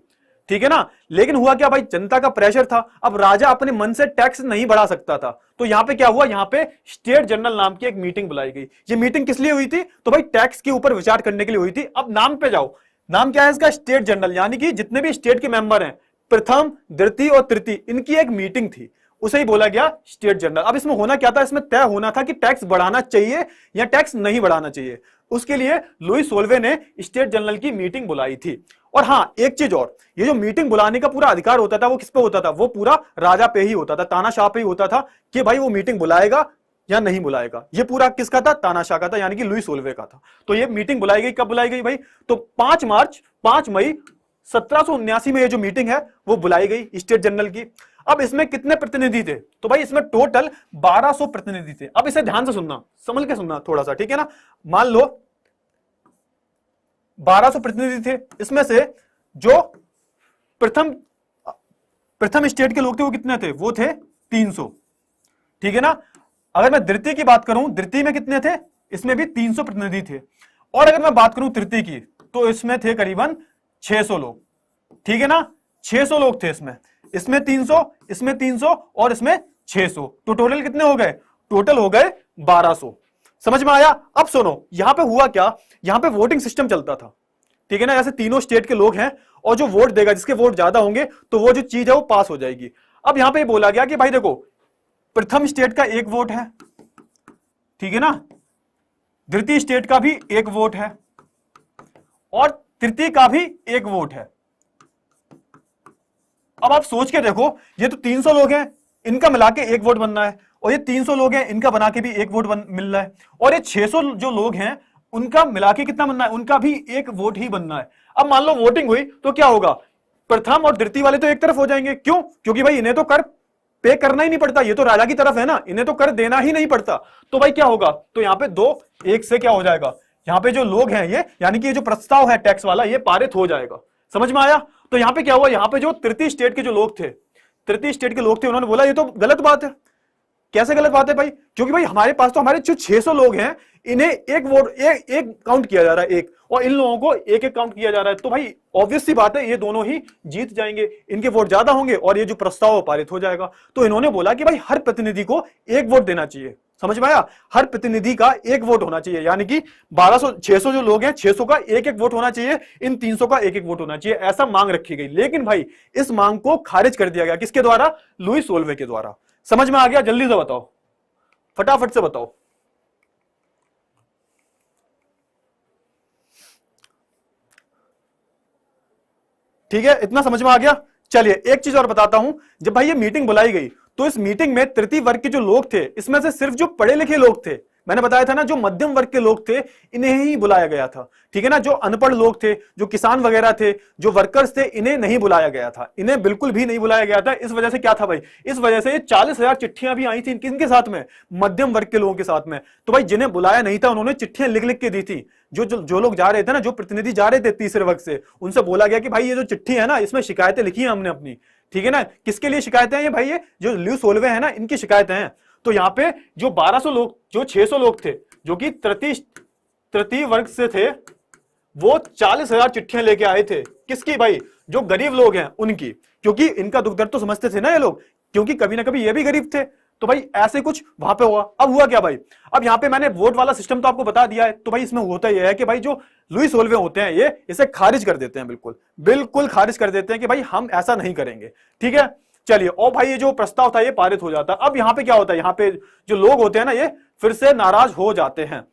ठीक है ना। लेकिन हुआ क्या भाई, जनता का प्रेशर था, अब राजा अपने मन से टैक्स नहीं बढ़ा सकता था। तो यहां पे क्या हुआ, यहां पे स्टेट जनरल नाम की एक मीटिंग बुलाई गई। ये मीटिंग किस लिए हुई थी? तो भाई टैक्स के ऊपर विचार करने के लिए हुई थी। अब नाम पे जाओ, नाम क्या है इसका? स्टेट जनरल, यानी कि जितने भी स्टेट के मेंबर हैं, प्रथम, द्वितीय और तृतीय, इनकी एक मीटिंग थी, उसे ही बोला गया स्टेट जनरल। अब इसमें होना क्या था, इसमें तय होना था कि टैक्स बढ़ाना चाहिए या टैक्स नहीं बढ़ाना चाहिए। उसके लिए लुई सोल्वे ने स्टेट जनरल की मीटिंग बुलाई थी। और हां एक चीज और, ये जो मीटिंग बुलाने का पूरा अधिकार होता था वो किस पे होता था? वो पूरा राजा पे ही होता था, तानाशाह पे ही होता था कि भाई वो मीटिंग बुलाएगा या नहीं बुलाएगा। ये पूरा किसका था? तानाशाह का था, यानी कि लुई सोल्वे का था। तो ये मीटिंग बुलाई गई, कब बुलाई गई भाई? तो 5 मई 1779 में ये जो मीटिंग है वो बुलाई गई स्टेट जनरल की। अब इसमें कितने प्रतिनिधि थे? तो भाई इसमें टोटल 1200 प्रतिनिधि थे। अब इसे ध्यान से सुनना, समझ के सुनना थोड़ा सा, ठीक है ना। मान लो 1200 प्रतिनिधि थे, इसमें से जो प्रथम स्टेट के लोग थे वो कितने थे? वो थे 300, ठीक है ना। अगर मैं द्वितीय की बात करूं, द्वितीय में कितने थे? इसमें भी 300 प्रतिनिधि थे। और अगर मैं बात करूं तृतीय की, तो इसमें थे करीबन 600 लोग, ठीक है ना। 600 लोग थे इसमें, इसमें 300, इसमें 300 और इसमें 600, तो टोटल कितने हो गए? टोटल हो गए 1200। समझ में आया? अब सुनो, यहां पे हुआ क्या, यहां पे वोटिंग सिस्टम चलता था, ठीक है ना, ऐसे तीनों स्टेट के लोग हैं और जो वोट देगा, जिसके वोट ज्यादा होंगे तो वो जो चीज है वो पास हो जाएगी। अब यहां पे बोला गया कि भाई देखो, प्रथम स्टेट का एक वोट है, ठीक है ना, द्वितीय स्टेट का भी एक वोट है और तृतीय का भी एक वोट है। अब आप सोच के देखो, ये तो 300 लोग हैं, इनका मिला के एक वोट बनना है, और ये 300 लोग हैं, इनका बना के भी एक वोट मिल रहा है, और ये 600 जो लोग हैं उनका मिला के कितना बनना है, उनका भी एक वोट ही बनना है। अब मान लो वोटिंग हुई तो क्या होगा, प्रथम और द्वितीय वाले तो एक तरफ हो जाएंगे। क्यों? क्योंकि भाई इन्हें तो कर पे करना ही नहीं पड़ता, ये तो राजा की तरफ है ना, इन्हें तो कर देना ही नहीं पड़ता। तो भाई क्या होगा, तो यहां पे 2-1 से क्या हो जाएगा, यहां पे जो लोग हैं ये, यानी कि ये जो प्रस्ताव है टैक्स वाला, ये पारित हो जाएगा। समझ में आया? तो यहां पे क्या हुआ, यहां पे जो तृतीय स्टेट के जो लोग थे, तृतीय स्टेट के लोग थे, उन्होंने बोला ये तो गलत बात है। कैसे गलत बात है भाई? क्योंकि भाई हमारे पास तो हमारे जो 600 लोग हैं, इन्हें एक वोट एक काउंट किया जा रहा है, एक, और इन लोगों को एक काउंट किया जा रहा है। तो भाई ऑब्वियस सी बात है, ये दोनों ही जीत जाएंगे, इनके वोट ज्यादा होंगे और ये जो प्रस्ताव पारित हो जाएगा। तो इन्होंने बोला कि भाई हर प्रतिनिधि को एक वोट देना चाहिए। समझ में आया? हर प्रतिनिधि का एक वोट होना चाहिए, यानी कि 600 जो लोग हैं, 600 का एक वोट होना चाहिए, इन 300 का एक वोट होना चाहिए, ऐसा मांग रखी गई। लेकिन भाई इस मांग को खारिज कर दिया गया, किसके द्वारा? लुई सोल्वे के द्वारा। समझ में आ गया? जल्दी से बताओ, फटाफट से बताओ। ठीक है, इतना समझ में आ गया? चलिए एक चीज और बताता हूं, जब भाई ये मीटिंग बुलाई गई तो इस मीटिंग में तृतीय वर्ग के जो लोग थे, इसमें से सिर्फ जो पढ़े लिखे लोग थे, मैंने बताया था ना, जो मध्यम वर्ग के लोग थे, इन्हें ही बुलाया गया था। ठीक है ना, जो अनपढ़ लोग थे, जो किसान वगैरह थे, जो वर्कर्स थे, इन्हें नहीं बुलाया गया था, इन्हें बिल्कुल भी नहीं बुलाया गया था। इस वजह से क्या था भाई, इस वजह से 40,000 चिट्ठियां भी आई थी किनके साथ में? मध्यम वर्ग के लोगों के साथ में। तो भाई जिन्हें बुलाया नहीं था, उन्होंने चिट्ठियां लिख लिख के दी थी। जो लोग जा रहे थे ना, जो प्रतिनिधि जा रहे थे तीसरे वर्ग से, उनसे बोला गया कि भाई ये जो चिट्ठी है ना, इसमें शिकायतें लिखी है हमने अपनी। ठीक है ना, किसके लिए शिकायतें हैं ये भाई? ये जो ल्यू सोल्वे है ना, इनकी शिकायतें हैं। तो यहां पे जो 1200 लोग, जो 600 लोग थे, जो कि तृतीय वर्ग से थे, वो 40,000 चिट्ठियां लेके आए थे। किसकी भाई? जो गरीब लोग हैं उनकी, क्योंकि इनका दुख दर्द तो समझते थे ना ये लोग, क्योंकि कभी ना कभी ये भी गरीब थे। तो भाई ऐसे कुछ वहां पे हुआ। अब हुआ क्या भाई, अब यहां पे मैंने वोट वाला सिस्टम तो आपको बता दिया है। तो भाई इसमें होता यह है कि भाई जो लुई सोल्वे होते हैं, ये इसे खारिज कर देते हैं, बिल्कुल बिल्कुल खारिज कर देते हैं कि भाई हम ऐसा नहीं करेंगे। ठीक है, चलिए, और भाई ये जो प्रस्ताव था ये पारित हो जाता है। अब यहां पे क्या होता है, यहां पे जो लोग होते हैं ना, ये फिर से नाराज हो जाते हैं,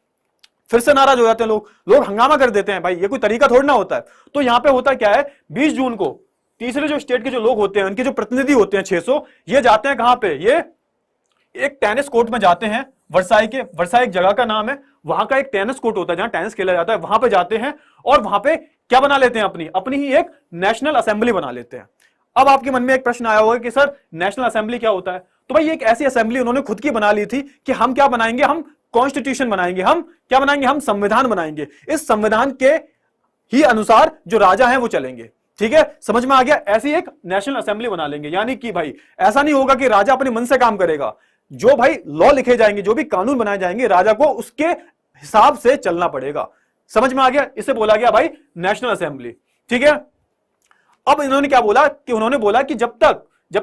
फिर से नाराज हो जाते हैं लोग हंगामा कर देते हैं। भाई ये कोई तरीका थोड़ी ना होता है। तो यहां पे होता क्या है, 20 जून को तीसरे जो स्टेट के जो लोग होते हैं, उनके जो प्रतिनिधि होते हैं 600, ये जाते हैं कहां पे, ये एक टेनिस कोर्ट में जाते हैं, वर्साई एक जगह का नाम है, वहां का एक टेनिस कोर्ट होता है जहां टेनिस खेला जाता है, वहां पे जाते हैं और वहां पे क्या बना लेते हैं, अपनी ही एक नेशनल असेंबली बना लेते हैं। अब आपके मन में एक प्रश्न आया होगा कि सर नेशनल असेंबली क्या होता है? तो भाई एक ऐसी असेंबली उन्होंने खुद की बना ली थी कि हम क्या बनाएंगे, हम कॉन्स्टिट्यूशन बनाएंगे, हम क्या बनाएंगे, हम संविधान बनाएंगे। इस संविधान के ही अनुसार जो राजा हैं वो चलेंगे। ठीक है, समझ में आ गया? ऐसी एक नेशनल असेंबली बना लेंगे, यानी कि भाई ऐसा नहीं होगा कि राजा अपने मन से काम करेगा। जो भाई लॉ लिखे जाएंगे, जो भी कानून बनाए जाएंगे, राजा को उसके हिसाब से चलना पड़ेगा। समझ में आ गया? इसे बोला गया भाई नेशनल असेंबली। ठीक है, अब इन्होंने क्या बोला कि उन्होंने बोला कि जब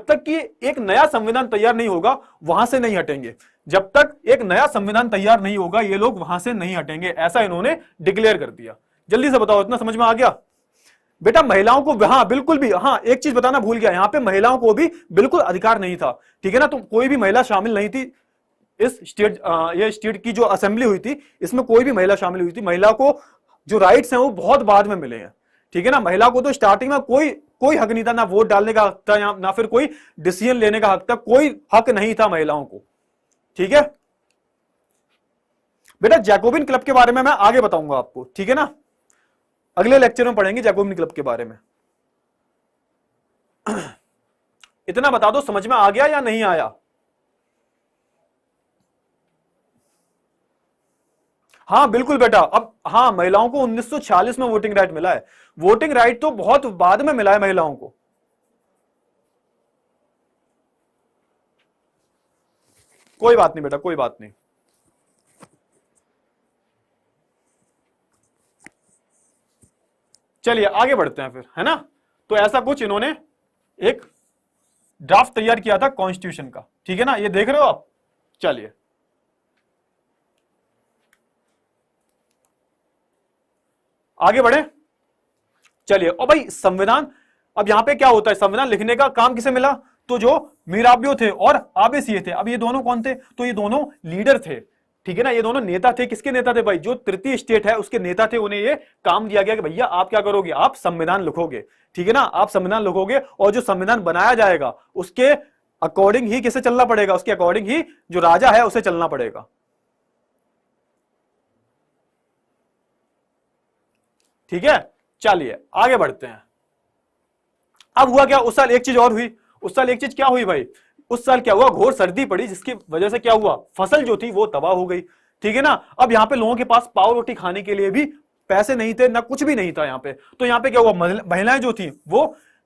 तक कि एक नया संविधान तैयार नहीं होगा, वहां से नहीं हटेंगे। जब तक एक नया संविधान तैयार नहीं होगा, ये लोग वहां से नहीं हटेंगे, ऐसा इन्होंने डिक्लेयर कर दिया। जल्दी से बताओ, इतना समझ में आ गया? बेटा महिलाओं को, हाँ बिल्कुल भी, हाँ एक चीज बताना भूल गया, यहां पे महिलाओं को भी बिल्कुल अधिकार नहीं था। ठीक है ना, तो कोई भी महिला शामिल नहीं थी इस ये स्टेट की जो असेंबली हुई थी, इसमें कोई भी महिला शामिल हुई थी। महिला को जो राइट्स हैं वो बहुत बाद में मिले हैं। ठीक है ना, महिला को तो स्टार्टिंग में कोई हक नहीं था, ना वोट डालने का हक था, ना फिर कोई डिसीजन लेने का हक था, कोई हक नहीं था महिलाओं को। ठीक है बेटा, जैकोबिन क्लब के बारे में मैं आगे बताऊंगा आपको। ठीक है ना, अगले लेक्चर में पढ़ेंगे जैकोबिन क्लब के बारे में। इतना बता दो, समझ में आ गया या नहीं आया? हाँ बिल्कुल बेटा, अब हाँ महिलाओं को 1946 में वोटिंग राइट मिला है। वोटिंग राइट तो बहुत बाद में मिला है महिलाओं को। कोई बात नहीं बेटा, कोई बात नहीं। चलिए आगे बढ़ते हैं फिर, है ना। तो ऐसा कुछ इन्होंने एक ड्राफ्ट तैयार किया था कॉन्स्टिट्यूशन का। ठीक है ना, ये देख रहे हो आप? चलिए आगे बढ़े। चलिए, और भाई संविधान, अब यहां पे क्या होता है, संविधान लिखने का काम किसे मिला, तो जो मीराबियो थे और आबे सिए थे। अब ये दोनों कौन थे, तो ये दोनों लीडर थे, ठीक है ना, ये दोनों नेता थे। किसके नेता थे भाई, जो तृतीय स्टेट है उसके नेता थे। उन्हें ये काम दिया गया कि भैया आप क्या करोगे, आप संविधान लिखोगे, ठीक है ना, आप संविधान लिखोगे और जो संविधान बनाया जाएगा उसके अकॉर्डिंग ही किसे चलना पड़ेगा, उसके अकॉर्डिंग ही जो राजा है उसे चलना पड़ेगा। ठीक है, चलिए आगे बढ़ते हैं। अब हुआ क्या, उस साल एक चीज और हुई। उस साल एक चीज क्या हुई भाई, उस साल क्या हुआ, घोर सर्दी पड़ी, जिसकी वजह से क्या हुआ, फसल जो थी वो तबाह हो गई, ठीक है ना। अब यहां पे लोगों के पास पाव रोटी खाने के लिए भी पैसे नहीं थे, ना कुछ भी नहीं था यहाँ पे। तो यहाँ पे क्या हुआ, महिलाएं जो थी वो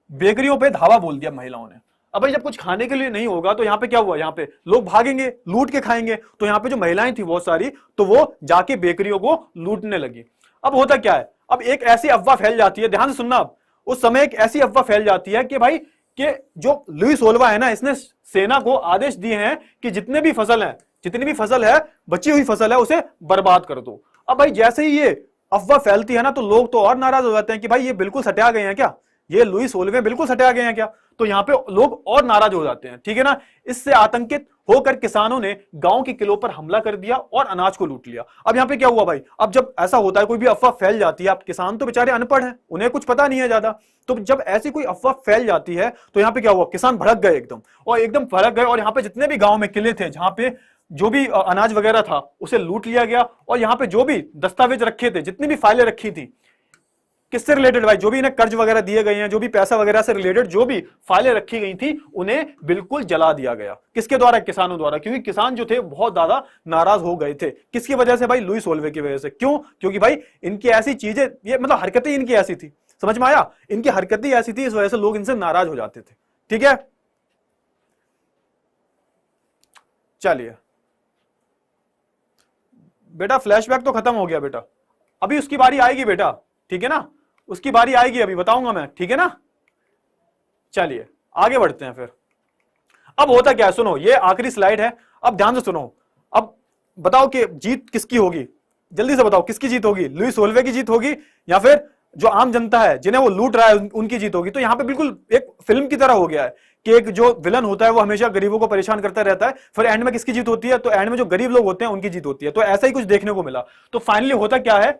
बेकरियों पे धावा बोल दिया महिलाओं ने। अब भाई जब कुछ खाने के लिए नहीं होगा तो यहाँ पे क्या हुआ, यहाँ पे लोग भागेंगे, लूट के खाएंगे। तो यहाँ पे जो महिलाएं थी बहुत सारी, तो वो जाके बेकरियों को लूटने लगी। अब होता क्या है, अब एक ऐसी अफवाह फैल जाती है, ध्यान से सुनना। अब उस समय एक ऐसी अफवाह फैल जाती है कि भाई कि जो लुई सोलवा है ना, इसने सेना को आदेश दिए हैं कि जितनी भी फसल है बची हुई फसल है उसे बर्बाद कर दो। अब भाई जैसे ही ये अफवाह फैलती है ना, तो लोग तो और नाराज हो जाते हैं कि भाई ये बिल्कुल सटिया गए हैं क्या, ये लुई सोलवे बिल्कुल सटिया गए हैं क्या। तो यहाँ पे लोग और नाराज हो जाते हैं, ठीक है ना। इससे आतंकित होकर किसानों ने गांव के किलों पर हमला कर दिया और अनाज को लूट लिया। अब यहाँ पे क्या हुआ भाई, अब जब ऐसा होता है, कोई भी अफवाह फैल जाती है, अब किसान तो बेचारे अनपढ़ हैं, उन्हें कुछ पता नहीं है ज्यादा, तो जब ऐसी कोई अफवाह फैल जाती है तो यहाँ पे क्या हुआ, किसान भड़क गए एकदम भड़क गए। और यहाँ पे जितने भी गांव में किले थे, जहां पे जो भी अनाज वगैरह था उसे लूट लिया गया। और यहाँ पे जो भी दस्तावेज रखे थे, जितनी भी फाइलें रखी थी, किससे रिलेटेड भाई, जो भी इन्हें कर्ज वगैरह दिए गए हैं, जो भी पैसा वगैरह से रिलेटेड जो भी फाइलें रखी गई थी, उन्हें बिल्कुल जला दिया गया। किसके द्वारा, किसानों द्वारा, क्योंकि किसान जो थे बहुत ज्यादा नाराज हो गए थे। किसकी वजह से भाई, लुई सोलवे की वजह से। क्यों, क्योंकि भाई इनकी ऐसी चीजें, ये मतलब हरकतें इनकी ऐसी थी, समझ में आया, इनकी हरकतें ऐसी थी, इस वजह से लोग इनसे नाराज हो जाते थे, ठीक है। चलिए बेटा, फ्लैशबैक तो खत्म हो गया बेटा, अभी उसकी बारी आएगी बेटा, ठीक है ना, उसकी बारी आएगी, अभी बताऊंगा मैं, ठीक है ना। चलिए आगे बढ़ते हैं फिर। अब होता क्या है, सुनो, ये आखिरी स्लाइड है, अब ध्यान से सुनो। अब बताओ कि जीत किसकी होगी, जल्दी से बताओ किसकी जीत होगी, लुई सोलवे की जीत होगी या फिर जो आम जनता है जिन्हें वो लूट रहा है उनकी जीत होगी। तो यहां पे बिल्कुल एक फिल्म की तरह हो गया है कि एक जो विलन होता है वो हमेशा गरीबों को परेशान करता रहता है, फिर एंड में किसकी जीत होती है, तो एंड में जो गरीब लोग होते हैं उनकी जीत होती है। तो ऐसा ही कुछ देखने को मिला। तो फाइनली होता क्या है,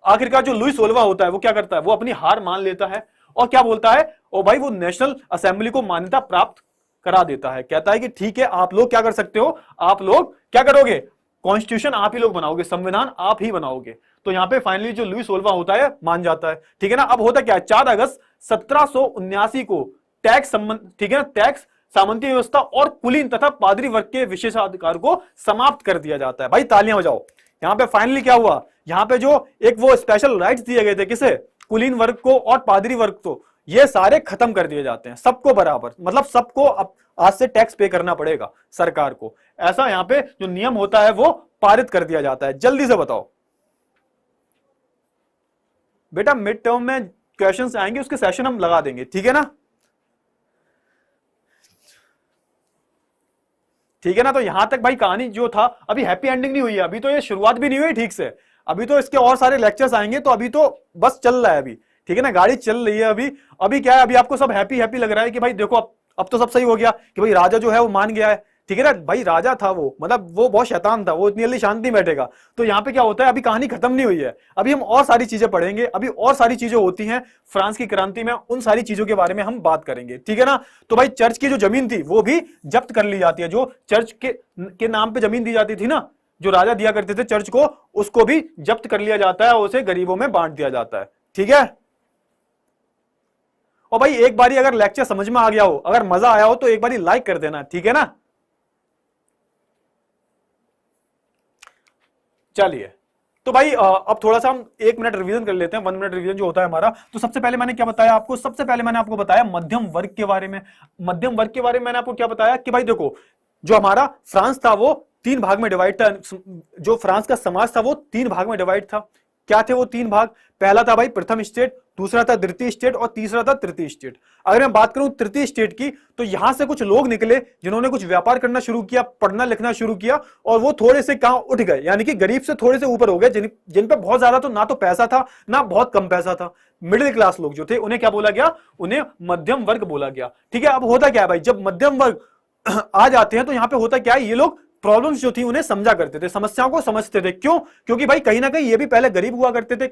आखिरकार जो लुई सोलवा होता है वो क्या करता है, वो अपनी हार मान लेता है और क्या बोलता है, ओ भाई वो नेशनल असेंबली को मान्यता प्राप्त करा देता है। कहता है कि ठीक है, आप लोग क्या कर सकते हो, आप लोग क्या करोगे, कॉन्स्टिट्यूशन आप ही लोग बनाओगे, संविधान आप ही बनाओगे। तो यहां पे फाइनली जो लुई सोलवा होता है मान जाता है, ठीक है ना। अब होता क्या है, 4 अगस्त 1779 को टैक्स संबंध, ठीक है ना, टैक्स सामंती व्यवस्था और कुलीन तथा पादरी वर्ग के विशेषाधिकार को समाप्त कर दिया जाता है। भाई तालियां बजाओ। यहां पे फाइनली क्या हुआ, यहां पे जो एक वो स्पेशल राइट्स दिए गए थे किसे, कुलीन वर्ग को और पादरी वर्ग को, ये सारे खत्म कर दिए जाते हैं, सबको बराबर, मतलब सबको अब आज से टैक्स पे करना पड़ेगा सरकार को। ऐसा यहां पे जो नियम होता है वो पारित कर दिया जाता है। जल्दी से बताओ बेटा, मिड टर्म में क्वेश्चंस आएंगे, उसके सेशन हम लगा देंगे, ठीक है ना, ठीक है ना। तो यहां तक भाई कहानी जो था, अभी हैप्पी एंडिंग नहीं हुई है, अभी तो ये शुरुआत भी नहीं हुई ठीक से, अभी तो इसके और सारे लेक्चर्स आएंगे। तो अभी तो बस चल रहा है अभी, ठीक है ना, गाड़ी चल रही है अभी। अभी क्या है, अभी आपको सब हैप्पी हैप्पी लग रहा है कि भाई देखो अब तो सब सही हो गया, कि भाई राजा जो है वो मान गया है, ठीक है ना। भाई राजा था वो, मतलब वो बहुत शैतान था, वो इतनी जल्दी शांति नहीं बैठेगा। तो यहाँ पे क्या होता है, अभी कहानी खत्म नहीं हुई है, अभी हम और सारी चीजें पढ़ेंगे, अभी और सारी चीजें होती हैं फ्रांस की क्रांति में, उन सारी चीजों के बारे में हम बात करेंगे, ठीक है ना। तो भाई चर्च की जो जमीन थी वो भी जब्त कर ली जाती है, जो चर्च के नाम पे जमीन दी जाती थी ना, जो राजा दिया करते थे चर्च को, उसको भी जब्त कर लिया जाता है और उसे गरीबों में बांट दिया जाता है, ठीक है। और भाई एक बारी अगर लेक्चर समझ में आ गया हो, अगर मजा आया हो, तो एक बारी लाइक कर देना, ठीक है ना। चलिए तो भाई अब थोड़ा सा हम 1 मिनट रिवीजन कर लेते हैं, 1 मिनट रिवीजन जो होता है हमारा। तो सबसे पहले मैंने क्या बताया आपको, सबसे पहले मैंने आपको बताया मध्यम वर्ग के बारे में। मध्यम वर्ग के बारे में मैंने आपको क्या बताया कि भाई देखो, जो हमारा फ्रांस था वो 3 भाग में डिवाइड था, जो फ्रांस का समाज था वो 3 भाग में डिवाइड था। क्या थे वो 3 भाग, पहला था भाई प्रथम स्टेट, दूसरा था द्वितीय स्टेट और तीसरा था तृतीय स्टेट। अगर मैं बात करूं तृतीय स्टेट की, तो यहां से कुछ लोग निकले जिन्होंने कुछ व्यापार करना शुरू किया, पढ़ना लिखना शुरू किया, और वो थोड़े से कहां उठ गए, यानी कि गरीब से थोड़े से ऊपर हो गए, जिन पे बहुत ज्यादा तो ना तो पैसा था ना बहुत कम पैसा था। मिडिल क्लास लोग जो थे उन्हें क्या बोला गया, उन्हें मध्यम वर्ग बोला गया। ठीक है, अब होता क्या है भाई, जब मध्यम वर्ग आ जाते हैं तो यहां पे होता क्या है, ये लोग प्रॉब्लम्स जो थी उन्हें समझा करते थे, समस्याओं को समझते थे। क्यों? क्योंकि भाई कहीं ना कहीं ये भी पहले गरीब हुआ करते थे,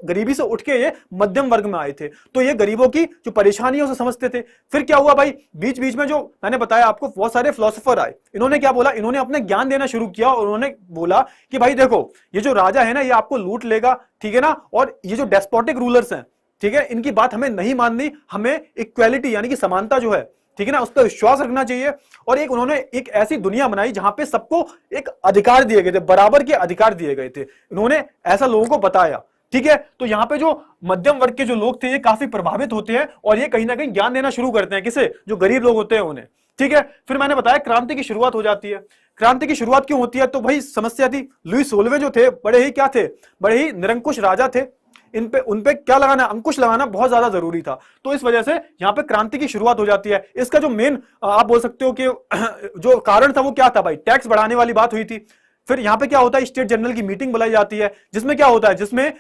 गरीबी से उठ के ये मध्यम वर्ग में आए थे, तो ये गरीबों की जो परेशानियों से समझते थे। फिर क्या हुआ भाई, बीच बीच में जो मैंने बताया आपको बहुत सारे फिलोसोफर आए, इन्होंने क्या बोला, इन्होंने अपने ज्ञान देना शुरू किया और उन्होंने बोला कि भाई देखो ये जो राजा है ना ये आपको लूट लेगा, ठीक है ना, और ये जो डेस्पोटिक रूलर्स हैं, ठीक है, इनकी बात हमें नहीं माननी, हमें इक्वालिटी यानी कि समानता जो है, ठीक है ना, उस पर विश्वास रखना चाहिए। और उन्होंने एक ऐसी दुनिया बनाई जहां पे सबको एक अधिकार दिए गए थे, बराबर के अधिकार दिए गए थे, इन्होंने ऐसा लोगों को बताया। ठीक है, तो यहां पे जो मध्यम वर्ग के जो लोग थे ये काफी प्रभावित होते हैं और ये कहीं ना कहीं ज्ञान देना शुरू करते हैं, किसे, जो गरीब लोग होते हैं उन्हें। ठीक है, फिर मैंने बताया क्रांति की शुरुआत हो जाती है। क्रांति की शुरुआत क्यों होती है, तो भाई समस्या थी, लुई 16वें जो थे बड़े ही क्या थे, बड़े ही निरंकुश राजा थे, उनपे क्या लगाना, अंकुश लगाना बहुत ज्यादा जरूरी था। तो इस वजह से यहां पे क्रांति की शुरुआत हो जाती है। इसका जो मेन आप बोल सकते हो कि जो कारण था वो क्या था भाई, टैक्स बढ़ाने वाली बात हुई थी। फिर यहां पे क्या होता है, स्टेट जनरल की मीटिंग बुलाई जाती है, जिसमें क्या होता है, जिसमें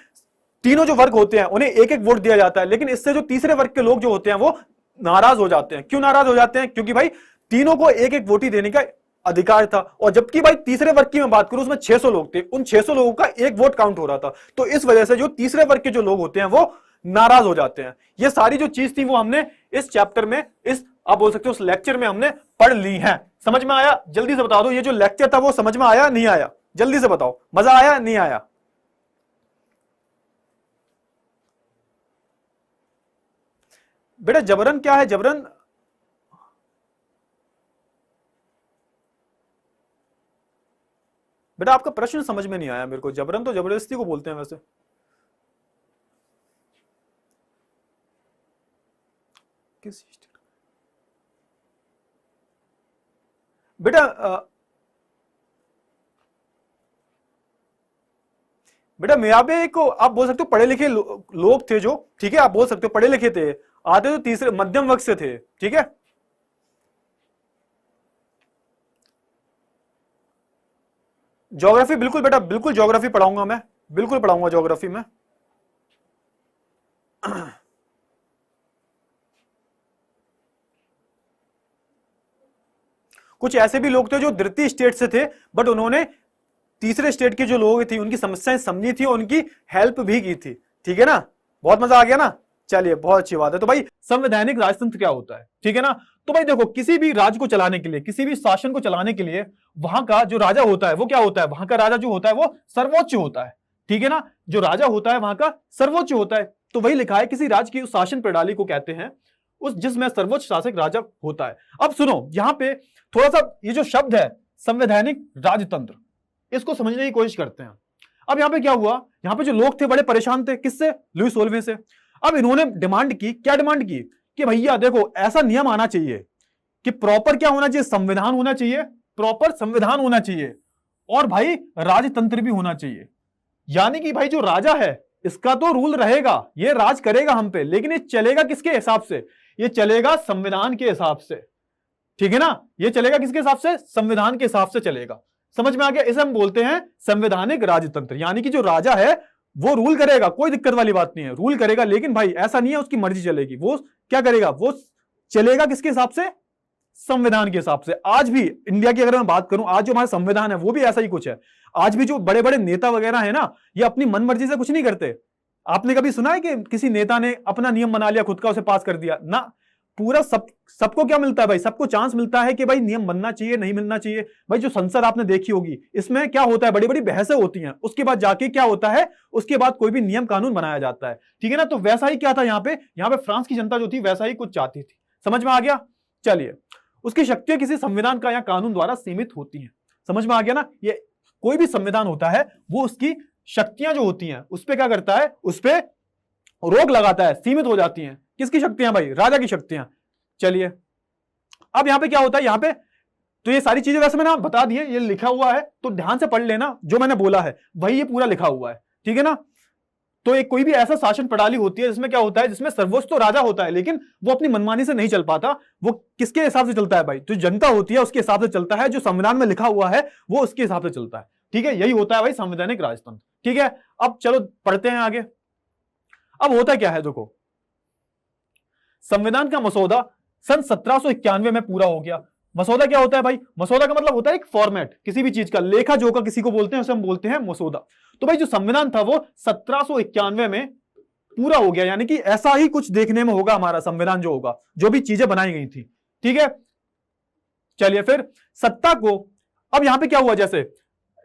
तीनों जो वर्ग होते हैं उन्हें एक एक वोट दिया जाता है, लेकिन इससे जो तीसरे वर्ग के लोग जो होते हैं वो नाराज हो जाते हैं। क्यों नाराज हो जाते हैं, क्योंकि भाई तीनों को एक एक वोट ही देने का अधिकार था, और जबकि भाई तीसरे वर्ग की मैं बात करूं उसमें 600 लोग थे, उन 600 लोगों का एक वोट काउंट हो रहा था। तो इस वजह से जो तीसरे वर्ग के जो लोग होते हैं वो नाराज हो जाते हैं। ये सारी जो चीज थी वो हमने इस चैप्टर में, इस आप बोल सकते हो उस लेक्चर में हमने पढ़ ली है। समझ में आया? जल्दी से बता दो, ये जो लेक्चर था वो समझ में आया नहीं आया? जल्दी से बताओ, मजा आया नहीं आया? बेटा जबरन क्या है, जबरन बेटा आपका प्रश्न समझ में नहीं आया मेरे को। जबरन तो जबरदस्ती को बोलते हैं वैसे। किस बेटा बेटा मियाबे को आप बोल सकते हो पढ़े लिखे लोग थे जो, ठीक है, आप बोल सकते हो पढ़े लिखे थे, आते तो तीसरे मध्यम वर्ग से थे। ठीक है, ज्योग्राफी बिल्कुल बेटा, बिल्कुल ज्योग्राफी पढ़ाऊंगा मैं, बिल्कुल पढ़ाऊंगा ज्योग्राफी में। कुछ ऐसे भी लोग थे जो द्वितीय स्टेट से थे, बट उन्होंने तीसरे स्टेट के जो लोग थे उनकी समस्याएं समझी थी और उनकी हेल्प भी की थी। ठीक है ना, बहुत मजा आ गया ना? चलिए बहुत अच्छी बात है। तो भाई संवैधानिक राजतंत्र क्या होता है, ठीक है ना? तो भाई देखो, किसी भी राज्य को चलाने के लिए, किसी भी शासन को चलाने के लिए वहां का जो राजा होता है वो क्या होता है, वहां का राजा जो होता है वो सर्वोच्च होता है। ठीक है ना, जो राजा होता है वहां का सर्वोच्च होता है। तो वही लिखा है, किसी राज्य की उस शासन प्रणाली को कहते हैं उस जिसमें सर्वोच्च शासक राजा होता है। अब सुनो, यहां पे थोड़ा सा ये जो शब्द है संवैधानिक राजतंत्र, इसको समझने की कोशिश करते हैं। अब यहां पे क्या हुआ, यहां पे जो लोग थे बड़े परेशान थे, किससे, लुई 16वें से। अब इन्होंने डिमांड की, क्या डिमांड की, कि भैया देखो ऐसा नियम आना चाहिए कि प्रॉपर क्या होना चाहिए, संविधान होना चाहिए, प्रॉपर संविधान होना चाहिए, और भाई राजतंत्र भी होना चाहिए। यानी कि भाई जो राजा है इसका तो रूल रहेगा, ये राज करेगा हम पे, लेकिन ये चलेगा किसके हिसाब से, ये चलेगा संविधान के हिसाब से। ठीक है ना, ये चलेगा किसके हिसाब से, संविधान के हिसाब से चलेगा। समझ में आ गया? इसे हम बोलते हैं संवैधानिक राजतंत्र। यानी कि जो राजा है वो रूल करेगा, कोई दिक्कत वाली बात नहीं है, रूल करेगा, लेकिन भाई ऐसा नहीं है उसकी मर्जी चलेगी, वो क्या करेगा, वो चलेगा किसके हिसाब से, संविधान के हिसाब से। आज भी इंडिया की अगर मैं बात करूं, आज जो हमारा संविधान है वो भी ऐसा ही कुछ है। आज भी जो बड़े बड़े नेता वगैरह है ना, ये अपनी मन मर्जी से कुछ नहीं करते। आपने कभी सुना है कि किसी नेता ने अपना नियम बना लिया खुद का, उसे पास कर दिया ना? पूरा सबको क्या मिलता है भाई, सबको चांस मिलता है कि भाई नियम बनना चाहिए नहीं मिलना चाहिए। भाई जो संसद आपने देखी होगी, इसमें क्या होता है, बड़ी बड़ी बहसें होती हैं, उसके बाद जाके क्या होता है, उसके बाद कोई भी नियम कानून बनाया जाता है। ठीक है ना, तो वैसा ही क्या था यहाँ पे फ्रांस की जनता जो थी वैसा ही कुछ चाहती थी। समझ में आ गया? चलिए, उसकी शक्तियां किसी संविधान का या कानून द्वारा सीमित होती हैं। समझ में आ गया ना? ये कोई भी संविधान होता है वो उसकी शक्तियां जो होती हैं उस पर क्या करता है, उस पर रोक लगाता है, सीमित हो जाती हैं। किसकी शक्तियां भाई, राजा की शक्तियां। चलिए, अब यहां पे क्या होता है, यहां पे तो ये सारी चीजें वैसे मैंने बता दी है, ये लिखा हुआ है तो ध्यान से पढ़ लेना, जो मैंने बोला है वही ये पूरा लिखा हुआ है। ठीक है ना? तो एक कोई भी ऐसा शासन प्रणाली होती है जिसमें क्या होता है, जिसमें सर्वोच्च तो राजा होता है, लेकिन वो अपनी मनमानी से नहीं चल पाता। वो किसके हिसाब से चलता है भाई? जो जनता होती है उसके हिसाब से चलता है, जो संविधान में लिखा हुआ है वो उसके हिसाब से चलता है। ठीक है, यही होता है भाई संवैधानिक राजतंत्र। ठीक है, अब चलो पढ़ते हैं आगे। अब होता क्या है, देखो संविधान का मसौदा सन 1791 में पूरा हो गया। मसौदा क्या होता है भाई? मसौदा का मतलब होता है एक फॉर्मेट किसी भी चीज का, लेखा जोखा किसी को बोलते हैं, उसे हम बोलते हैं मसौदा। तो भाई जो संविधान था वो 1791 में पूरा हो गया, यानी कि ऐसा ही कुछ देखने में होगा हमारा संविधान जो होगा, जो भी चीजें बनाई गई थी। ठीक है, चलिए फिर सत्ता को, अब यहां पे क्या हुआ, जैसे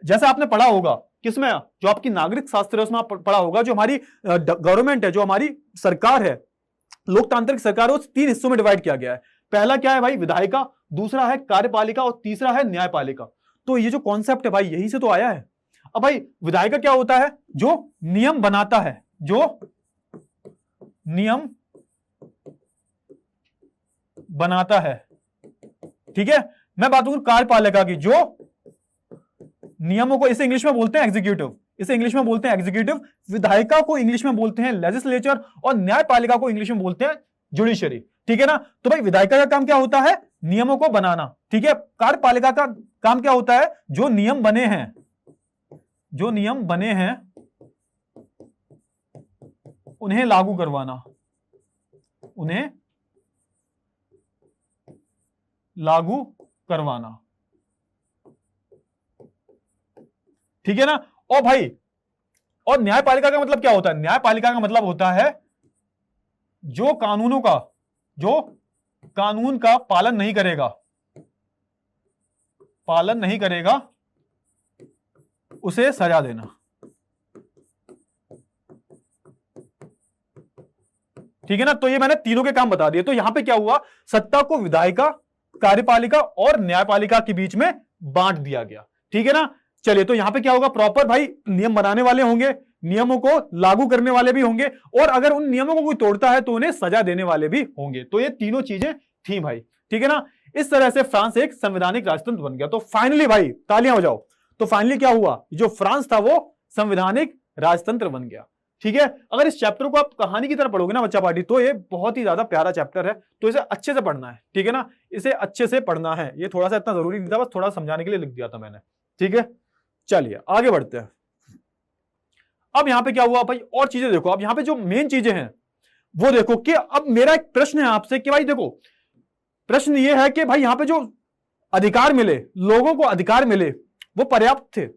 जैसे आपने पढ़ा होगा किसमें, जो आपकी नागरिक शास्त्र है उसमें आप पढ़ा होगा, जो हमारी गवर्नमेंट है, जो हमारी सरकार है, लोकतांत्रिक सरकार, उस 3 हिस्सों में डिवाइड किया गया है। पहला क्या है भाई? विधायिका, दूसरा है कार्यपालिका और तीसरा है न्यायपालिका। तो ये जो कॉन्सेप्ट है भाई यहीं से तो आया है। अब भाई विधायिका क्या होता है? जो नियम बनाता है, जो नियम बनाता है। ठीक है, मैं बात करूं कार्यपालिका की, जो नियमों को, इसे इंग्लिश में बोलते हैं एग्जीक्यूटिव, इसे इंग्लिश में बोलते हैं एग्जीक्यूटिव। विधायिका को इंग्लिश में बोलते हैं लेजिस्लेचर और न्यायपालिका को इंग्लिश में बोलते हैं जुडिशरी। ठीक है ना? तो भाई विधायिका का काम क्या होता है? नियमों को बनाना। ठीक है, कार्यपालिका का काम क्या होता है? जो नियम बने हैं, जो नियम बने हैं उन्हें लागू करवाना, उन्हें लागू करवाना। ठीक है ना? और भाई, और न्यायपालिका का मतलब क्या होता है? न्यायपालिका का मतलब होता है जो कानूनों का, जो कानून का पालन नहीं करेगा, पालन नहीं करेगा उसे सजा देना। ठीक है ना? तो ये मैंने तीनों के काम बता दिए। तो यहां पे क्या हुआ, सत्ता को विधायिका, कार्यपालिका और न्यायपालिका के बीच में बांट दिया गया। ठीक है ना? चलिए, तो यहां पे क्या होगा, प्रॉपर भाई नियम बनाने वाले होंगे, नियमों को लागू करने वाले भी होंगे, और अगर उन नियमों को कोई तोड़ता है तो उन्हें सजा देने वाले भी होंगे। तो ये तीनों चीजें थी भाई। ठीक है ना? इस तरह से फ्रांस एक संवैधानिक राजतंत्र बन गया। तो फाइनली भाई तालियां बजाओ, तो फाइनली क्या हुआ, जो फ्रांस था वो संवैधानिक राजतंत्र बन गया। ठीक है, अगर इस चैप्टर को आप कहानी की तरह पढ़ोगे ना बच्चा पार्टी, तो ये बहुत ही ज्यादा प्यारा चैप्टर है, तो इसे अच्छे से पढ़ना है। ठीक है ना? इसे अच्छे से पढ़ना है, ये थोड़ा सा इतना जरूरी नहीं था, बस थोड़ा समझाने के लिए लिख दिया था मैंने। ठीक है, चलिए आगे बढ़ते हैं। अब यहां पे क्या हुआ भाई, और चीजें देखो। अब यहां पे जो मेन चीजें हैं वो देखो, कि अब मेरा एक प्रश्न है आपसे कि भाई देखो, प्रश्न ये है कि भाई यहां पे जो अधिकार मिले, लोगों को अधिकार मिले, वो पर्याप्त थे?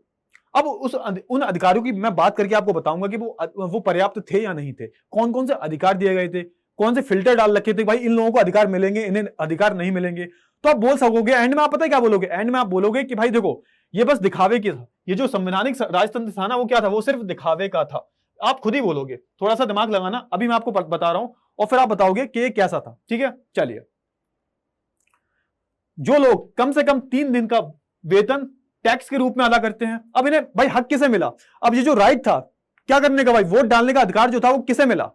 अब उन अधिकारों की मैं बात करके आपको बताऊंगा कि वो पर्याप्त थे या नहीं थे, कौन कौन से अधिकार दिए गए थे, कौन से फिल्टर डाल रखे थे भाई इन लोगों को अधिकार मिलेंगे, इन्हें अधिकार नहीं मिलेंगे। तो आप बोल सकोगे एंड में, आप पता है क्या बोलोगे? एंड में आप बोलोगे कि भाई देखो ये बस दिखावे की था, ये जो संवैधानिक राजतंत्र था ना वो क्या था, वो सिर्फ दिखावे का था। आप खुद ही बोलोगे, थोड़ा सा दिमाग लगाना, अभी मैं आपको बता रहा हूं और फिर आप बताओगे कि ये कैसा था। ठीक है, चलिए। जो लोग कम से कम 3 दिन का वेतन टैक्स के रूप में अदा करते हैं, अब इन्हें भाई हक किसे मिला? अब ये जो राइट था क्या करने का भाई, वोट डालने का अधिकार जो था वो किसे मिला?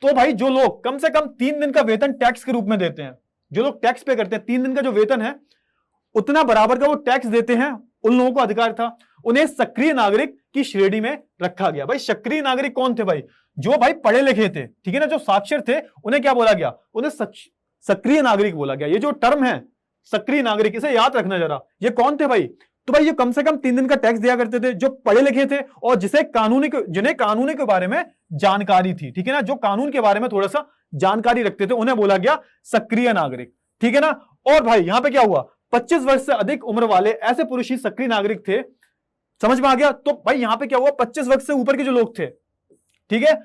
तो भाई जो लोग कम से कम 3 दिन का वेतन टैक्स के रूप में देते हैं, जो लोग टैक्स पे करते हैं, 3 दिन का जो वेतन है उतना बराबर का वो टैक्स देते हैं, उन लोगों को अधिकार था। उन्हें सक्रिय नागरिक की श्रेणी में रखा गया। भाई सक्रिय नागरिक कौन थे भाई? जो भाई पढ़े लिखे थे, ठीक है ना, जो साक्षर थे, उन्हें क्या बोला गया? उन्हें सक्रिय नागरिक बोला गया। ये जो टर्म है सक्रिय नागरिक, इसे याद रखना जरा, ये कौन थे भाई? तो भाई ये कम से कम 3 दिन का टैक्स दिया करते थे, जो पढ़े लिखे थे और जिन्हें कानून के बारे में जानकारी थी। ठीक है ना, जो कानून के बारे में थोड़ा सा जानकारी रखते थे, उन्हें बोला गया सक्रिय नागरिक। ठीक है ना? और भाई यहां पे क्या हुआ, 25 वर्ष से अधिक उम्र वाले ऐसे पुरुष ही सक्रिय नागरिक थे। समझ में आ गया? तो भाई यहां पे क्या हुआ, 25 वर्ष से ऊपर के जो लोग थे, ठीक है,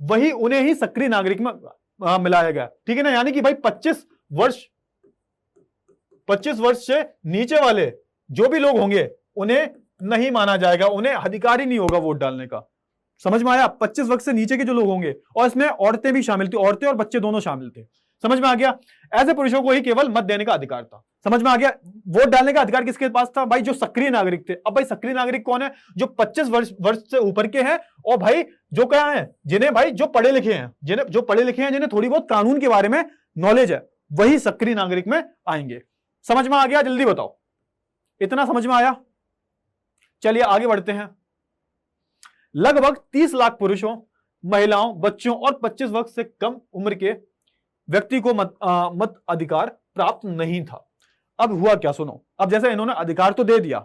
वही उन्हें ही सक्रिय नागरिक में मिलाया गया। ठीक है ना? यानी कि भाई 25 वर्ष से नीचे वाले जो भी लोग होंगे उन्हें नहीं माना जाएगा, उन्हें अधिकार ही नहीं होगा वोट डालने का। समझ में आया? 25 वर्ष से नीचे के जो लोग होंगे, और इसमें औरतें भी शामिल थी, औरतें और बच्चे दोनों शामिल थे। समझ में आ गया? ऐसे पुरुषों को ही केवल मत देने का अधिकार था। समझ में आ गया? वोट डालने का अधिकार किसके पास था भाई? जो सक्रिय नागरिक थे। अब भाई सक्रिय नागरिक कौन है? जो 25 वर्ष से ऊपर के हैं, और भाई जो क्या है, जिन्हें भाई जो पढ़े लिखे हैं, जिन्हें थोड़ी बहुत कानून के बारे में नॉलेज है, वही सक्रिय नागरिक में आएंगे। समझ में आ गया? जल्दी बताओ, इतना समझ में आया? चलिए आगे बढ़ते हैं। लगभग 30 लाख पुरुषों, महिलाओं, बच्चों और 25 वर्ष से कम उम्र के व्यक्ति को मत अधिकार प्राप्त नहीं था। अब हुआ क्या, सुनो। अब जैसे इन्होंने अधिकार तो दे दिया,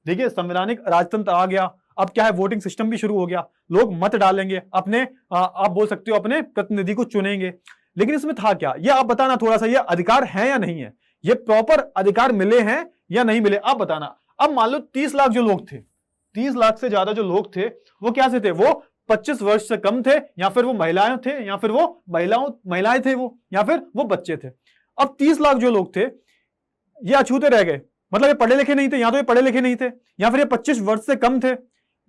देखिए संवैधानिक राजतंत्र आ गया, अब क्या है, वोटिंग सिस्टम भी शुरू हो गया, लोग मत डालेंगे, अपने आप बोल सकते हो अपने प्रतिनिधि को चुनेंगे। लेकिन इसमें था क्या, ये आप बताना थोड़ा सा, ये अधिकार है या नहीं है, ये प्रॉपर अधिकार मिले हैं या नहीं मिले, आप बताना। अब मान लो 30 लाख जो लोग थे, 30 लाख से ज्यादा जो लोग थे, वो क्या से थे, वो 25 वर्ष से कम थे, या फिर वो महिलाएं थे, या फिर वो महिलाएं थे वो, या फिर वो बच्चे थे। अब 30 लाख जो लोग थे ये अछूते रह गए, मतलब ये पढ़े लिखे नहीं थे, या तो ये पढ़े लिखे नहीं थे, या फिर ये 25 वर्ष से कम थे,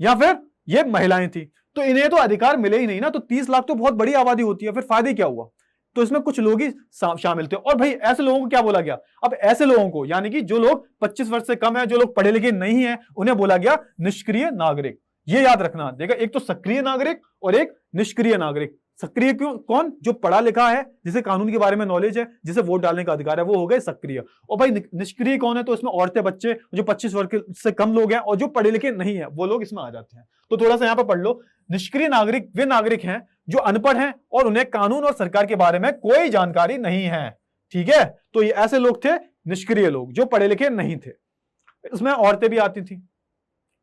या फिर ये महिलाएं थी, तो इन्हें तो अधिकार मिले ही नहीं ना। तो 30 लाख तो बहुत बड़ी आबादी होती है, फिर फायदे क्या हुआ। तो इसमें कुछ लोग ही शामिल थे। और भाई ऐसे लोगों को क्या बोला गया, अब ऐसे लोगों को, यानी कि जो लोग 25 वर्ष से कम है, जो लोग पढ़े लिखे नहीं है, उन्हें बोला गया निष्क्रिय नागरिक। ये याद रखना, देखा, एक तो सक्रिय नागरिक और एक निष्क्रिय नागरिक। सक्रिय क्यों, कौन, जो पढ़ा लिखा है, जिसे कानून के बारे में नॉलेज है, जिसे वोट डालने का अधिकार है, वो हो गए सक्रिय। और भाई निष्क्रिय कौन है, तो इसमें औरतें, बच्चे, जो 25 वर्ष से कम लोग हैं और जो पढ़े लिखे नहीं है, वो लोग इसमें आ जाते हैं। तो थोड़ा सा यहां पर पढ़ लो, निष्क्रिय नागरिक वे नागरिक हैं जो अनपढ़ हैं और उन्हें कानून और सरकार के बारे में कोई जानकारी नहीं है। ठीक है, तो ये ऐसे लोग थे निष्क्रिय लोग, जो पढ़े लिखे नहीं थे। इसमें औरतें भी आती थी।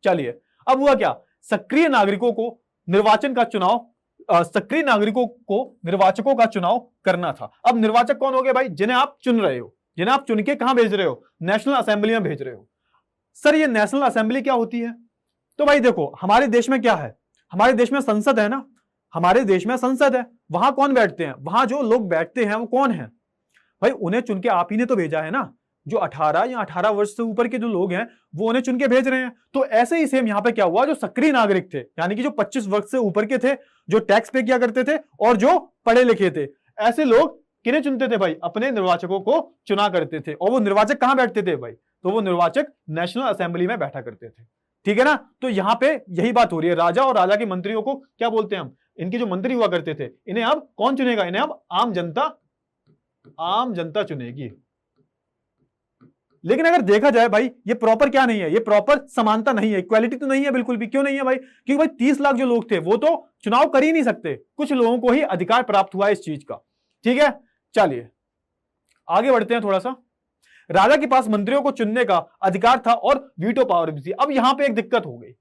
चलिए, अब हुआ क्या, सक्रिय नागरिकों को निर्वाचन का चुनाव, सक्रिय नागरिकों को निर्वाचकों का चुनाव करना था। अब निर्वाचक कौन हो गए भाई, जिन्हें आप चुन रहे हो, जिन्हें आप चुन के कहां भेज रहे हो, नेशनल असेंबली में भेज रहे हो। सर ये नेशनल असेंबली क्या होती है, तो भाई देखो हमारे देश में क्या है, हमारे देश में संसद है ना, हमारे देश में संसद है, वहां कौन बैठते हैं, वहां जो लोग बैठते हैं वो कौन है भाई, उन्हें चुन के आप ही ने तो भेजा है ना। जो 18 या 18 वर्ष से ऊपर के जो लोग हैं वो उन्हें चुन के भेज रहे हैं। तो ऐसे ही सेम यहां पे क्या हुआ, जो सक्रिय नागरिक थे, यानी कि जो 25 वर्ष से ऊपर के थे, जो टैक्स पे किया करते थे और जो पढ़े लिखे थे, ऐसे लोग किन्हें चुनते थे भाई, अपने निर्वाचकों को चुना करते थे। और वो निर्वाचक कहां बैठते थे भाई, तो वो निर्वाचक नेशनल असेंबली में बैठा करते थे। ठीक है ना, तो यहां पे यही बात हो रही है। राजा और राजा के मंत्रियों को क्या बोलते हैं हम, इनके जो मंत्री हुआ करते थे, इन्हें अब कौन चुनेगा, इन्हें अब आम जनता चुनेगी। लेकिन अगर देखा जाए भाई, ये प्रॉपर क्या नहीं है, ये प्रॉपर समानता नहीं है, इक्वालिटी तो नहीं है बिल्कुल भी। क्यों नहीं है भाई, क्योंकि भाई 30 लाख जो लोग थे वो तो चुनाव कर ही नहीं सकते, कुछ लोगों को ही अधिकार प्राप्त हुआ है इस चीज का। ठीक है, चलिए आगे बढ़ते हैं थोड़ा सा। राजा के पास मंत्रियों को चुनने का अधिकार था और वीटो पावर भी थी। अब यहां पे एक दिक्कत हो गई।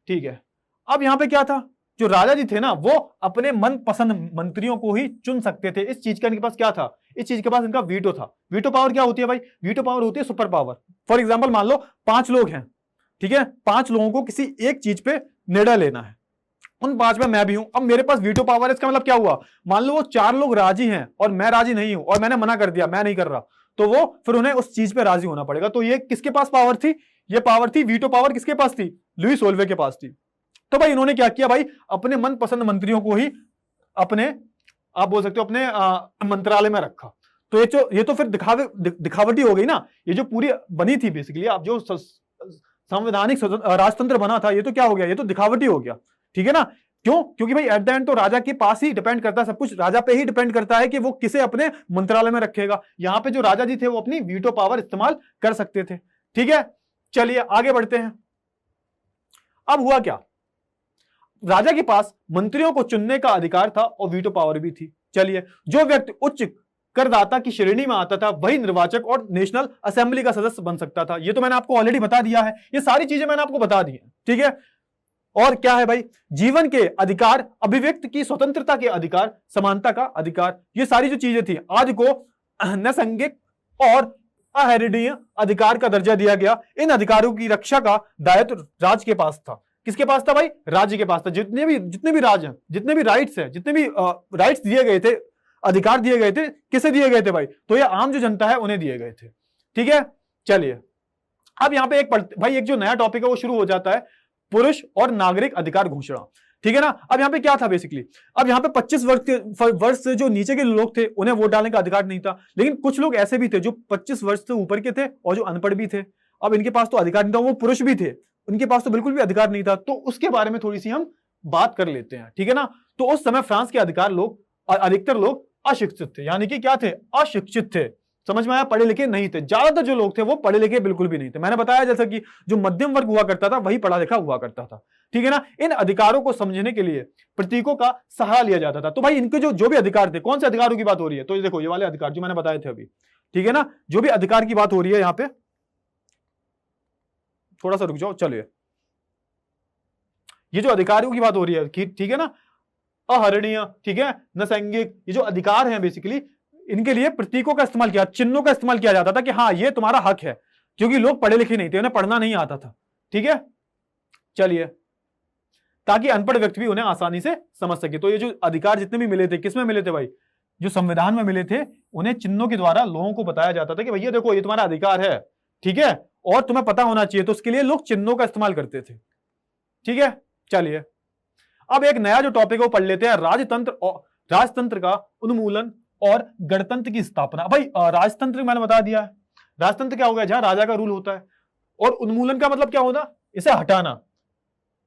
ठीक है, अब यहां पे क्या था, जो राजा जी थे ना, वो अपने मनपसंद मंत्रियों को ही चुन सकते थे। इस चीज का इनके पास क्या था, इस चीज के पास इनका वीटो था। वीटो पावर क्या होती है भाई, वीटो पावर होती है सुपर पावर। फॉर एग्जांपल मान लो 5 लोग हैं, ठीक है, 5 लोगों को किसी एक चीज पे निर्णय लेना है, उन 5 में मैं भी हूं। अब मेरे पास वीटो पावर है, इसका मतलब क्या हुआ, मान लो वो 4 लोग राजी हैं और मैं राजी नहीं हूं, और मैंने मना कर दिया, मैं नहीं कर रहा, तो वो फिर उन्हें उस चीज पे राजी होना पड़ेगा। तो ये किसके पास पावर थी, ये पावर थी, वीटो पावर किसके पास थी, लुई सोल्वे के पास थी। तो भाई इन्होंने क्या किया भाई, अपने मनपसंद मंत्रियों को ही अपने, आप बोल सकते हो अपने मंत्रालय में रखा। तो ये तो फिर दिखावटी हो गई ना। ये जो पूरी बनी थी बेसिकली, आप जो संवैधानिक राजतंत्र बना था, ये तो क्या हो गया, ये तो दिखावटी हो गया। ठीक है ना, क्यों, क्योंकि भाई एट द एंड तो राजा के पास ही डिपेंड करता है, सब कुछ राजा पे ही डिपेंड करता है कि वो किसे अपने मंत्रालय में रखेगा। यहां पे जो राजा जी थे वो अपनी वीटो पावर इस्तेमाल कर सकते थे। ठीक है, चलिए आगे बढ़ते हैं। अब हुआ क्या, राजा के पास मंत्रियों को चुनने का अधिकार था और वीटो पावर भी थी। चलिए, जो व्यक्ति उच्च करदाता की श्रेणी में आता था वही निर्वाचक और नेशनल असेंबली का सदस्य बन सकता था। ये तो मैंने आपको ऑलरेडी बता दिया है, ये सारी चीजें मैंने आपको बता दी हैं। ठीक है, और क्या है भाई, जीवन के अधिकार, अभिव्यक्ति की स्वतंत्रता के अधिकार, समानता का अधिकार, ये सारी जो चीजें थी, आज को नैसंगिक और अहरणीय अधिकार का दर्जा दिया गया। इन अधिकारों की रक्षा का दायित्व राज के पास था। किसके पास था भाई, राज्य के पास था। जितने भी राज हैं, जितने भी राइट्स हैं, जितने भी राइट्स दिए गए थे, अधिकार दिए गए थे, किसे दिए गए थे भाई, तो ये आम जो जनता है उन्हें दिए गए थे। ठीक है, चलिए अब यहां पे एक जो नया टॉपिक है वो शुरू हो जाता है, पुरुष और नागरिक अधिकार घोषणा। ठीक है ना, अब यहां पे क्या था बेसिकली, अब यहां पे 25 वर्ष से जो नीचे के लोग थे उन्हें वोट डालने का अधिकार नहीं था। लेकिन कुछ लोग ऐसे भी थे जो 25 वर्ष से ऊपर के थे और जो अनपढ़ भी थे। अब इनके पास तो अधिकार नहीं था, वो पुरुष भी थे, उनके पास तो बिल्कुल भी अधिकार नहीं था। तो उसके बारे में थोड़ी सी हम बात कर लेते हैं। ठीक है ना, तो उस समय फ्रांस के अधिकार लोग, अधिकतर लोग अशिक्षित थे, यानी कि क्या थे, अशिक्षित थे। समझ में आया? पढ़े लिखे नहीं थे, ज्यादातर जो लोग थे वो पढ़े लिखे बिल्कुल भी नहीं थे। मैंने बताया जैसा कि जो मध्यम वर्ग हुआ करता था वही पढ़ा लिखा हुआ करता था, ठीक है ना। इन अधिकारों को समझने के लिए प्रतीकों का सहारा लिया जाता था। तो भाई इनके जो भी अधिकार थे, कौन से अधिकारों की बात हो रही है? तो ये देखो, ये वाले अधिकार जो मैंने बताए थे अभी, ठीक है ना। जो भी अधिकार की बात हो रही है यहां पे, थोड़ा सा रुक जाओ, चलिए, ये जो अधिकारों की बात हो रही है, ठीक है ना, अहरणीय, ठीक है, नसैंगिक, ये जो अधिकार हैं बेसिकली, इनके लिए प्रतीकों का इस्तेमाल किया, चिन्हों का इस्तेमाल किया जाता था कि हाँ ये तुम्हारा हक है, क्योंकि लोग पढ़े लिखे नहीं थे, उन्हें पढ़ना नहीं आता था, ठीक है। चलिए, ताकि अनपढ़ व्यक्ति भी उन्हें आसानी से समझ सके। तो ये जो अधिकार जितने भी मिले थे, किसमें मिले थे भाई? जो संविधान में मिले थे, उन्हें चिन्हों के द्वारा लोगों को बताया जाता था कि भैया देखो ये तुम्हारा अधिकार है, ठीक है, और तुम्हें पता होना चाहिए। तो उसके लिए लोग चिन्हों का इस्तेमाल करते थे, ठीक है। चलिए, अब एक नया जो टॉपिक है वो पढ़ लेते हैं, राजतंत्र और राजतंत्र का उन्मूलन और गणतंत्र की स्थापना। भाई राजतंत्र मैंने बता दिया है, राजतंत्र क्या हो गया? जहां राजा का रूल होता है। और उन्मूलन का मतलब क्या होता? इसे हटाना।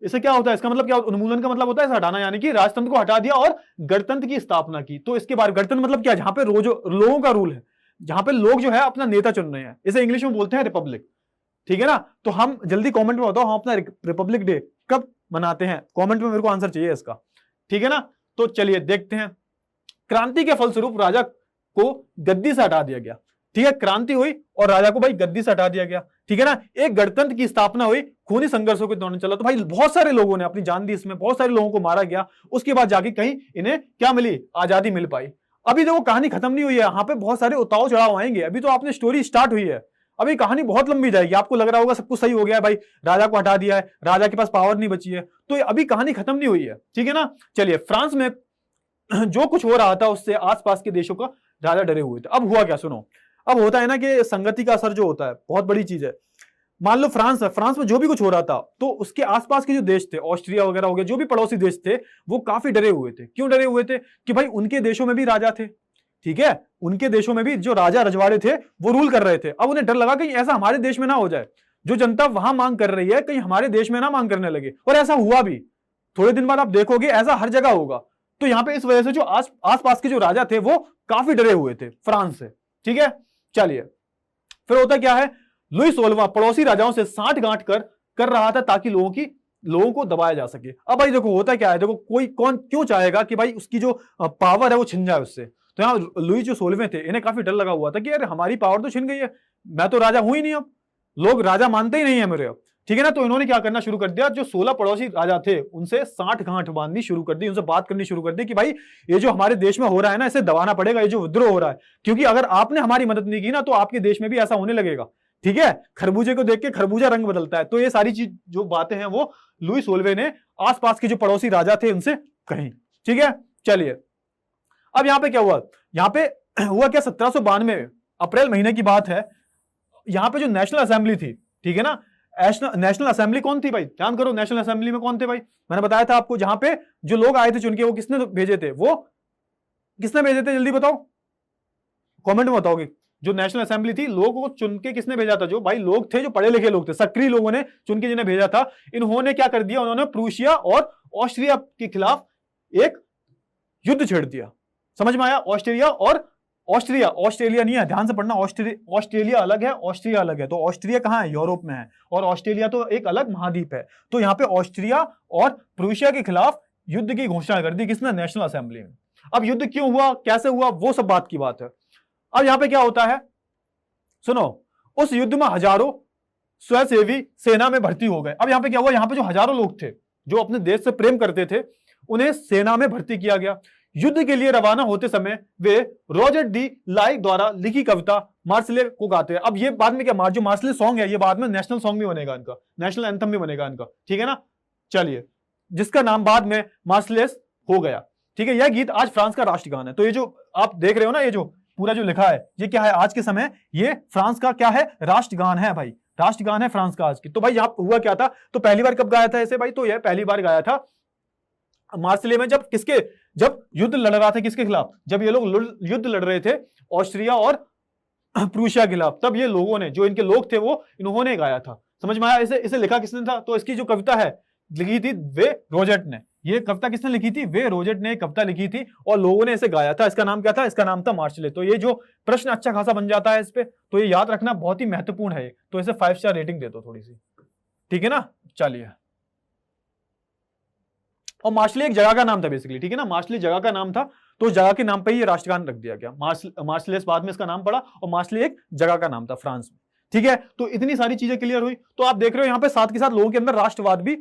इसे क्या होता है? इसका मतलब क्या? उन्मूलन का मतलब होता है इसे हटाना, यानी कि राजतंत्र को हटा दिया और गणतंत्र की स्थापना की। तो इसके बाद गणतंत्र मतलब क्या? जहां पे लोगों का रूल है, जहां पे लोग जो है अपना नेता चुन रहे हैं। इसे इंग्लिश में बोलते हैं रिपब्लिक, ठीक है ना। तो हम जल्दी कमेंट में बताओ, हम अपना रिपब्लिक डे कब मनाते हैं? कमेंट में मेरे को आंसर चाहिए इसका, ठीक है ना। तो चलिए देखते हैं। क्रांति के फलस्वरूप राजा को गद्दी से हटा दिया गया, ठीक है। क्रांति हुई और राजा को भाई गद्दी से हटा दिया गया, ठीक है ना। एक गणतंत्र की स्थापना हुई, खूनी संघर्षों के दौरान चला। तो भाई बहुत सारे लोगों ने अपनी जान दी इसमें, बहुत सारे लोगों को मारा गया। उसके बाद जाके कहीं इन्हें क्या मिली? आजादी मिल पाई। अभी देखो कहानी खत्म नहीं हुई है, यहाँ पे बहुत सारे उतार चढ़ाव आएंगे। अभी तो आपने स्टोरी स्टार्ट हुई है, अभी कहानी बहुत लंबी जाएगी। आपको लग रहा होगा सब कुछ सही हो गया है भाई, राजा को हटा दिया है, राजा के पास पावर नहीं बची है, तो अभी कहानी खत्म नहीं हुई है, ठीक है ना। चलिए, फ्रांस में जो कुछ हो रहा था उससे आसपास के देशों का राजा डरे हुए थे। अब हुआ क्या? सुनो, अब होता है ना कि संगति का असर जो होता है बहुत बड़ी चीज है। मान लो फ्रांस है, फ्रांस में जो भी कुछ हो रहा था तो उसके आसपास के जो देश थे, ऑस्ट्रिया वगैरह हो गया, जो भी पड़ोसी देश थे, वो काफी डरे हुए थे। क्यों डरे हुए थे? कि भाई उनके देशों में भी राजा थे, ठीक है, उनके देशों में भी जो राजा रजवाड़े थे वो रूल कर रहे थे। अब उन्हें डर लगा कहीं ऐसा हमारे देश में ना हो जाए, जो जनता वहां मांग कर रही है कहीं हमारे देश में ना मांग करने लगे। और ऐसा हुआ भी, थोड़े दिन बाद आप देखोगे ऐसा हर जगह होगा। तो यहां पे इस वजह से जो आसपास के जो राजा थे वो काफी डरे हुए थे फ्रांस से, ठीक है। चलिए, फिर होता क्या है? लुई 16वां पड़ोसी राजाओं से साठ गांठ कर रहा था ताकि लोगों को दबाया जा सके। अब भाई देखो होता क्या है, देखो कौन क्यों चाहेगा कि भाई उसकी जो पावर है वो छिन जाए उससे। तो यहाँ लुई जो 16वें थे, इन्हें काफी डर लगा हुआ था कि यार हमारी पावर तो छिन गई है, मैं तो राजा हूं ही नहीं, अब लोग राजा मानते ही नहीं है मेरे, अब ठीक है ना। तो इन्होंने क्या करना शुरू कर दिया, जो 16 पड़ोसी राजा थे उनसे साठ गांठ बांधनी शुरू कर दी, उनसे बात करनी शुरू कर दी कि भाई ये जो हमारे देश में हो रहा है ना, इसे दबाना पड़ेगा, ये जो विद्रोह हो रहा है, क्योंकि अगर आपने हमारी मदद नहीं की ना तो आपके देश में भी ऐसा होने लगेगा, ठीक है। खरबूजे को देख के खरबूजा रंग बदलता है। तो ये सारी चीज जो बातें हैं वो लुई 16वें ने आसपास के जो पड़ोसी राजा थे उनसे कही, ठीक है। चलिए, अब यहां पे क्या हुआ? यहां पे हुआ क्या? 1792 अप्रैल महीने की बात है। यहां पे जो नेशनल असेंबली थी, ठीक है ना, नेशनल असेंबली कौन थी भाई? ध्यान करो, नेशनल असेंबली में कौन थे भाई? मैंने बताया था आपको, जहां पे जो लोग आए थे चुन के, वो किसने भेजे थे? वो किसने भेजे थे? जल्दी बताओ, कमेंट में बताओगे। जो नेशनल असेंबली थी, लोगों को चुन के किसने भेजा था? जो भाई लोग थे, जो पढ़े लिखे लोग थे, सक्रिय लोगों ने चुन के जिन्हें भेजा था। इन्होंने क्या कर दिया? उन्होंने प्रूशिया और ऑस्ट्रिया के खिलाफ एक युद्ध छेड़ दिया। समझ में आया? ऑस्ट्रिया और ऑस्ट्रेलिया नहीं है, ध्यान से पढ़ना। ऑस्ट्रेलिया अलग है, ऑस्ट्रिया अलग है। तो ऑस्ट्रिया कहां है? यूरोप में है, और ऑस्ट्रेलिया तो एक अलग महाद्वीप है। तो यहां पे ऑस्ट्रिया और प्रूशिया के खिलाफ युद्ध की घोषणा कर दी, किसने? नेशनल असेंबली में। अब युद्ध क्यों हुआ, कैसे हुआ, वो सब बात की बात है। अब यहां पे क्या होता है, सुनो, उस युद्ध में हजारों स्वयंसेवी सेना में भर्ती हो गए। अब यहां पे क्या हुआ? यहां पे जो हजारों लोग थे जो अपने देश से प्रेम करते थे, उन्हें सेना में भर्ती किया गया। युद्ध के लिए रवाना होते समय वे रॉजर डी लाइक द्वारा लिखी कविता मार्सले को गाते हैं। अब ये बाद में क्या, जो मार्सले सॉन्ग है, ये बाद में नेशनल सॉन्ग भी बनेगा इनका, नेशनल एंथम भी बनेगा इनका, ठीक है ना। चलिए, जिसका नाम बाद में मार्सलेस हो गया, ठीक है। यह गीत आज फ्रांस का राष्ट्रगान है। तो ये जो आप देख रहे हो ना, ये जो पूरा जो लिखा है, ये क्या है? आज के समय ये फ्रांस का क्या है? राष्ट्रगान है भाई, राष्ट्रगान है फ्रांस का आज की। तो भाई यहाँ हुआ क्या था? तो पहली बार कब गाया था इसे भाई? तो यह पहली बार गाया था मार्सिले में, जब युद्ध लड़ रहा था किसके खिलाफ? जब ये लोग युद्ध लड़ रहे थे ऑस्ट्रिया और प्रूशिया के खिलाफ, तब ये लोगों ने, जो इनके लोग थे, वो इन्होंने गाया था। समझ में आया? इसे लिखा किसने था? तो इसकी जो कविता है लिखी थी वे रोजेट ने, ये कविता किसने लिखी थी? वे रोजेट ने कविता लिखी थी और लोगों ने इसे गाया था। इसका नाम क्या था? इसका नाम था मार्शले। तो ये जो प्रश्न अच्छा खासा बन जाता है इस पे, तो ये याद रखना बहुत ही महत्वपूर्ण है। तो इसे 5 स्टार रेटिंग दे दो थोड़ी सी, ठीक है ना। चलिए, और मार्शले एक जगह का नाम था बेसिकली, ठीक है ना, मार्शले जगह का नाम था, तो जगह के नाम पे ही ये राष्ट्रगान रख दिया गया। मार्शलेस बाद में इसका नाम पड़ा, और मार्शले एक जगह का नाम था फ्रांस में, ठीक है। तो इतनी सारी चीजें क्लियर हुई। तो आप देख रहे हो यहां पे साथ के साथ लोगों के अंदर राष्ट्रवाद भी,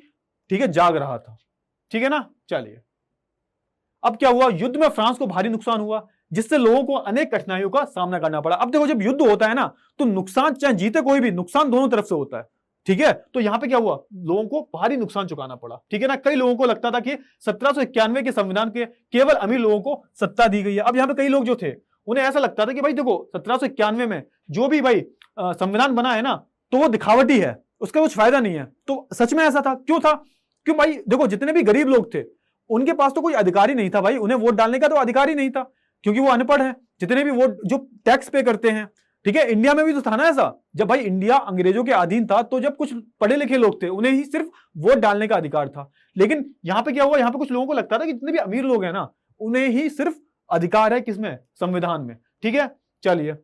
ठीक है, जाग रहा था, ठीक है ना। चलिए, अब क्या हुआ? युद्ध में फ्रांस को भारी नुकसान हुआ, जिससे लोगों को अनेक कठिनाइयों का सामना करना पड़ा। अब देखो, जब युद्ध होता है ना, तो नुकसान, चाहे जीते कोई भी, नुकसान दोनों तरफ से होता है, ठीक है। तो यहां पे क्या हुआ? लोगों को भारी नुकसान चुकाना पड़ा, ठीक है ना। कई लोगों को लगता था कि 1791 के संविधान के केवल अमीर लोगों को सत्ता दी गई है। अब यहां पे कई लोग जो थे, उन्हें ऐसा लगता था कि भाई देखो, 1791 में जो भी भाई संविधान बना है ना, तो वो दिखावटी है, उसका कुछ फायदा नहीं है। तो सच में ऐसा था? क्यों था? क्यों भाई? देखो, जितने भी गरीब लोग थे, उनके पास तो कोई अधिकार ही नहीं था भाई, उन्हें वोट डालने का तो अधिकार ही नहीं था, क्योंकि वो अनपढ़ है। जितने भी वोट जो टैक्स पे करते हैं, ठीक है, इंडिया में भी तो था ना ऐसा, जब भाई इंडिया अंग्रेजों के अधीन था, तो जब कुछ पढ़े लिखे लोग थे, उन्हें ही सिर्फ वोट डालने का अधिकार था। लेकिन यहां पे क्या हुआ? यहां पे कुछ लोगों को लगता था कि जितने भी अमीर लोग हैं ना, उन्हें ही सिर्फ अधिकार है किसमें? संविधान में, ठीक है। चलिए,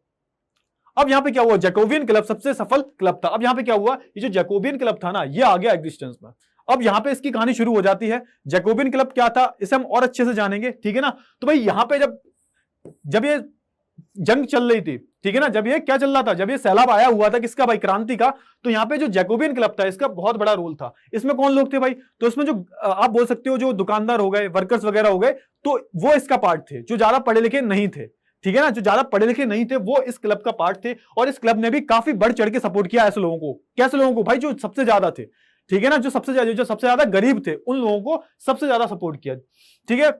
अब यहां पे क्या हुआ? जैकोबियन क्लब सबसे सफल क्लब था। अब यहां पे क्या हुआ? ये जो जैकोबियन क्लब था ना, ये आ गया एग्जिस्टेंस में। अब यहां पे इसकी कहानी शुरू हो जाती है। जैकोबियन क्लब क्या था, इसे हम और अच्छे से जानेंगे, ठीक है ना। तो भाई यहां पे जब ये जंग चल रही थी, ठीक है ना, जब ये क्या चल रहा था, जब ये सैलाब आया हुआ था किसका भाई? क्रांति का। तो यहां पे जो जैकोबियन क्लब था, इसका बहुत बड़ा रोल था। इसमें कौन लोग थे भाई? तो इसमें जो आप बोल सकते हो, जो दुकानदार हो गए, वर्कर्स वगैरह हो गए, तो वो इसका पार्ट थे। जो ज्यादा पढ़े लिखे नहीं थे, ठीक है ना, जो ज्यादा पढ़े लिखे नहीं थे, वो इस क्लब का पार्ट थे। और इस क्लब ने भी काफी बढ़ चढ़ के सपोर्ट किया ऐसे लोगों को। कैसे लोगों को भाई? जो सबसे ज्यादा थे, ठीक है ना, जो सबसे ज्यादा गरीब थे, उन लोगों को सबसे ज्यादा सपोर्ट किया, ठीक है।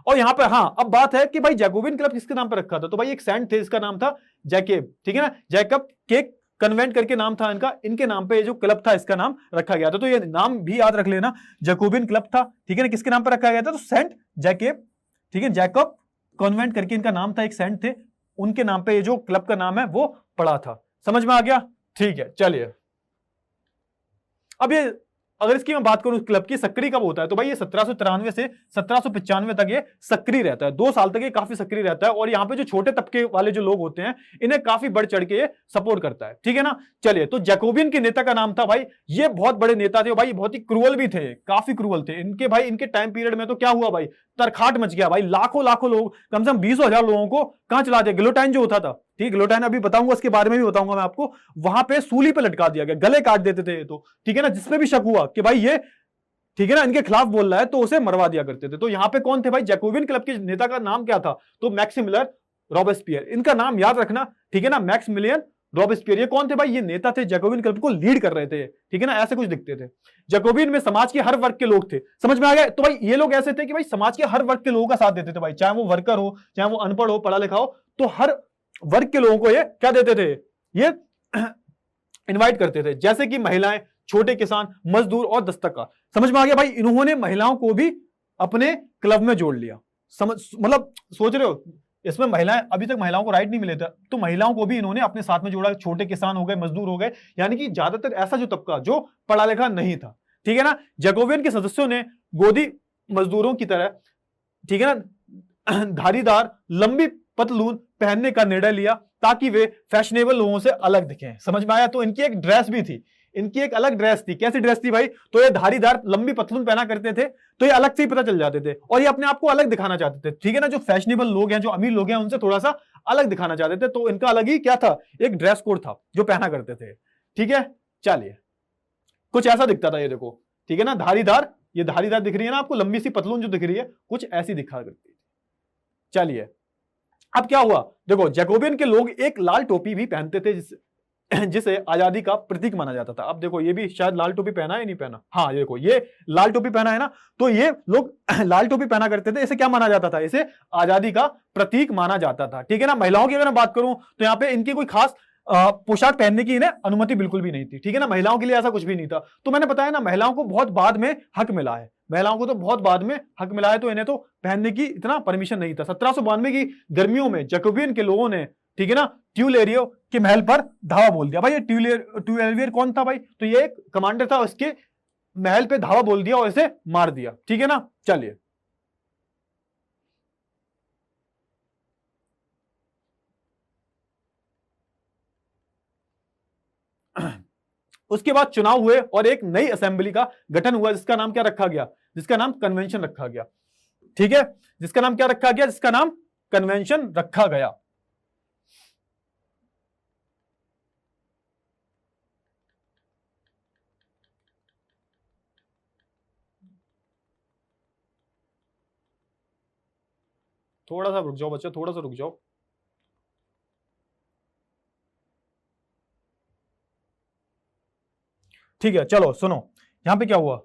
और यहां पे हाँ, अब बात है कि भाई जैकोबियन क्लब किसके नाम पर रखा था? तो भाई एक सेंट थे, इसका नाम था जैकेब, ठीक है ना। जैकब के कन्वेंट करके नाम था इनका, इनके नाम पे जो क्लब था, इसका नाम रखा गया था। तो ये नाम भी याद रख लेना, जैकोबियन क्लब था, ठीक है ना। किसके नाम पर रखा गया था? तो सेंट जैकेब, ठीक है, जैकब कॉन्वेंट करके इनका नाम था, एक सेंट थे, उनके नाम पे ये जो क्लब का नाम है वो पड़ा था। समझ में आ गया? ठीक है, चलिए। अब ये अगर इसकी मैं बात करूं क्लब की, सक्रिय कब होता है? तो भाई ये 1793 से 1795 तक ये सक्रिय रहता है। 2 साल तक ये काफी सक्रिय रहता है। और यहाँ पे जो छोटे तबके वाले जो लोग होते हैं, इन्हें काफी बढ़ चढ़ के ये सपोर्ट करता है, ठीक है ना। चलिए, तो जैकोबियन के नेता का नाम था भाई, ये बहुत बड़े नेता थे भाई, बहुत ही क्रूअल भी थे, काफी क्रूअल थे इनके भाई। इनके टाइम पीरियड में तो क्या हुआ भाई? तरखाट मच गया भाई। लाखों लाखों लोग, कम से कम 20,000 लोगों को कहां चला दिया? गिलोटाइन जो होता था, ठीक है, गिलोटाइन अभी बताऊंगा, उसके बारे में भी बताऊंगा मैं आपको। वहां पे सूली पे लटका दिया गया, गले काट देते थे ये तो, ठीक है ना। जिसपे भी शक हुआ कि भाई ये, ठीक है ना, इनके खिलाफ बोल रहा है, तो उसे मरवा दिया करते थे। तो यहां पे कौन थे भाई? जैकोबियन क्लब के नेता का नाम क्या था? तो मैक्सिमिलियन रॉबेस्पियर, इनका नाम याद रखना, ठीक है ना, मैक्सिमिलियन रॉबेस्पियर। ये कौन थे भाई? ये नेता थे, जैकोबियन क्लब को लीड कर रहे थे, ठीक है ना, ऐसे कुछ दिखते थे। जैकोबियन में समाज के हर वर्ग के लोग थे। समझ में आ गया? तो भाई ये लोग ऐसे थे कि भाई समाज के हर वर्ग के लोगों का साथ देते थे भाई, चाहे वो वर्कर हो, चाहे वो अनपढ़ हो, पढ़ा लिखा हो, तो हर वर्ग के लोगों को ये क्या देते थे? ये इनवाइट करते थे, जैसे कि महिलाएं, छोटे किसान, मजदूर और दस्तकार। समझ में आ गया भाई? इन्होंने महिलाओं को भी अपने क्लब में जोड़ लिया। मतलब सोच रहे हो, इसमें महिलाएं, अभी तक महिलाओं को राइट नहीं मिले थे, तो महिलाओं को भी इन्होंने अपने साथ में जोड़ा। छोटे किसान हो गए, मजदूर हो गए, यानी कि ज्यादातर ऐसा जो तबका जो पढ़ा लिखा नहीं था, ठीक है ना। जैकोबियन के सदस्यों ने गोदी मजदूरों की तरह, ठीक है ना, धारीदार लंबी पतलून पहनने का निर्णय लिया, ताकि वे फैशनेबल लोगों से अलग दिखें। समझ में आया? तो इनकी एक ड्रेस भी थी, इनकी एक अलग ड्रेस थी। कैसी ड्रेस थी भाई? तो ये धारीदार लंबी पतलून पहना करते थे, तो ये अलग से ही पता चल जाते थे, और ये अपने आप को अलग दिखाना चाहते थे, ठीक है ना। जो फैशनेबल लोग हैं, जो अमीर लोग हैं, उनसे थोड़ा सा अलग दिखाना चाहते थे, तो इनका अलग ही क्या था? एक ड्रेस कोड था जो पहना करते थे, ठीक है। चलिए, कुछ ऐसा दिखता था ये, देखो, ठीक है ना, धारीदार, ये धारीदार दिख रही है ना आपको, लंबी सी पतलून जो दिख रही है, कुछ ऐसी दिखा करती थी। चलिए, अब क्या हुआ? देखो, जैकोबियन के लोग एक लाल टोपी भी पहनते थे, जिसे आजादी का प्रतीक माना जाता था। अब देखो, ये भी शायद लाल टोपी पहना है, नहीं पहना? हाँ, ये देखो, ये लाल टोपी पहना है ना, तो ये लोग लाल टोपी पहना करते थे। इसे क्या माना जाता था? इसे आजादी का प्रतीक माना जाता था, ठीक है ना। महिलाओं की अगर मैं बात करूं, तो यहां पे इनकी कोई खास पोशाक पहनने की इन्हें अनुमति बिल्कुल भी नहीं थी, ठीक है ना। महिलाओं के लिए ऐसा कुछ भी नहीं था। तो मैंने बताया ना, महिलाओं को बहुत बाद में हक मिला है, महिलाओं को तो बहुत बाद में हक मिला है, तो इन्हें तो पहनने की इतना परमिशन नहीं था। 1792 की गर्मियों में जैकोबियन के लोगों ने, ठीक है ना, ट्यूलेरियो के महल पर धावा बोल दिया। भाई ये ट्यूलेरियो कौन था भाई? तो ये एक कमांडर था, उसके महल पे धावा बोल दिया और इसे मार दिया। ठीक है ना, चलिए उसके बाद चुनाव हुए और एक नई असेंबली का गठन हुआ, जिसका नाम क्या रखा गया, जिसका नाम कन्वेंशन रखा गया। ठीक है, जिसका नाम क्या रखा गया, जिसका नाम कन्वेंशन रखा गया। थोड़ा सा रुक जाओ बच्चों, थोड़ा सा रुक जाओ। ठीक है, चलो सुनो, यहां पे क्या हुआ,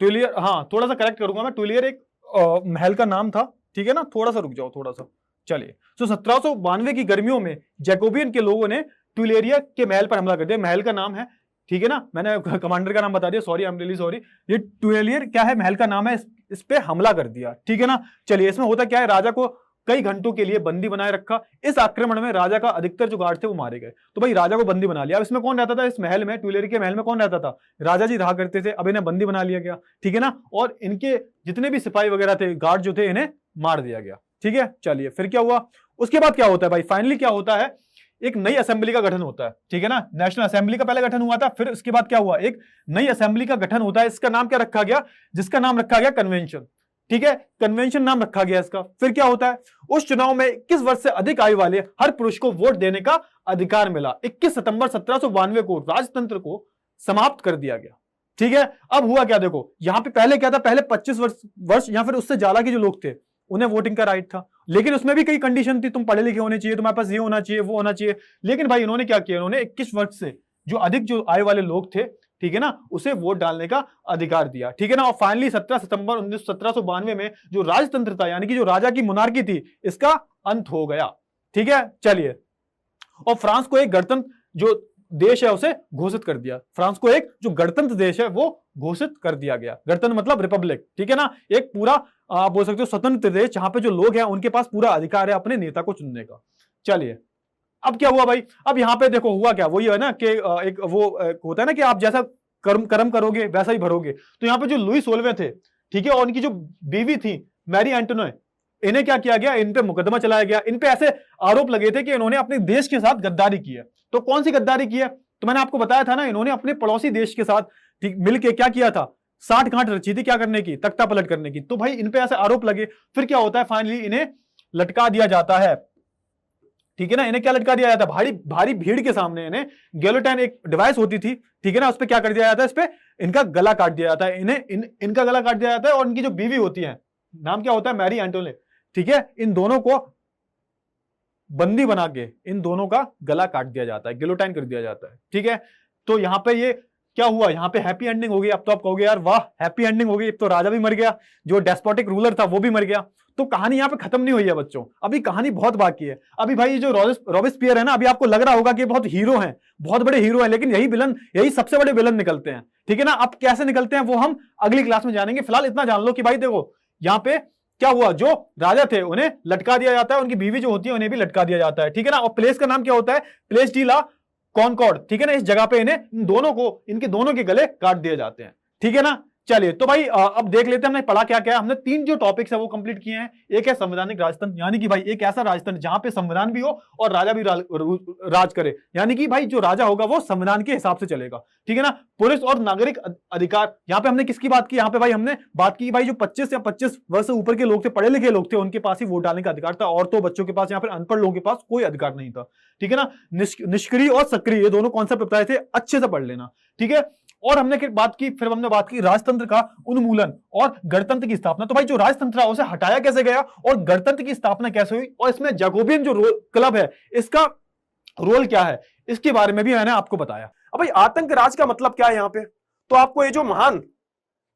ट्यूलियर, हाँ थोड़ा सा करेक्ट करूंगा मैं, ट्यूलियर एक महल का नाम था। ठीक है ना, थोड़ा सा रुक जाओ थोड़ा सा। चलिए, तो 1792 की गर्मियों में जैकोबियन के लोगों ने ट्यूलेरिया के महल पर हमला कर दिया। महल का नाम है, ठीक है ना, मैंने कमांडर का नाम बता दिया, sorry, I am really sorry. ये ट्यूलेरियर क्या है, महल का नाम है, इस पे हमला कर दिया। ठीक है ना, चलिए, इसमें होता क्या है, राजा को कई घंटों के लिए बंदी बनाए रखा। इस आक्रमण में राजा का अधिकतर जो गार्ड थे वो मारे गए। तो भाई राजा को बंदी बना लिया। अब इसमें कौन रहता था, इस महल में, ट्यूलेरिया के महल में कौन रहता था, राजा जी रहा करते थे। अब इन्हें बंदी बना लिया गया। ठीक है ना, और इनके जितने भी सिपाही वगैरह थे, गार्ड जो थे, इन्हें मार दिया गया। ठीक है, चलिए फिर क्या हुआ, उसके बाद क्या होता है भाई, फाइनली क्या होता है, एक नई असेंबली का गठन होता है। ठीक है ना, नेशनल असेंबली का पहले गठन हुआ था, फिर उसके बाद क्या हुआ, एक नई असेंबली का गठन होता है। इसका नाम क्या रखा गया, जिसका नाम रखा गया कन्वेंशन। ठीक है, कन्वेंशन नाम रखा गया इसका। फिर क्या होता है, उस चुनाव में 21 वर्ष से अधिक आयु वाले हर पुरुष को वोट देने का अधिकार मिला। 21 सितंबर 1792 को राजतंत्र को समाप्त कर दिया गया। ठीक है, अब हुआ क्या, देखो यहां पे पहले क्या था, पहले 25 वर्ष या फिर उससे ज्यादा के जो लोग थे उन्हें वोटिंग का राइट था, लेकिन उसमें भी कई कंडीशन थी, तुम पढ़े लिखे होने चाहिए, तुम्हारे पास ये होना चाहिए, वो होना चाहिए। लेकिन भाई इन्होंने क्या किया, इन्होंने 21 वर्ष से जो अधिक जो आय वाले लोग थे, ठीक है ना, उसे वोट डालने का अधिकार दिया। ठीक है ना, और फाइनली 17 सितंबर 1792 में जो राजतंत्र था, यानी कि जो राजा की मोनार्की थी, इसका अंत हो गया। ठीक है, चलिए, और फ्रांस को एक गणतंत्र जो देश है उसे घोषित कर दिया। फ्रांस को एक जो गणतंत्र देश है वो घोषित कर दिया गया। गणतंत्र मतलब रिपब्लिक। ठीक है ना, एक पूरा आप बोल सकते हो स्वतंत्र देश, जहां पे जो लोग हैं उनके पास पूरा अधिकार है अपने नेता को चुनने का। चलिए, अब क्या हुआ भाई, अब यहां पे देखो हुआ क्या, वही है ना कि एक वो होता है ना कि आप जैसा कर्म करोगे वैसा ही भरोगे। तो यहाँ पे जो लुई 16वें थे, ठीक है, और उनकी जो बीवी थी मैरी एंटोनी, इन्हें क्या किया गया, इन पे मुकदमा चलाया गया। इन पे ऐसे आरोप लगे थे कि इन्होंने अपने देश के साथ गद्दारी की है। तो कौन सी गद्दारी की है, तो मैंने आपको बताया था ना, इन्होंने अपने पड़ोसी देश के साथ मिलकर क्या किया था, 60 गांठ रची थी, क्या करने की, तख्ता पलट करने की। तो भाई इन पे ऐसे आरोप लगे, फिर क्या होता है, फाइनली इन्हें लटका दिया जाता है। ठीक है ना, इन्हें क्या लटका दिया जाता है, भारी भारी भीड़ के सामने इन्हें गिलोटिन एक डिवाइस होती थी, ठीक है ना, उस पर क्या कर दिया जाता है, इस पे इनका गला काट दिया जाता है, इनका गला काट दिया जाता है। और इनकी जो बीवी होती है, नाम क्या होता है, मैरी एंटोनी, ठीक है, इन दोनों को बंदी बना के इन दोनों का गला काट दिया जाता है, गिलोटाइन कर दिया जाता है। ठीक है, तो यहां पे ये क्या हुआ, यहां पे हैप्पी एंडिंग हो गई। अब तो आप कहोगे यार वाह हैप्पी एंडिंग हो गई, अब तो राजा भी मर गया, जो डेस्पोटिक रूलर था वो भी मर गया। तो कहानी यहां पे खत्म नहीं हुई है बच्चों, अभी कहानी बहुत बाकी है। अभी भाई जो रॉबेस्पियर है ना, अभी आपको लग रहा होगा कि बहुत हीरो हैं, बहुत बड़े हीरो हैं, लेकिन यही विलन, यही सबसे बड़े विलन निकलते हैं। ठीक है ना, अब कैसे निकलते हैं वो हम अगली क्लास में जानेंगे। फिलहाल इतना जान लो कि भाई देखो यहां पे क्या हुआ, जो राजा थे उन्हें लटका दिया जाता है, उनकी बीवी जो होती है उन्हें भी लटका दिया जाता है। ठीक है ना, और प्लेस का नाम क्या होता है, प्लेस डी ला कॉनकॉर्ड। ठीक है ना, इस जगह पे इन्हें इन दोनों को, इनके दोनों के गले काट दिए जाते हैं। ठीक है ना, चलिए तो भाई अब देख लेते हैं हमने पढ़ा क्या क्या। हमने 3 जो टॉपिक्स है वो कंप्लीट किए हैं। एक है संवैधानिक राजतंत्र, यानी कि भाई एक ऐसा राजतंत्र जहां पे संविधान भी हो और राजा भी राज करे, यानी कि भाई जो राजा होगा वो संविधान के हिसाब से चलेगा। ठीक है ना, पुरुष और नागरिक अधिकार, यहां पे हमने किसकी बात की, यहां पे भाई हमने बात की भाई जो 25 या 25 वर्ष से ऊपर के लोग थे, पढ़े लिखे लोग थे, उनके पास ही वोट डालने का अधिकार था। और तो बच्चों के पास, यहाँ पर अनपढ़ लोगों के पास कोई अधिकार नहीं था। ठीक है ना, निष्क्रिय और सक्रिय, ये दोनों कॉन्सेप्ट बताए थे, अच्छे से पढ़ लेना। ठीक है, और हमने फिर बात की राजतंत्र का उन्मूलन और गणतंत्र की स्थापना। तो भाई जो राजतंत्र है उसे हटाया कैसे गया और गणतंत्र की स्थापना कैसे हुई, और इसमें जैकोबियन जो क्लब है इसका रोल क्या है, इसके बारे में भी मैंने आपको बताया। अब भाई आतंक राज का मतलब क्या है यहाँ पे, तो आपको ये जो महान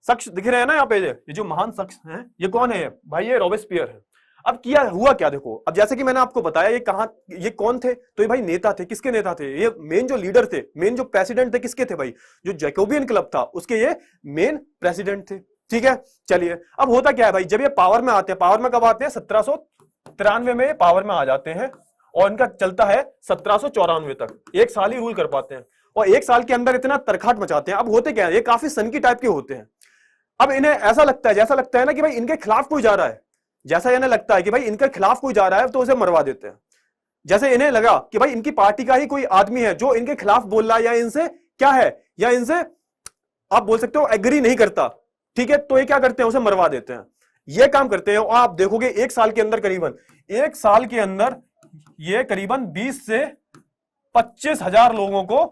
शख्स दिख रहे हैं ना यहाँ पे, ये जो महान शख्स हैं, ये कौन है भाई, ये रॉबेस्पियर है। अब किया हुआ क्या देखो, अब जैसे कि मैंने आपको बताया ये कौन थे, तो ये भाई नेता थे। किसके नेता थे, ये मेन जो लीडर थे, मेन जो प्रेसिडेंट थे किसके थे भाई, जो जैकोबियन क्लब था उसके ये मेन प्रेसिडेंट थे। ठीक है, चलिए अब होता क्या है भाई, जब ये पावर में आते हैं, पावर में कब आते हैं, 1793 में पावर में आ जाते हैं और इनका चलता है 1794 तक, 1 साल ही रूल कर पाते हैं। और एक साल के अंदर इतना तरखाट मचाते हैं। अब होते क्या है, ये काफी सनकी टाइप के होते हैं। अब इन्हें ऐसा लगता है, जैसा लगता है ना कि भाई इनके खिलाफ कोई जा रहा है, जैसा इन्हें लगता है कि भाई इनके खिलाफ कोई जा रहा है तो उसे मरवा देते हैं। जैसे इन्हें लगा कि भाई इनकी पार्टी का ही कोई आदमी है जो इनके खिलाफ बोल रहा है, या इनसे क्या है, या इनसे आप बोल सकते हो एग्री नहीं करता, ठीक है, तो ये क्या करते हैं, उसे मरवा देते हैं। ये काम करते हैं। और आप देखोगे एक साल के अंदर करीबन, एक साल के अंदर ये करीबन 20 से 25 हजार लोगों को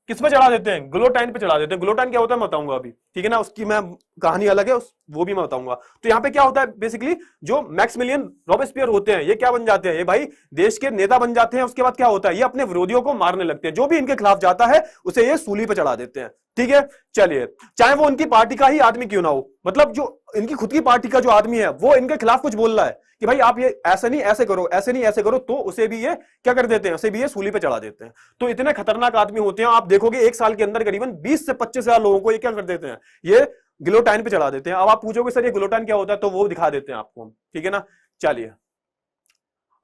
किस पे चढ़ा देते हैं, ग्लोटाइन पे चढ़ा देते हैं। ग्लोटाइन क्या होता है मैं बताऊंगा अभी, ठीक है ना, उसकी मैं कहानी अलग है, वो भी मैं बताऊंगा। तो यहाँ पे क्या होता है बेसिकली, जो मैक्सिमिलियन रॉबेस्पियर होते हैं ये क्या बन जाते हैं, ये भाई देश के नेता बन जाते हैं। उसके बाद क्या होता है, ये अपने विरोधियों को मारने लगते हैं, जो भी इनके खिलाफ जाता है उसे ये सूली पे चढ़ा देते हैं, ठीक है। चलिए, चाहे वो उनकी पार्टी का ही आदमी क्यों ना हो, मतलब जो इनकी खुद की पार्टी का जो आदमी है वो इनके खिलाफ कुछ बोल रहा है कि भाई आप ये ऐसे नहीं ऐसे करो, ऐसे नहीं ऐसे करो, तो उसे भी ये क्या कर देते हैं, उसे भी ये सूली पे चढ़ा देते हैं। तो इतने खतरनाक आदमी होते हैं। आप देखोगे एक साल के अंदर करीबन 20 से 25 हजार लोगों को ये क्या कर देते हैं, ये ग्लोटाइन पे चढ़ा देते हैं। अब आप पूछोगे सर ये ग्लोटाइन क्या होता है, तो वो दिखा देते हैं आपको, ठीक है ना। चलिए,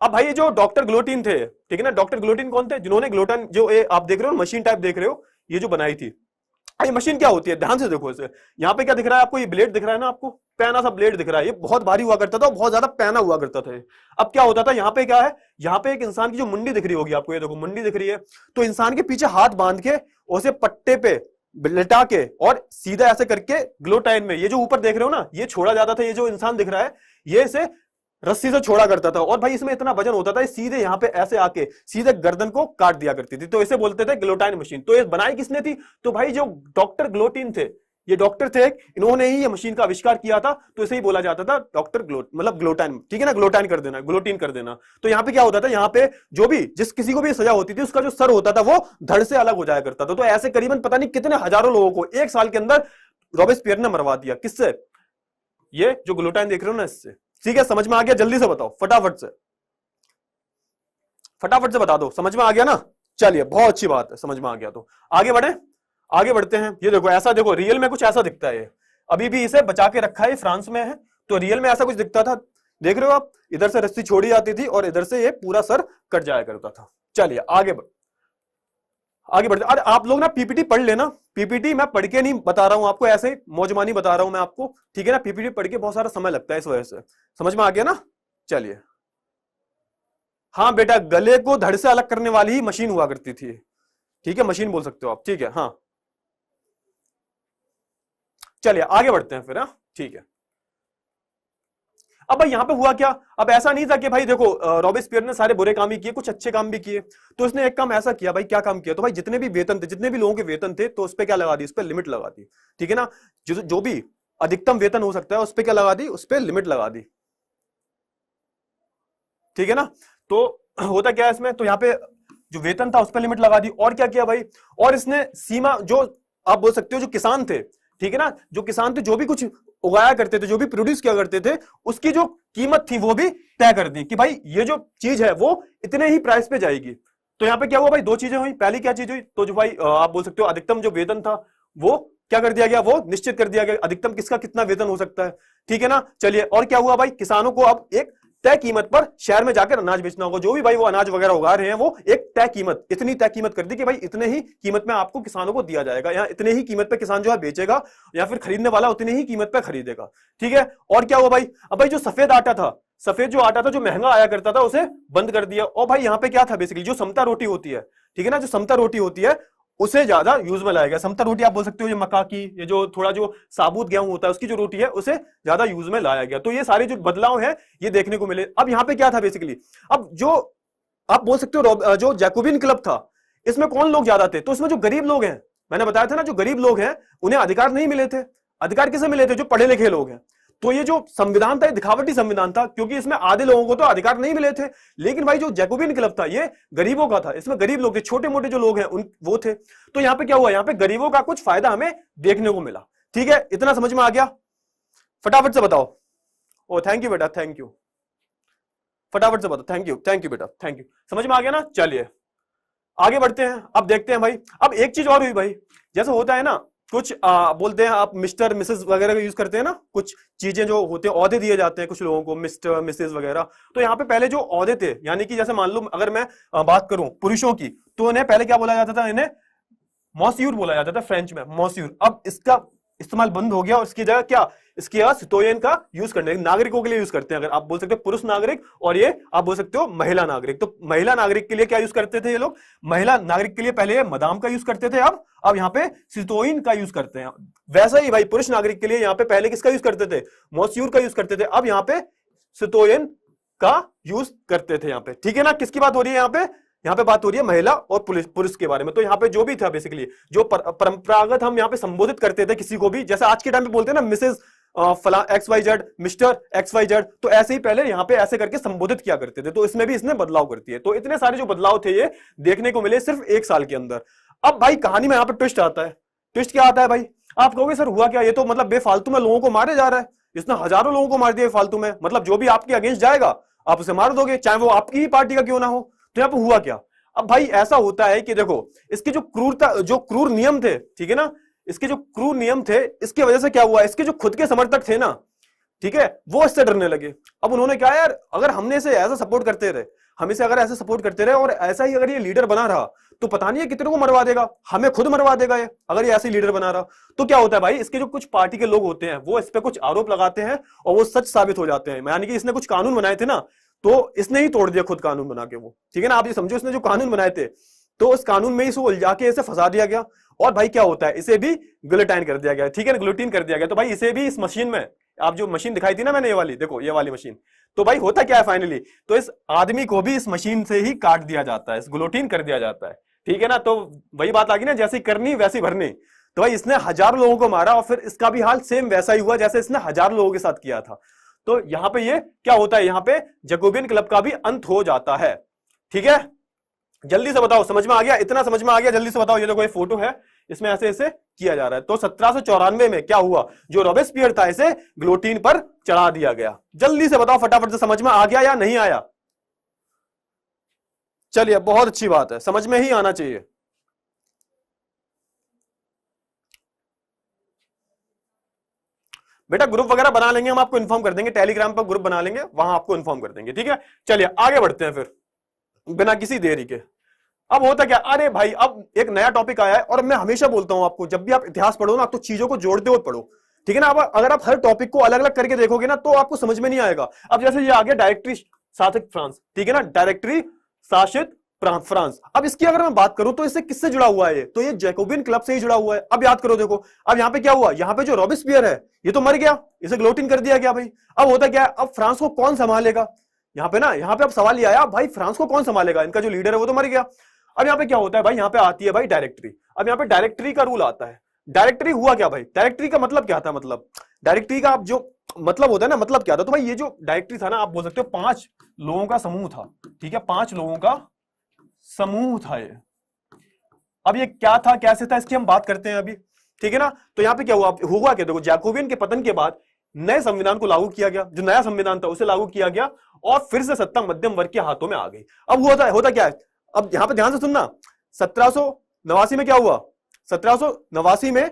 अब भाई ये जो डॉक्टर ग्लोटीन थे, ठीक है ना, डॉक्टर ग्लोटीन कौन थे, जिन्होंने ग्लोटाइन जो आप देख रहे हो मशीन टाइप देख रहे हो, ये जो बनाई थी, ये मशीन क्या होती है, ध्यान से देखो इसे। यहाँ पे क्या दिख रहा है आपको, ये ब्लेड दिख रहा है ना आपको, पैना सा ब्लेड दिख रहा है, ये बहुत भारी हुआ करता था और बहुत ज्यादा पैना हुआ करता था। अब क्या होता था, यहाँ पे क्या है, यहाँ पे एक इंसान की जो मुंडी दिख रही होगी आपको, ये देखो मुंडी दिख रही है, तो इंसान के पीछे हाथ बांध के उसे पट्टे पे लिटा के और सीधा ऐसे करके ग्लोटाइन में, ये जो ऊपर देख रहे हो ना, ये छोड़ा जाता था। ये जो इंसान दिख रहा है ये इसे रस्सी से छोड़ा करता था, और भाई इसमें इतना वजन होता था, सीधे यहाँ पे ऐसे आके सीधे गर्दन को काट दिया करती थी, तो इसे बोलते थे ग्लोटाइन मशीन। तो ये बनाई किसने थी, तो भाई जो डॉक्टर ग्लोटीन थे, ये डॉक्टर थे, इन्होंने ही ये मशीन का आविष्कार किया था। तो इसे ही बोला जाता था डॉक्टर मतलब ग्लोटाइन, ठीक है ना, ग्लोटाइन कर देना, ग्लोटीन कर देना। तो यहाँ पे क्या होता था, यहाँ पे जो भी जिस किसी को भी सजा होती थी, उसका जो सर होता था वो धड़ से अलग हो जाया करता था। तो ऐसे करीबन पता नहीं कितने हजारों लोगों को एक साल के अंदर रॉबेस्पियर ने मरवा दिया। किससे, ये जो ग्लोटाइन देख रहे हो ना, इससे। ठीक है, समझ में आ गया, जल्दी से बताओ, फटाफट से बता दो, समझ में आ गया ना। चलिए, बहुत अच्छी बात है, समझ में आ गया। तो आगे बढ़ते हैं। ये देखो, ऐसा देखो, रियल में कुछ ऐसा दिखता है। ये अभी भी इसे बचा के रखा है, फ्रांस में है, तो रियल में ऐसा कुछ दिखता था, देख रहे हो आप, इधर से रस्सी छोड़ी जाती थी और इधर से ये पूरा सर कट जाया करता था। चलिए आगे बढ़ते। अरे आप लोग ना पीपीटी पढ़ लेना, पीपीटी मैं पढ़ के नहीं बता रहा हूं आपको, ऐसे ही मौजमानी बता रहा हूं मैं आपको, ठीक है ना। पीपीटी पढ़ के बहुत सारा समय लगता है, इस वजह से। समझ में आ गया ना। चलिए, हाँ बेटा, गले को धड़ से अलग करने वाली ही मशीन हुआ करती थी, ठीक है, मशीन बोल सकते हो आप, ठीक है। हाँ, चलिए आगे बढ़ते हैं फिर। हाँ, ठीक है। अब भाई यहाँ पे हुआ क्या, अब ऐसा नहीं था कि भाई देखो रॉबेस्पियर ने सारे बुरे काम ही किए, कुछ अच्छे काम भी किए। तो उसने एक काम ऐसा किया, भाई क्या काम किया, तो भाई जितने भी वेतन थे, जितने भी लोगों के वेतन थे, तो उस पर क्या लगा दी, उस पर लिमिट लगा दी, ठीक है ना। जो भी अधिकतम वेतन हो सकता है उस पर क्या लगा दी, उस पर लिमिट लगा दी, ठीक है ना। तो होता क्या है इसमें, तो यहाँ पे जो वेतन था उस पर लिमिट लगा दी, और क्या किया भाई, और इसने सीमा, जो आप बोल सकते हो जो किसान थे, ठीक है ना, जो किसान थे, जो भी कुछ उगाया करते थे, जो भी प्रोड्यूस किया करते थे, उसकी जो कीमत थी वो भी तय कर दी कि भाई ये जो चीज है वो इतने ही प्राइस पे जाएगी। तो यहाँ पे क्या हुआ भाई, दो चीजें हुई। पहली क्या चीज हुई, तो जो भाई आप बोल सकते हो अधिकतम जो वेतन था वो क्या कर दिया गया, वो निश्चित कर दिया गया, अधिकतम किसका कितना वेतन हो सकता है, ठीक है ना। चलिए, और क्या हुआ भाई, किसानों को अब एक तय कीमत पर शहर में जाकर अनाज बेचना होगा। जो भी भाई वो अनाज वगैरह उगा रहे हैं, वो एक तय कीमत, इतनी तय कीमत कर दी कि भाई इतने ही कीमत में आपको किसानों को दिया जाएगा, या इतने ही कीमत पे किसान जो है बेचेगा, या फिर खरीदने वाला उतनी ही कीमत पे खरीदेगा, ठीक है। और क्या हुआ भाई, अब भाई जो सफेद आटा था जो महंगा आया करता था, उसे बंद कर दिया। और भाई यहाँ पे क्या था बेसिकली, जो समता रोटी होती है, ठीक है ना, जो समता रोटी होती है उसे ज्यादा यूज में लाया गया। समता रोटी आप बोल सकते हो ये मक्का की, ये जो थोड़ा जो साबुत गेहूं होता है उसकी जो रोटी है, उसे ज्यादा यूज में लाया गया। तो ये सारे जो बदलाव है ये देखने को मिले। अब यहाँ पे क्या था बेसिकली, अब जो आप बोल सकते हो जो जैकोबिन क्लब था, इसमें कौन लोग ज्यादा थे, तो इसमें जो गरीब लोग हैं, मैंने बताया था ना, जो गरीब लोग हैं उन्हें अधिकार नहीं मिले थे। अधिकार किसे मिले थे, जो पढ़े लिखे लोग हैं। तो ये जो संविधान था, ये दिखावटी संविधान था, क्योंकि इसमें आधे लोगों को तो अधिकार नहीं मिले थे। लेकिन भाई जो जैकोबिन क्लब था, ये गरीबों का था, इसमें गरीब लोग थे, छोटे मोटे जो लोग हैं वो थे। तो यहाँ पे क्या हुआ, यहाँ पे गरीबों का कुछ फायदा हमें देखने को मिला, ठीक है। इतना समझ में आ गया, फटाफट से बताओ। ओ थैंक यू बेटा, थैंक यू, फटाफट से बताओ, थैंक यू बेटा, थैंक यू। समझ में आ गया ना। चलिए आगे बढ़ते हैं। अब देखते हैं भाई, अब एक चीज और हुई भाई, जैसे होता है ना कुछ बोलते हैं आप मिस्टर मिसेस वगैरह का यूज करते हैं ना, कुछ चीजें जो होते हैं, ओहदे दिए जाते हैं कुछ लोगों को, मिस्टर मिसेस वगैरह। तो यहाँ पे पहले जो ओहदे थे, यानी कि जैसे मान लो अगर मैं बात करूं पुरुषों की, तो उन्हें पहले क्या बोला जाता था, इन्हें मॉस्यूर बोला जाता था फ्रेंच में, मॉस्यूर। अब इसका इस्तेमाल बंद हो गया और इसकी जगह क्या, इसकी जगह सितोयन का यूज करने, नागरिकों के लिए यूज करते हैं। अगर आप बोल सकते हो पुरुष नागरिक, और ये आप बोल सकते हो महिला नागरिक। तो महिला नागरिक के लिए क्या यूज करते थे ये लोग, महिला नागरिक के लिए पहले ये मदाम का यूज करते थे, अब यहाँ पे सितोयन का यूज करते हैं। वैसा ही भाई पुरुष नागरिक के लिए यहाँ पे पहले किसका यूज करते थे, मॉस्यूर का यूज करते थे, अब यहाँ पे सितोयन का यूज करते थे यहाँ पे। ठीक है ना, किसकी बात हो रही है यहाँ पे बात हो रही है महिला और पुरुष के बारे में। तो यहाँ पे जो भी था बेसिकली, जो परंपरागत हम यहाँ पे संबोधित करते थे किसी को भी, जैसे आज के टाइम पे बोलते हैं ना मिसेज फला XYZ, मिस्टर XYZ, तो ऐसे ही पहले यहाँ पे ऐसे करके संबोधित किया करते थे। तो इसमें भी इसने बदलाव करती है। तो इतने सारे जो बदलाव थे ये देखने को मिले सिर्फ 1 साल के अंदर। अब भाई कहानी में यहाँ पे ट्विस्ट आता है। ट्विस्ट क्या आता है भाई, आप कहोगे सर हुआ क्या, ये तो मतलब बेफालतू में लोगों को मारे जा रहा है, इसने हजारों लोगों को मार दिया फालतू में, मतलब जो भी आपके अगेंस्ट जाएगा आप उसे मार दोगे, चाहे वो आपकी ही पार्टी का क्यों ना हो। तो यहाँ पे हुआ क्या, अब भाई ऐसा होता है कि देखो इसके जो क्रूरता, जो क्रूर नियम थे, ठीक है ना, इसके जो क्रूर नियम थे, इसकी वजह से क्या हुआ, इसके जो खुद के समर्थक थे ना, ठीक है, वो इससे डरने लगे। अब उन्होंने क्या, यार अगर हमने इसे ऐसा सपोर्ट करते रहे, हम इसे अगर ऐसे सपोर्ट करते रहे और ऐसा ही अगर ये लीडर बना रहा, तो पता नहीं है कितने को मरवा देगा, हमें खुद मरवा देगा ये, अगर ये ऐसे लीडर बना रहा। तो क्या होता है भाई, इसके जो कुछ पार्टी के लोग होते हैं वो इस पे कुछ आरोप लगाते हैं और वो सच साबित हो जाते हैं। यानी कि इसने कुछ कानून बनाए थे ना, तो इसने ही तोड़ दिया खुद कानून बना के वो, ठीक है ना। आप ये समझो इसने जो कानून बनाए थे, तो उस कानून में इसे उलझा के इसे फंसा दिया गया। और भाई क्या होता है, इसे भी ग्लूटाइन कर दिया गया, ठीक है ना, ग्लूटीन कर दिया गया। तो भाई इसे भी इस मशीन में, आप जो मशीन दिखाई थी ना मैंने, ये वाली देखो, ये वाली मशीन, तो भाई होता क्या है फाइनली, तो इस आदमी को भी इस मशीन से ही काट दिया जाता है, इस ग्लूटीन कर दिया जाता है, ठीक है ना। तो वही बात आ गई ना, जैसी करनी वैसी भरनी। तो भाई इसने हजारों लोगों को मारा और फिर इसका भी हाल सेम वैसा ही हुआ जैसे इसने हजारों लोगों के साथ किया था। तो यहां पे ये क्या होता है, यहां पे जैकोबियन क्लब का भी अंत हो जाता है। ठीक है, जल्दी से बताओ, समझ में आ गया, इतना समझ में आ गया, जल्दी से बताओ। ये देखो ये फोटो है, इसमें ऐसे ऐसे किया जा रहा है। तो 1794 में क्या हुआ, जो रॉबेस्पियर था इसे ग्लोटीन पर चढ़ा दिया गया। जल्दी से बताओ, फटाफट से, समझ में आ गया या नहीं आया। चलिए बहुत अच्छी बात है, समझ में ही आना चाहिए। बेटा ग्रुप वगैरह बना लेंगे, हम आपको इन्फॉर्म कर देंगे, टेलीग्राम पर ग्रुप बना लेंगे, वहां आपको इन्फॉर्म कर देंगे। ठीक है, चलिए आगे बढ़ते हैं फिर बिना किसी देरी के। अब होता क्या, अरे भाई अब एक नया टॉपिक आया है, और मैं हमेशा बोलता हूं आपको, जब भी आप इतिहास पढ़ो ना तो चीजों को जोड़ते हुए पढ़ो, ठीक है ना। अब अगर आप हर टॉपिक को अलग अलग करके देखोगे ना तो आपको समझ में नहीं आएगा। अब जैसे ये आ गया डायरेक्टरी शासित फ्रांस, ठीक है ना, डायरेक्टरी शासित फ्रांस। अब इसकी अगर मैं बात करूं तो इससे किससे जुड़ा हुआ है ये, तो ये जैकोबियन क्लब से ही जुड़ा हुआ है। अब याद करो, देखो अब यहाँ पे क्या हुआ, यहाँ पे जो रॉबेस्पियर है ये तो मर गया, इसे ग्लोटीन कर दिया गया भाई। अब होता क्या है, अब फ्रांस को कौन संभालेगा, यहाँ पे ना, यहाँ पे अब सवाल ये आया, भाई फ्रांस को कौन संभालेगा, इनका जो लीडर है वो तो मर गया। अब यहाँ पे क्या होता है भाई, यहाँ पे आती है भाई डायरेक्टरी। अब यहाँ पे डायरेक्टरी का रूल आता है। डायरेक्टरी हुआ क्या भाई, डायरेक्टरी का मतलब क्या था, मतलब डायरेक्टरी का आप जो मतलब होता है ना, मतलब क्या था, तो भाई ये जो डायरेक्टरी था ना, आप बोल सकते हो 5 लोगों का समूह था, ठीक है, 5 लोगों का समूह था ये। अब ये क्या था, कैसे था, इसकी हम बात करते हैं अभी, ठीक है ना। तो यहाँ पे क्या हुआ क्या, देखो जैकोबियन के पतन के बाद नए संविधान को लागू किया गया, जो नया संविधान था उसे लागू किया गया, और फिर से सत्ता मध्यम वर्ग के हाथों में आ गई। अब होता क्या है, अब यहां पे ध्यान से सुनना, 1789 में क्या हुआ, 1789 में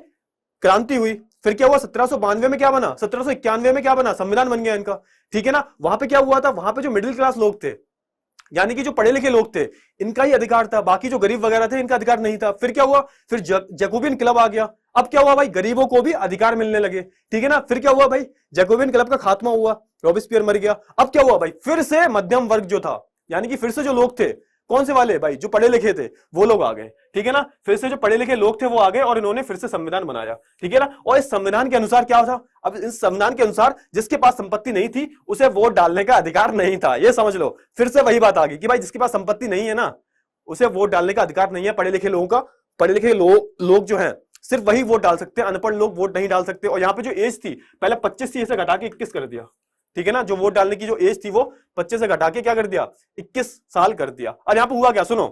क्रांति हुई, फिर क्या हुआ, 1792 में क्या बना, 1791 में क्या बना, संविधान बन गया इनका, ठीक है ना। वहां पे क्या हुआ था, वहां पे जो मिडिल क्लास लोग थे, यानी कि जो पढ़े लिखे लोग थे, इनका ही अधिकार था, बाकी जो गरीब वगैरह थे इनका अधिकार नहीं था। फिर क्या हुआ, फिर जैकोबियन क्लब आ गया। अब क्या हुआ भाई, गरीबों को भी अधिकार मिलने लगे, ठीक है ना। फिर क्या हुआ भाई, जैकोबियन क्लब का खात्मा हुआ, रॉबेस्पियर मर गया। अब क्या हुआ भाई, फिर से मध्यम वर्ग जो था, यानी कि फिर से जो लोग थे, कौन से वाले भाई, जो पढ़े लिखे थे वो लोग आ गए, ठीक है ना। फिर से जो पढ़े लिखे लोग थे वो आ गए और इन्होंने फिर से संविधान बनाया, ठीक है ना। और इस संविधान के अनुसार क्या था, अब इस संविधान के अनुसार जिसके पास संपत्ति नहीं थी उसे वोट डालने का अधिकार नहीं था, ये समझ लो। फिर से वही बात आ गई कि भाई जिसके पास संपत्ति नहीं है ना, उसे वोट डालने का अधिकार नहीं है। पढ़े लिखे लोगों का, पढ़े लिखे लोग जो है सिर्फ वही वोट डाल सकते हैं, अनपढ़ लोग वोट नहीं डाल सकते। और यहाँ पे जो एज थी पहले 25 थी, इसे घटा के 21 कर दिया, ठीक है ना। जो वोट डालने की जो एज थी वो 25 से घटा के क्या कर दिया, 21 साल कर दिया। अब यहाँ पे हुआ क्या, सुनो,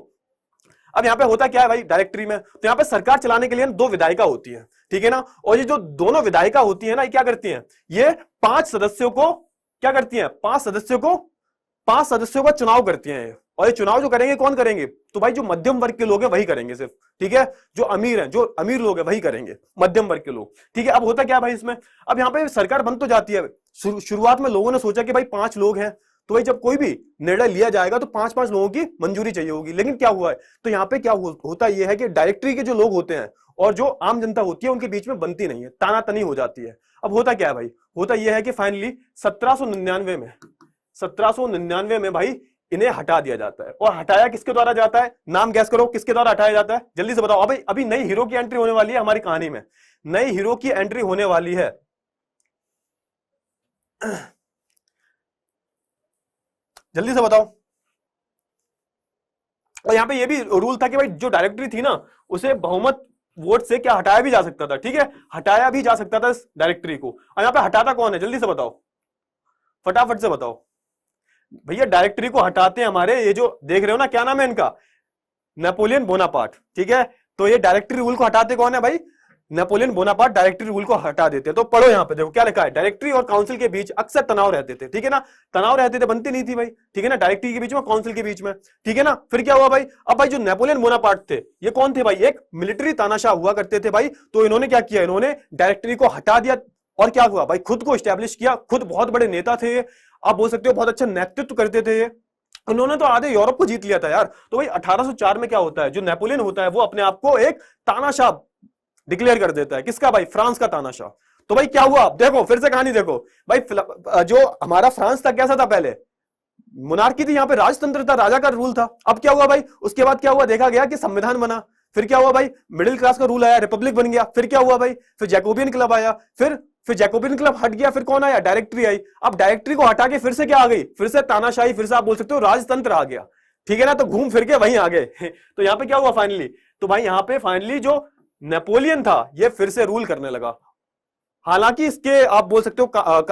अब यहाँ पे होता क्या है भाई डायरेक्टरी में, तो यहाँ पे सरकार चलाने के लिए 2 विधायिका होती है, ठीक है ना। और ये जो दोनों विधायिका होती है ना, ये क्या करती हैं, ये 5 सदस्यों को क्या करती हैं, 5 सदस्यों का चुनाव करती हैं। और ये चुनाव जो करेंगे कौन करेंगे, तो भाई जो मध्यम वर्ग के लोग हैं वही करेंगे सिर्फ, ठीक है। जो अमीर हैं, जो अमीर लोग हैं वही करेंगे, मध्यम वर्ग के लोग, ठीक है। अब होता क्या भाई इसमें, अब यहाँ पे सरकार बन तो जाती है। शुरुआत में लोगों ने सोचा कि भाई 5 लोग हैं तो भाई जब कोई भी निर्णय लिया जाएगा तो 5-5 लोगों की मंजूरी चाहिए होगी। लेकिन क्या हुआ है, तो यहाँ पे क्या होता यह है कि डायरेक्टरी के जो लोग होते हैं और जो आम जनता होती है उनके बीच में बनती नहीं है, तानातनी हो जाती है। अब होता क्या है भाई, होता यह है कि फाइनली 1799 में भाई इन्हें हटा दिया जाता है। और हटाया किसके द्वारा जाता है, नाम गैस करो किसके द्वारा हटाया जाता है, जल्दी से बताओ। अभी अभी नई हीरो की एंट्री होने वाली है हमारी कहानी में, नई हीरो की एंट्री होने वाली है। जल्दी से बताओ। और यहां पे ये भी रूल था कि भाई जो डायरेक्टरी थी ना उसे बहुमत वोट से क्या हटाया भी जा सकता था, ठीक है, हटाया भी जा सकता था इस डायरेक्टरी को। और यहां पे हटाता कौन है, जल्दी से बताओ, फटाफट से बताओ। भैया डायरेक्टरी को हटाते हैं हमारे, ये जो देख रहे हो ना, क्या नाम है इनका, नेपोलियन बोनापार्ट, ठीक है। तो ये डायरेक्टरी रूल को हटाते कौन है भाई, नेपोलियन बोनापार्ट डायरेक्टरी रूल को हटा देते हैं। तो पढ़ो यहां पे, देखो क्या लिखा है, डायरेक्टरी और काउंसिल के बीच अक्सर तनाव रहते थे, ठीक है ना, तनाव रहते थे, बनती नहीं थी भाई, ठीक है ना, डायरेक्टरी के बीच में, काउंसिल के बीच में, ठीक है ना। फिर क्या हुआ भाई, अब भाई जो नेपोलियन बोनापार्ट थे ये कौन थे भाई, एक मिलिट्री तानाशाह हुआ करते थे भाई। तो इन्होंने क्या किया, इन्होंने डायरेक्टरी को हटा दिया और क्या हुआ भाई, खुद को स्टैब्लिश किया, खुद बहुत बड़े नेता थे, आप बोल सकते हो बहुत अच्छा नेतृत्व करते थे। उन्होंने तो आधे यूरोप को जीत लिया था यार। तो भाई 1804 में क्या होता है, जो नेपोलियन होता है वो अपने आप को एक तानाशाह डिक्लेयर कर देता है, किसका भाई, फ्रांस का तानाशाह। तो भाई क्या हुआ, देखो फिर से कहानी देखो भाई, जो हमारा फ्रांस था कैसा था, पहले मोनार्की थी, यहाँ पे राजतंत्र था, राजा का रूल था। अब क्या हुआ भाई, उसके बाद क्या हुआ, देखा गया कि संविधान बना, फिर क्या हुआ भाई, मिडिल क्लास का रूल आया, रिपब्लिक बन गया। फिर क्या हुआ भाई, फिर जैकोबियन क्लब आया, फिर जैकोबियन क्लब हट गया, फिर कौन आया, डायरेक्टरी आई। अब डायरेक्टरी को हटा के फिर से क्या आ गई, फिर से तानाशाही, फिर से आप बोल सकते हो राजतंत्र आ गया, ठीक है ना। तो घूम फिर के वहीं आ गए। तो यहाँ पे क्या हुआ फाइनली, तो भाई यहाँ पे फाइनली जो नेपोलियन था ये फिर से रूल करने लगा। हालांकि इसके आप बोल सकते हो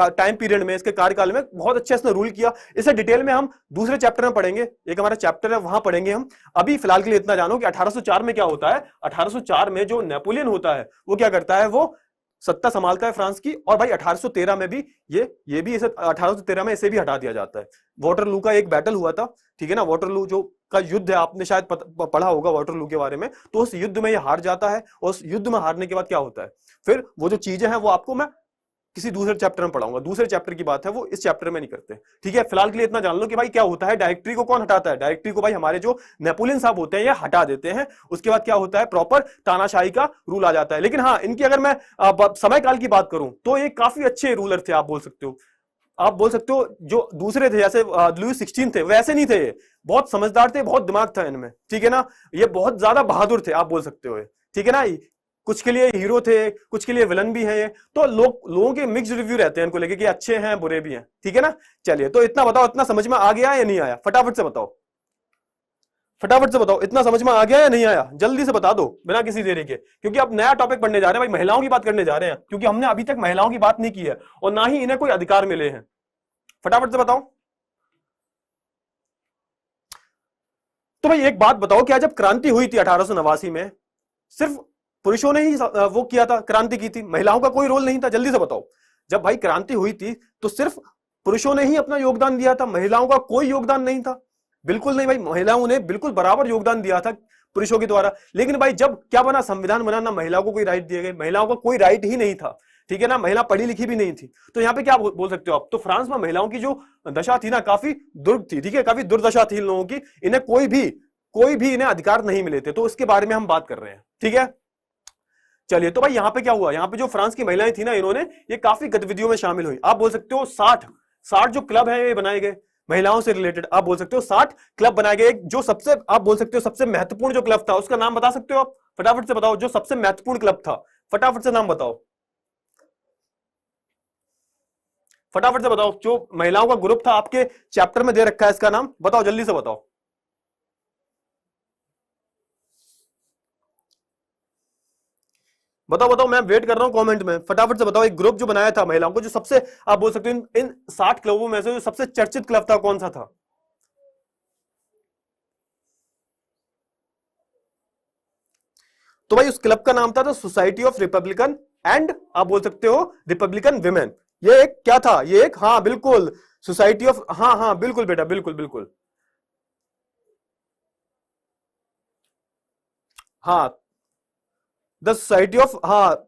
टाइम पीरियड में, इसके कार्यकाल में बहुत अच्छे इसने रूल किया। इसे डिटेल में हम दूसरे चैप्टर में पढ़ेंगे, एक हमारा चैप्टर है वहां पढ़ेंगे हम। अभी फिलहाल के लिए इतना जानो कि 1804 में क्या होता है, 1804 में जो नेपोलियन होता है वो क्या करता है, वो सत्ता संभालता है फ्रांस की। और भाई 1813 में भी ये भी इसे 1813 में इसे भी हटा दिया जाता है। वाटरलू का एक बैटल हुआ था, ठीक है ना, वाटरलू जो का युद्ध है, आपने शायद पढ़ा होगा वाटरलू के बारे में। तो उस युद्ध में ये हार जाता है, और उस युद्ध में हारने के बाद क्या होता है, फिर वो जो चीजें हैं वो आपको मैं किसी दूसरे चैप्टर में पढ़ाऊंगा, दूसरे चैप्टर की बात है, वो इस चैप्टर में नहीं करते, ठीक है। फिलहाल के लिए इतना जान लो कि भाई क्या होता है, डायरेक्टरी को कौन हटाता है, डायरेक्टरी को भाई हमारे जो नेपोलियन साहब होते हैं ये हटा देते हैं। उसके बाद क्या होता है, प्रॉपर तानाशाही का रूल आ जाता है। लेकिन हाँ, इनकी अगर मैं समय काल की बात करूं तो ये काफी अच्छे रूलर थे, आप बोल सकते हो। आप बोल सकते हो जो दूसरे थे जैसे लुई 16 थे वैसे नहीं थे, ये बहुत समझदार थे, बहुत दिमाग था इनमें, ठीक है ना। ये बहुत ज्यादा बहादुर थे, आप बोल सकते हो, ठीक है ना। कुछ के लिए हीरो थे, कुछ के लिए विलन भी है ये। तो लोगों के मिक्स रिव्यू रहते हैं इनको लेके कि अच्छे हैं बुरे भी हैं, ठीक है ना। चलिए, तो इतना बताओ, इतना समझ में आ गया या नहीं आया, फटाफट से बताओ, फटाफट से बताओ, इतना समझ में आ गया या नहीं आया, जल्दी से बता दो बिना किसी देरी के, क्योंकि अब नया टॉपिक पढ़ने जा रहे हैं भाई, महिलाओं की बात करने जा रहे हैं, क्योंकि हमने अभी तक महिलाओं की बात नहीं की है और ना ही इन्हें कोई अधिकार मिले हैं। फटाफट से बताओ। तो भाई एक बात बताओ, क्या जब क्रांति हुई थी 1889 में सिर्फ पुरुषों ने ही वो किया था, क्रांति की थी, महिलाओं का कोई रोल नहीं था, जल्दी से बताओ। जब भाई क्रांति हुई थी तो सिर्फ पुरुषों ने ही अपना योगदान दिया था, महिलाओं का कोई योगदान नहीं था, बिल्कुल नहीं भाई, महिलाओं ने बिल्कुल बराबर योगदान दिया था पुरुषों के द्वारा। लेकिन भाई जब क्या बना, संविधान बना, ना महिलाओं को कोई राइट दिए गए, महिलाओं का कोई राइट ही नहीं था, ठीक है ना, महिला पढ़ी लिखी भी नहीं थी। तो यहाँ पे क्या बोल सकते हो आप, तो फ्रांस में महिलाओं की जो दशा थी ना काफी दुर्ग थी, ठीक है, काफी दुर्दशा थी इन लोगों की, इन्हें कोई भी इन्हें अधिकार नहीं मिले थे। तो इसके बारे में हम बात कर रहे हैं, ठीक है। चलिए, तो भाई यहाँ पे क्या हुआ, यहाँ पे जो फ्रांस की महिलाएं थी ना, इन्होंने ये काफी गतिविधियों में शामिल हुई। आप बोल सकते हो 60 जो क्लब है ये बनाए गए महिलाओं से रिलेटेड, आप बोल सकते हो 60 क्लब बनाए गए। जो सबसे आप बोल सकते हो सबसे महत्वपूर्ण जो क्लब था उसका नाम बता सकते हो आप, फटाफट से बताओ, जो सबसे महत्वपूर्ण क्लब था, फटाफट से नाम बताओ, फटाफट से बताओ। जो महिलाओं का ग्रुप था आपके चैप्टर में दे रखा है, इसका नाम बताओ, जल्दी से बताओ, बताओ बताओ, मैं वेट कर रहा हूं कमेंट में, फटाफट से बताओ। एक ग्रुप जो बनाया था महिलाओं को, जो सबसे आप बोल सकते हो इन 60 क्लबों में से जो सबसे चर्चित क्लब था, कौन सा था। तो भाई उस क्लब का नाम था तो सोसाइटी ऑफ रिपब्लिकन एंड आप बोल सकते हो रिपब्लिकन विमेन। ये एक क्या था, ये एक, हाँ बिल्कुल, सोसाइटी ऑफ, हाँ हाँ बिल्कुल बेटा, बिल्कुल बिल्कुल, हाँ द सोसाइटी ऑफ, हाँ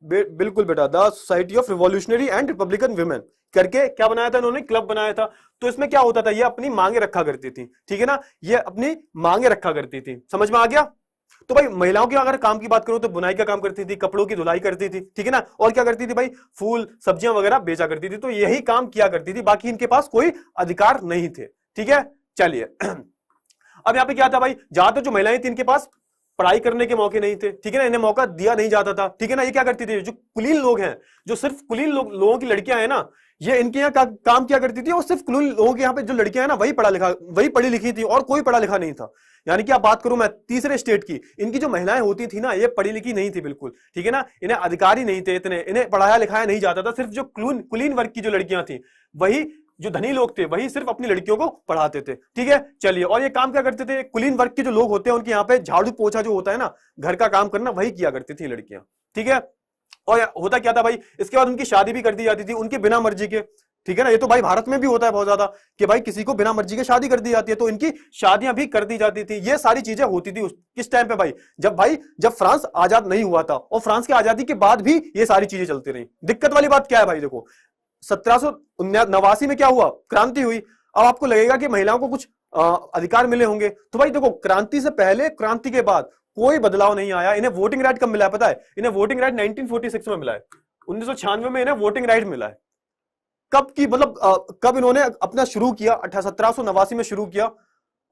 बिल्कुल बेटा, the society of revolutionary and Republican women करके क्या बनाया था इन्होंने, क्लब बनाया था। तो इसमें क्या होता था, ये अपनी मांगे रखा करती थी, ठीक है ना, ये अपनी मांगे रखा करती थी, समझ में आ गया। तो भाई महिलाओं के अगर काम की बात करूं तो बुनाई का काम करती थी, कपड़ों की धुलाई करती थी, ठीक है ना, और क्या करती थी भाई, फूल सब्जियां वगैरह बेचा करती थी। तो यही काम किया करती थी, बाकी इनके पास कोई अधिकार नहीं थे, ठीक है। चलिए अब यहाँ पे क्या था भाई, ज्यादातर जो महिलाएं थी इनके पास पढ़ाई करने के मौके नहीं थे, ठीक है ना, इन्हें मौका दिया नहीं जाता था, ठीक है ना। ये क्या करती थी, जो कुलीन लोग हैं, जो सिर्फ कुलीन लोगों की लड़कियां हैं ना, ये इनके यहाँ काम किया करती थी, और सिर्फ कुलीन लोगों के यहाँ पे जो लड़कियां हैं ना, वही पढ़ी लिखी थी, और कोई पढ़ा लिखा नहीं था। यानी कि आप बात करूं मैं तीसरे स्टेट की, इनकी जो महिलाएं होती थी ना, ये पढ़ी लिखी नहीं थी बिल्कुल, ठीक है ना, इन्हें अधिकारी नहीं थे इतने, इन्हें पढ़ाया लिखाया नहीं जाता था। सिर्फ जो कुलीन वर्ग की जो लड़कियां थी, वही जो धनी लोग थे, वही सिर्फ अपनी लड़कियों को पढ़ाते थे, ठीक है। चलिए, और ये काम क्या करते थे, कुलीन वर्ग के जो लोग होते हैं उनके यहाँ पे झाड़ू पोछा जो होता है ना, घर का काम करना, वही किया करती थी लड़कियां, ठीक है। और होता क्या था भाई, इसके बाद उनकी शादी भी कर दी जाती थी उनके बिना मर्जी के, ठीक है ना। ये तो भाई भारत में भी होता है बहुत ज्यादा कि भाई किसी को बिना मर्जी के शादी कर दी जाती है, तो इनकी शादियां भी कर दी जाती थी। ये सारी चीजें होती थी किस टाइम पे भाई, जब फ्रांस आजाद नहीं हुआ था, और फ्रांस की आजादी के बाद भी ये सारी चीजें चलती रही। दिक्कत वाली बात क्या है भाई, देखो 1789 में क्या हुआ, क्रांति हुई। अब आपको लगेगा कि महिलाओं को कुछ अधिकार मिले होंगे, तो भाई देखो, क्रांति से पहले क्रांति के बाद कोई बदलाव नहीं आया। इन्हें वोटिंग राइट कब मिला है पता है, इन्हें वोटिंग राइट 1946 में मिला है, 1996 में इन्हें वोटिंग राइट मिला है। कब की मतलब कब इन्होंने अपना शुरू किया, 1789 में शुरू किया।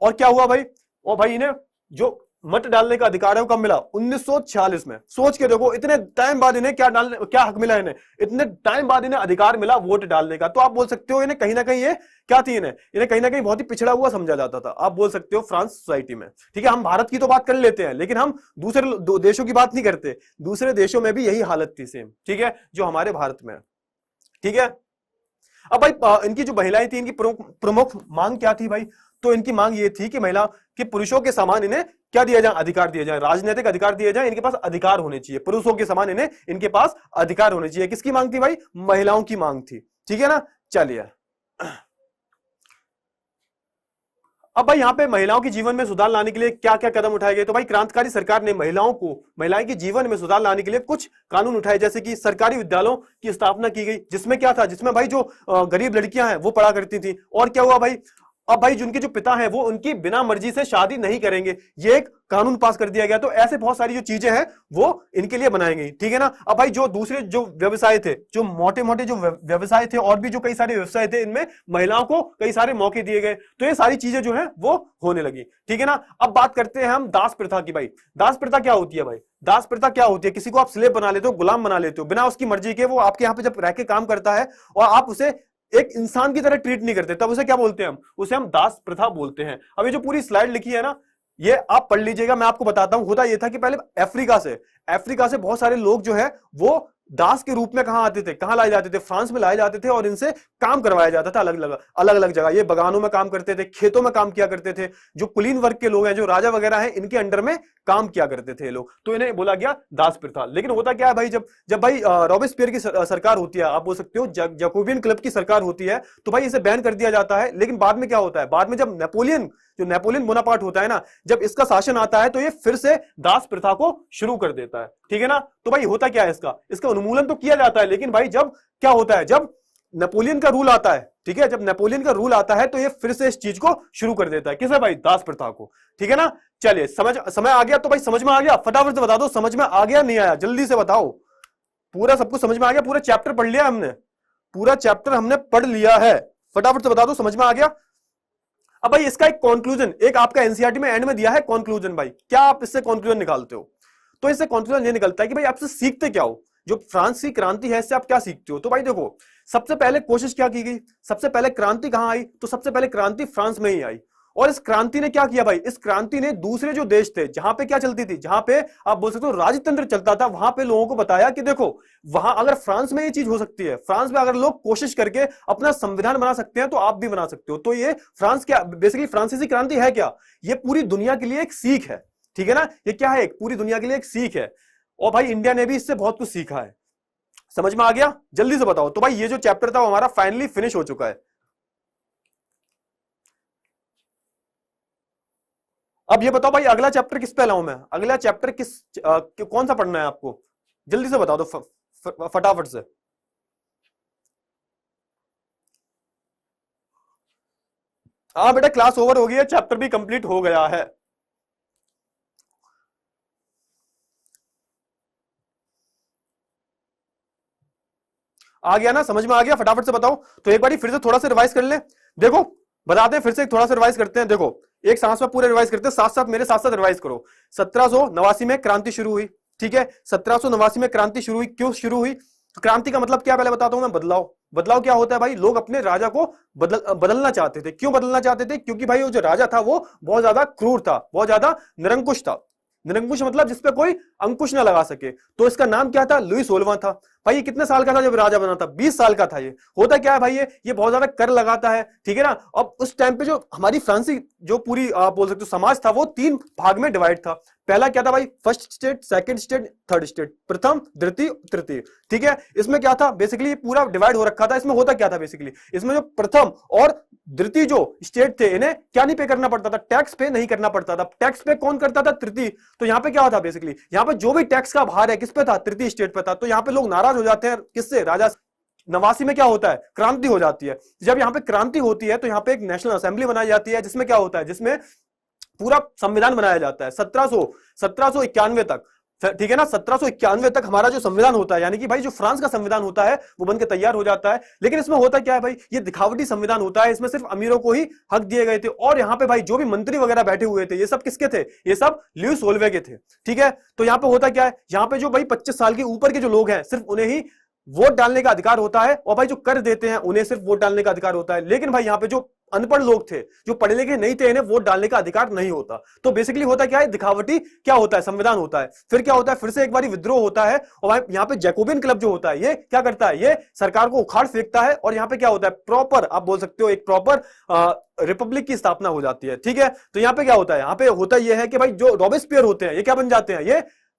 और क्या हुआ भाई, और भाई इन्हें जो मत डालने का अधिकार है वो कब मिला, 1946 में। सोच के देखो, इतने टाइम बाद इन्हें क्या हक मिला, इन्हें इतने टाइम बाद इन्हें अधिकार मिला वोट डालने का। तो आप बोल सकते हो इन्हें कहीं ना कहीं ये क्या थी, इन्हें कहीं ना कहीं बहुत ही पिछड़ा हुआ समझा जाता था, आप बोल सकते हो फ्रांस सोसाइटी में, ठीक है। हम भारत की तो बात कर लेते हैं, लेकिन हम दूसरे देशों की बात नहीं करते। दूसरे देशों में भी यही हालत थी सेम, ठीक है, जो हमारे भारत में है, ठीक है। अब भाई इनकी जो महिलाएं थी, इनकी प्रमुख मांग क्या थी भाई, तो इनकी मांग ये थी कि महिला कि पुरुषों के समान इन्हें क्या दिया जाए, अधिकार दिए जाए, राजनीतिक अधिकार दिए जाए, इनके पास अधिकार होने चाहिए, पुरुषों के समान इनके पास अधिकार होने चाहिए। किसकी मांग थी भाई, महिलाओं की मांग थी, ठीक है ना। चलिए, अब भाई यहाँ पे महिलाओं के जीवन में सुधार लाने के लिए क्या क्या कदम उठाए गए, तो भाई क्रांतिकारी सरकार ने महिलाएं के जीवन में सुधार लाने के लिए कुछ कानून उठाए, जैसे कि सरकारी विद्यालयों की स्थापना की गई, जिसमें क्या था, जिसमें भाई जो गरीब लड़कियां हैं वो पढ़ा करती थी। और क्या हुआ भाई, अब भाई जिनके जो पिता हैं वो उनकी बिना मर्जी से शादी नहीं करेंगे, ये एक कानून पास कर दिया गया। तो ऐसे बहुत सारी जो चीजें हैं वो इनके लिए बनाई गई, ठीक है ना। अब भाई जो दूसरे जो व्यवसाय थे, जो मोटे मोटे जो व्यवसाय थे, और भी जो कई सारे व्यवसाय थे, इनमें महिलाओं को कई सारे मौके दिए गए। तो ये सारी चीजें जो है वो होने लगी, ठीक है ना। अब बात करते हैं हम दास प्रथा की। भाई दास प्रथा क्या होती है, भाई दास प्रथा क्या होती है, किसी को आप स्लेव बना लेते हो, गुलाम बना लेते हो, बिना उसकी मर्जी के। वो आपके यहाँ पे जब रह के काम करता है और आप उसे एक इंसान की तरह ट्रीट नहीं करते, तब उसे क्या बोलते हैं, उसे हम दास प्रथा बोलते हैं। अब ये जो पूरी स्लाइड लिखी है ना, ये आप पढ़ लीजिएगा, मैं आपको बताता हूं। होता यह था कि पहले अफ्रीका से बहुत सारे लोग जो है वो दास के रूप में कहां आते थे, कहां लाए जाते थे, फ्रांस में लाए जाते थे, और इनसे काम करवाया जाता था अलग अलग जगह। ये बगानों में काम करते थे, खेतों में काम किया करते थे। जो कुलीन वर्ग के लोग हैं, जो राजा वगैरह हैं, इनके अंडर में काम किया करते थे लोग, तो इन्हें बोला गया दास प्रथा। लेकिन होता क्या है भाई, जब भाई रॉबेस्पियर की सरकार होती है, आप बोल सकते हो जैकोबियन क्लब की सरकार होती है, तो भाई इसे बैन कर दिया जाता है। लेकिन बाद में क्या होता है, बाद में जब नेपोलियन बोनापार्ट होता है ना, जब इसका शासन आता है, तो ये फिर से दास प्रथा को शुरू कर देता है, ठीक है ना। तो भाई होता क्या है, इसका उन्मूलन तो किया जाता है, लेकिन भाई जब क्या होता है, जब नेपोलियन का रूल आता है, ठीक है, जब नेपोलियन का रूल आता है, तो ये फिर से इस चीज को शुरू कर देता है। किसे भाई, दास प्रथा को, ठीक है ना। चलिए, समय आ गया, तो भाई समझ में आ गया, फटाफट से बता दो, समझ में आ गया नहीं आया, जल्दी से बताओ। पूरा सब कुछ समझ में आ गया, पूरा चैप्टर पढ़ लिया हमने, पूरा चैप्टर हमने पढ़ लिया है, फटाफट से बता दो, समझ में आ गया। अब भाई इसका एक कंक्लूजन, एक आपका एनसीईआरटी में एंड में दिया है कंक्लूजन। भाई क्या आप इससे कंक्लूजन निकालते हो, तो इससे कंक्लूजन ये निकलता है कि भाई आपसे सीखते क्या हो, जो फ्रांस की क्रांति है इससे आप क्या सीखते हो। तो भाई देखो, सबसे पहले कोशिश क्या की गई, सबसे पहले क्रांति कहां आई, तो सबसे पहले क्रांति फ्रांस में ही आई। और इस क्रांति ने क्या किया भाई, इस क्रांति ने दूसरे जो देश थे, जहां पे क्या चलती थी, जहां पे आप बोल सकते हो राजतंत्र चलता था, वहां पे लोगों को बताया कि देखो, वहां अगर फ्रांस में ये चीज हो सकती है, फ्रांस में अगर लोग कोशिश करके अपना संविधान बना सकते हैं, तो आप भी बना सकते हो। तो ये फ्रांस क्या, बेसिकली फ्रांसीसी क्रांति है क्या, ये पूरी दुनिया के लिए एक सीख है, ठीक है ना। ये क्या है, एक पूरी दुनिया के लिए एक सीख है। और भाई इंडिया ने भी इससे बहुत कुछ सीखा है। समझ में आ गया, जल्दी से बताओ। तो भाई ये जो चैप्टर था वो हमारा फाइनली फिनिश हो चुका है। अब ये बताओ भाई, अगला चैप्टर किस पे लाऊं मैं, अगला चैप्टर कौन सा पढ़ना है आपको, जल्दी से बता दो। फटाफट से। हाँ बेटा क्लास ओवर हो गई है, चैप्टर भी कंप्लीट हो गया है। आ गया ना, समझ में आ गया? फटाफट से बताओ। तो एक बार फिर से थोड़ा सा रिवाइज कर ले। देखो बताते हैं, फिर से थोड़ा सा रिवाइज करते हैं। देखो एक सांस में पूरे रिवाइज करते हैं, साथ साथ मेरे साथ साथ रिवाइज करो। 1789 में क्रांति शुरू हुई, ठीक है? 1789 में क्रांति शुरू हुई। क्यों शुरू हुई? तो क्रांति का मतलब क्या पहले बताता हूं मैं। बदलाव। बदलाव क्या होता है भाई? लोग अपने राजा को बदलना चाहते थे। क्यों बदलना चाहते थे? क्योंकि भाई वो जो राजा था वो बहुत ज्यादा क्रूर था, बहुत ज्यादा निरंकुश था। निरंकुश मतलब जिसपे कोई अंकुश ना लगा सके। तो इसका नाम क्या था? लुई 16वां था। भाई ये कितने साल का था जब राजा बना था? 20 साल का था। ये होता क्या है भाई, ये बहुत ज्यादा कर लगाता है, ठीक है ना? अब उस टाइम पे जो हमारी फ्रांसी जो पूरी आप बोल सकते हो समाज था, वो 3 भाग में डिवाइड था। पहला क्या था भाई? First state, second state, third state. प्रथम, द्वितीय, तृतीय, ठीक है? इसमें क्या था बेसिकली? पूरा डिवाइड हो रखा था। इसमें होता क्या था बेसिकली? इसमें जो प्रथम और द्वितीय जो स्टेट थे, इन्हें क्या नहीं पे करना पड़ता था? टैक्स पे नहीं करना पड़ता था। टैक्स पे कौन करता था? तृतीय। तो यहाँ पे क्या होता बेसिकली? यहाँ पे जो भी टैक्स का भार है किस पे था? तृतीय स्टेट पे था। तो यहाँ पे लोग नाराज हो जाते हैं किससे? राजा। 89 में क्या होता है? क्रांति हो जाती है। जब यहाँ पे क्रांति होती है तो यहाँ पे एक नेशनल असेंबली बनाई जाती है, जिसमें क्या होता है? जिसमें पूरा संविधान बनाया जाता है 1791 तक, ठीक है ना? 1791 तक हमारा जो संविधान होता है, यानी कि भाई जो फ्रांस का संविधान होता है वो बनके तैयार हो जाता है। लेकिन इसमें होता क्या है भाई? ये दिखावटी संविधान होता है। इसमें सिर्फ अमीरों को ही हक दिए गए थे। और यहाँ पे भाई जो भी मंत्री वगैरह बैठे हुए थे, ये सब किसके थे? ये सब लुई 16 के थे, ठीक है? तो यहाँ पे होता क्या है? यहाँ पे जो भाई 25 साल के ऊपर के जो लोग हैं, सिर्फ उन्हें ही वोट डालने का अधिकार होता है। और भाई जो कर देते हैं उन्हें सिर्फ वोट डालने का अधिकार होता है। लेकिन भाई यहाँ पे जो अनपढ़ लोग थे, जो पढ़े लिखे नहीं थे, इन्हें वोट डालने का अधिकार नहीं होता। तो बेसिकली होता क्या है? दिखावटी क्या होता है? संविधान होता है। फिर क्या होता है? फिर से एक बार विद्रोह होता है। और यहाँ पे जैकोबिन क्लब जो होता है, ये क्या करता है? ये सरकार को उखाड़ फेंकता है। और यहाँ पे क्या होता है? प्रॉपर आप बोल सकते हो एक प्रॉपर रिपब्लिक की स्थापना हो जाती है, ठीक है? तो यहाँ पे क्या होता है? यहाँ पे होता यह है कि भाई जो रॉबेस्पियर होते हैं, ये क्या बन जाते हैं?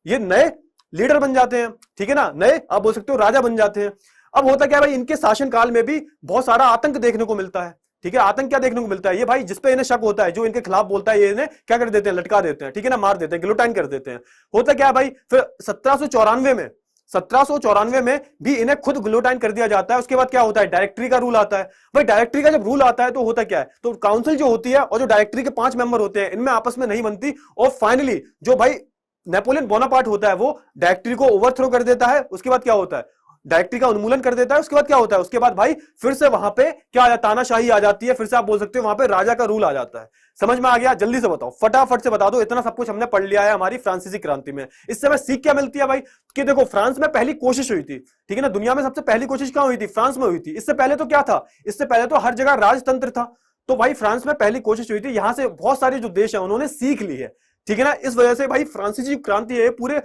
ये नए लीडर बन जाते हैं, ठीक है ना? नए आप बोल सकते हो राजा बन जाते हैं। अब होता क्या है भाई? इनके शासन काल में भी बहुत सारा आतंक देखने को मिलता है, ठीक है? आतंक क्या देखने को मिलता है? ये भाई जिसपे इन्हें शक होता है, जो इनके खिलाफ बोलता है, ये इन्हें क्या कर देते हैं? लटका देते हैं, ठीक है ना? मार देते हैं, गिलोटाइन कर देते हैं। होता क्या है भाई? फिर 1794 में भी इन्हें खुद गिलोटाइन कर दिया जाता है। उसके बाद क्या होता है? डायरेक्टरी का रूल आता है। भाई डायरेक्टरी का जब रूल आता है तो होता क्या है? तो काउंसिल जो होती है और जो डायरेक्टरी के 5 मेंबर होते हैं, इनमें आपस में नहीं बनती। और फाइनली जो भाई नेपोलियन बोनापार्ट होता है, वो डायरेक्टरी को ओवरथ्रो कर देता है। उसके बाद क्या होता है? डायरेक्टरी का उन्मूलन कर देता है। उसके बाद क्या होता है? उसके बाद भाई फिर से वहां पे क्या आ जाता है? तानाशाही आ जाती है। फिर से आप बोल सकते हो वहां पे राजा का रूल आ जाता है। समझ में आ गया? जल्दी से बताओ, फटाफट से बता दो। इतना सब कुछ हमने पढ़ लिया है हमारी फ्रांसीसी क्रांति में। इससे हमें सीख क्या मिलती है भाई? कि देखो फ्रांस में पहली कोशिश हुई थी, ठीक है ना? दुनिया में सबसे पहली कोशिश कहां हुई थी? फ्रांस में हुई थी। इससे पहले तो क्या था? इससे पहले तो हर जगह राजतंत्र था। तो भाई फ्रांस में पहली कोशिश हुई थी। यहां से बहुत सारे जो देश है उन्होंने सीख ली है, ठीक है ना? इस वजह से भाई फ्रांसीसी क्रांति है पूरे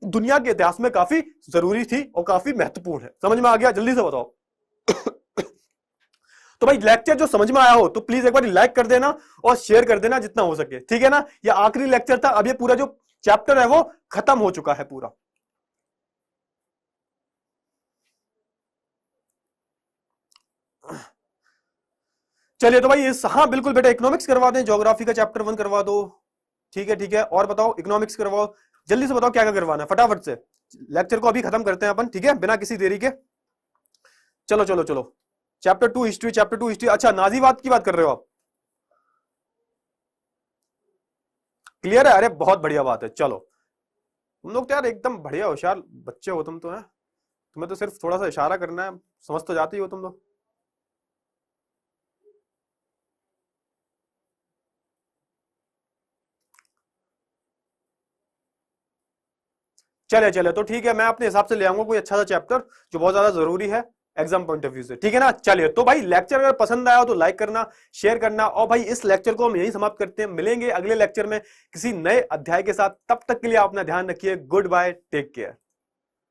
दुनिया के इतिहास में काफी जरूरी थी और काफी महत्वपूर्ण है। समझ में आ गया? जल्दी से बताओ। तो भाई लेक्चर जो समझ में आया हो तो प्लीज एक बार लाइक कर देना और शेयर कर देना जितना हो सके, ठीक है ना? ये आखिरी लेक्चर था। अब ये पूरा जो चैप्टर है वो खत्म हो चुका है पूरा। चलिए तो भाई हाँ बिल्कुल बेटा, इकोनॉमिक्स करवा दें, ज्योग्राफी का चैप्टर 1 करवा दो, ठीक है? ठीक है, और बताओ इकोनॉमिक्स करवाओ। जल्दी से बताओ क्या क्या करवाना है, फटाफट से। लेक्चर को अभी खत्म करते हैं अपन, ठीक है, बिना किसी देरी के। चलो चलो चलो, चैप्टर 2 हिस्ट्री, चैप्टर 2 हिस्ट्री। अच्छा नाजीवाद की बात कर रहे हो आप? क्लियर है? अरे बहुत बढ़िया बात है। चलो तुम लोग तो यार एकदम बढ़िया होशियार बच्चे हो तुम तो, है? तुम्हें तो सिर्फ थोड़ा सा इशारा करना है, समझ तो जाती हो तुम लोग। चले चले तो ठीक है, मैं अपने हिसाब से ले आऊंगा कोई अच्छा सा चैप्टर जो बहुत ज्यादा जरूरी है एग्जाम पॉइंट ऑफ व्यू से, ठीक है ना? चलिए तो भाई लेक्चर अगर पसंद आया हो तो लाइक करना, शेयर करना। और भाई इस लेक्चर को हम यही समाप्त करते हैं। मिलेंगे अगले लेक्चर में किसी नए अध्याय के साथ। तब तक के लिए अपना ध्यान रखिए। Good bye, take care.